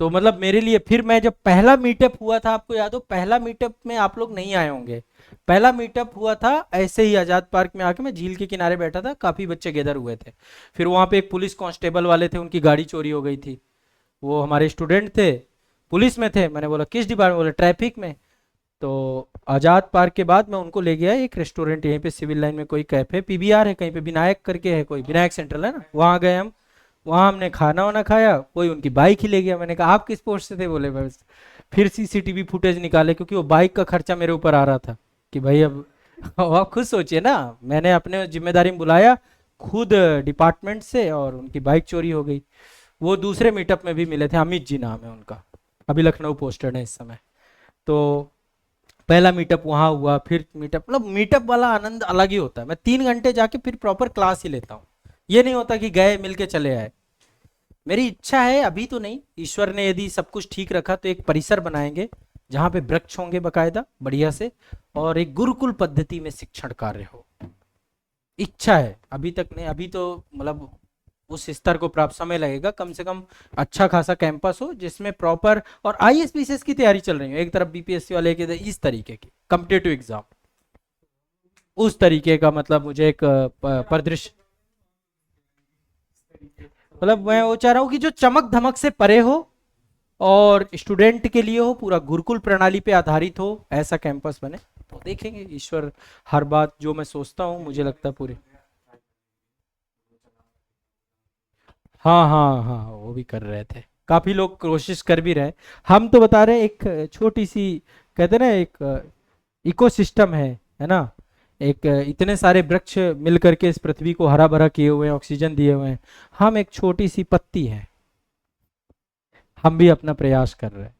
तो मतलब मेरे लिए, फिर मैं जब पहला मीटअप हुआ था, आपको याद हो, पहला मीटअप में आप लोग नहीं आए होंगे, पहला मीटअप हुआ था ऐसे ही आजाद पार्क में आके, मैं झील के किनारे बैठा था, काफी बच्चे गैदर हुए थे। फिर वहां पे एक पुलिस कांस्टेबल वाले थे, उनकी गाड़ी चोरी हो गई थी, वो हमारे स्टूडेंट थे, पुलिस में थे। मैंने बोला किस डिपार्टमेंट, बोला ट्रैफिक में। तो आजाद पार्क के बाद मैं उनको ले गया एक रेस्टोरेंट, यहीं पे सिविल लाइन में कोई कैफे, पीबीआर है कहीं पे, विनायक करके है कोई, विनायक सेंट्रल है ना, वहाँ गए हम। वहाँ हमने खाना वाना खाया, कोई उनकी बाइक ही ले गया। मैंने कहा आप किस पोस्ट से थे, बोले बस। फिर सीसीटीवी फुटेज निकाले, क्योंकि वो बाइक का खर्चा मेरे ऊपर आ रहा था कि भाई अब आप खुद सोचिए ना, मैंने अपने जिम्मेदारी में बुलाया खुद डिपार्टमेंट से, और उनकी बाइक चोरी हो गई। वो दूसरे मीटअप में भी मिले थे, अमित जी नाम है उनका, अभी लखनऊ पोस्टेड है इस समय। तो पहला मीटअप वहाँ हुआ, फिर मीटअप, मतलब मीटअप वाला आनंद अलग ही होता है। मैं 3 घंटे जाके फिर प्रॉपर क्लास ही लेता हूँ, ये नहीं होता कि गए मिल के चले आए। मेरी इच्छा है, अभी तो नहीं, ईश्वर ने यदि सब कुछ ठीक रखा तो एक परिसर बनाएंगे जहाँ पे वृक्ष होंगे बकायदा बढ़िया से, और एक गुरुकुल पद्धति में शिक्षण कार्य हो। इच्छा है, अभी तक नहीं, अभी तो मतलब उस स्तर को प्राप्त समय लगेगा, कम से कम अच्छा खासा कैंपस हो जिसमें प्रॉपर, और आईएएस पीसीएस की तैयारी चल रही है एक तरफ, बीपीएससी वाले के इस तरीके की कॉम्पिटिटिव एग्जाम, उस तरीके का, मतलब मुझे एक परिदृश्य, मतलब मैं वो चाह रहा हूँ कि जो चमक धमक से परे हो, और स्टूडेंट के लिए हो, पूरा गुरुकुल प्रणाली पे आधारित हो, ऐसा कैंपस बने। तो देखेंगे, ईश्वर हर बात जो मैं सोचता हूँ, मुझे लगता है पूरी। हाँ हाँ हाँ, वो भी कर रहे थे, काफी लोग कोशिश कर भी रहे। हम तो बता रहे हैं, एक छोटी सी, कहते हैं ना, एक इकोसिस्टम है ना, एक इतने सारे वृक्ष मिल करके इस पृथ्वी को हरा भरा किए हुए हैं, ऑक्सीजन दिए हुए हैं, हम एक छोटी सी पत्ती है, हम भी अपना प्रयास कर रहे हैं।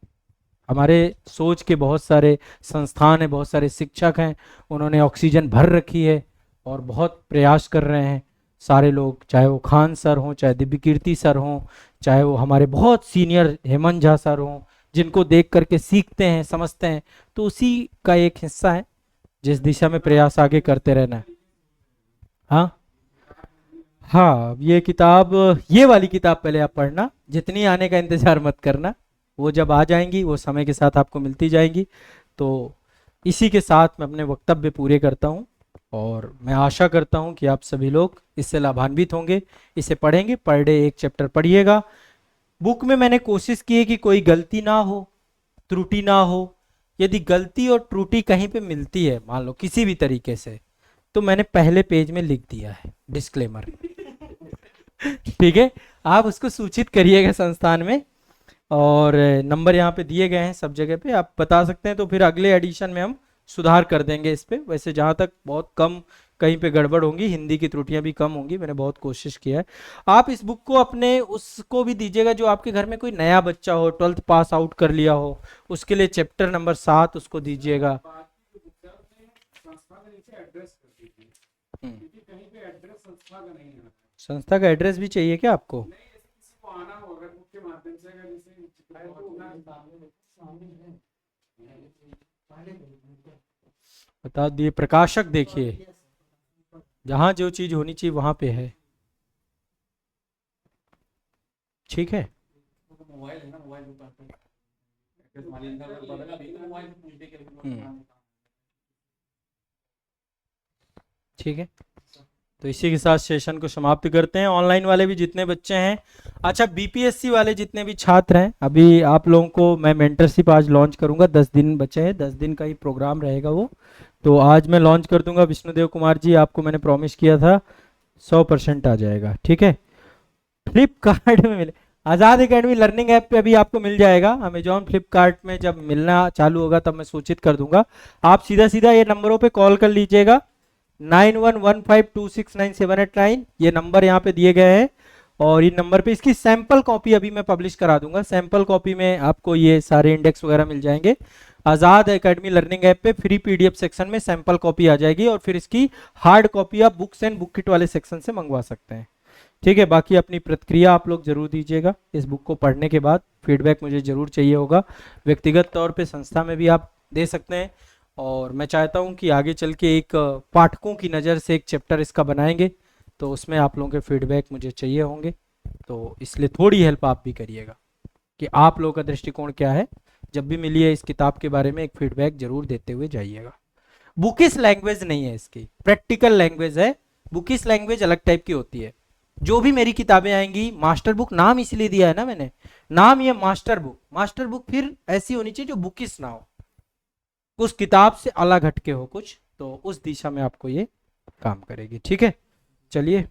हमारे सोच के बहुत सारे संस्थान हैं, बहुत सारे शिक्षक हैं, उन्होंने ऑक्सीजन भर रखी है, और बहुत प्रयास कर रहे हैं सारे लोग, चाहे वो खान सर हों, चाहे दिव्य कीर्ति सर हों, चाहे वो हमारे बहुत सीनियर हेमंत झा सर हों, जिनको देख करके सीखते हैं, समझते हैं। तो उसी का एक हिस्सा है, जिस दिशा में प्रयास आगे करते रहना है। हाँ हाँ, ये किताब, ये वाली किताब पहले आप पढ़ना, जितनी आने का इंतजार मत करना, वो जब आ जाएंगी वो समय के साथ आपको मिलती जाएंगी। तो इसी के साथ मैं अपने वक्तव्य पूरे करता हूँ, और मैं आशा करता हूँ कि आप सभी लोग इससे लाभान्वित होंगे, इसे पढ़ेंगे, पर डे एक चैप्टर पढ़िएगा। बुक में मैंने कोशिश की है कि कोई गलती ना हो, त्रुटि ना हो। यदि गलती और त्रुटि कहीं पे मिलती है, मान लो किसी भी तरीके से, तो मैंने पहले पेज में लिख दिया है डिस्क्लेमर। ठीक है, आप उसको सूचित करिएगा संस्थान में, और नंबर यहाँ पे दिए गए हैं सब जगह पे, आप बता सकते हैं, तो फिर अगले एडिशन में हम सुधार कर देंगे इस पे। वैसे जहाँ तक बहुत कम कहीं पे गड़बड़ होंगी, हिंदी की त्रुटियां भी कम होंगी, मैंने बहुत कोशिश किया है। आप इस बुक को अपने उसको भी दीजिएगा, जो आपके घर में कोई नया बच्चा हो, 12th पास आउट कर लिया हो, उसके लिए चैप्टर नंबर 7 उसको दीजिएगा। संस्था का नीचे एड्रेस कर दीजिए, क्योंकि कहीं पे एड्रेस संस्था का नहीं आता। संस्था का एड्रेस भी चाहिए क्या आपको? नहीं, जैसे किसी को आना हो, अगर बुक के माध्यम से, अगर जैसे बता दिए, प्रकाशक देखिए, जहां जो चीज होनी चाहिए वहां पे है। ठीक है, मोबाइल है ना, मोबाइल पे बात करें। एड्रेस हमारे अंदर पड़ेगा, अभी तो मोबाइल पे पूछ दे के ठीक है, तो इसी के साथ सेशन को समाप्त करते हैं। ऑनलाइन वाले भी जितने बच्चे हैं, अच्छा बीपीएससी वाले जितने भी छात्र हैं, अभी आप लोगों को मैं मेंटरशिप आज लॉन्च करूंगा। 10 दिन बचे हैं, 10 दिन का ही प्रोग्राम रहेगा वो, तो आज मैं लॉन्च कर दूंगा। विष्णुदेव कुमार जी, आपको मैंने प्रॉमिस किया था 100% आ जाएगा, ठीक है। फ्लिपकार्ट में मिले, आज़ाद एकेडमी लर्निंग ऐप पे अभी आपको मिल जाएगा। अमेजॉन फ्लिपकार्ट में जब मिलना चालू होगा तब मैं सूचित कर दूंगा। आप सीधा सीधा ये नंबरों पे कॉल कर लीजिएगा, 9115269789, ये नंबर यहाँ पे दिए गए हैं, और इन नंबर पे इसकी सैंपल कॉपी अभी मैं पब्लिश करा दूंगा। सैंपल कॉपी में आपको ये सारे इंडेक्स वगैरह मिल जाएंगे। आज़ाद एकेडमी लर्निंग ऐप पे फ्री पीडीएफ सेक्शन में सैंपल कॉपी आ जाएगी, और फिर इसकी हार्ड कॉपी आप बुक्स एंड बुक किट वाले सेक्शन से मंगवा सकते हैं, ठीक है। बाकी अपनी प्रतिक्रिया आप लोग जरूर दीजिएगा इस बुक को पढ़ने के बाद, फीडबैक मुझे जरूर चाहिए होगा। व्यक्तिगत तौर पे संस्था में भी आप दे सकते हैं, और मैं चाहता हूं कि आगे चल के एक पाठकों की नज़र से एक चैप्टर इसका बनाएंगे, तो उसमें आप लोगों के फीडबैक मुझे चाहिए होंगे। तो इसलिए थोड़ी हेल्प आप भी करिएगा कि आप लोगों का दृष्टिकोण क्या है। जब भी मिलिए इस किताब के बारे में एक फीडबैक जरूर देते हुए जाइएगा। बुकिश लैंग्वेज नहीं है इसकी, प्रैक्टिकल लैंग्वेज है। बुकिश लैंग्वेज अलग टाइप की होती है। जो भी मेरी किताबें आएंगी, मास्टर बुक नाम इसलिए दिया है ना मैंने, नाम ये मास्टर बुक। मास्टर बुक फिर ऐसी होनी चाहिए जो बुकिश ना हो, उस किताब से अलग हटके हो कुछ, तो उस दिशा में आपको ये काम करेगी, ठीक है। चलिए।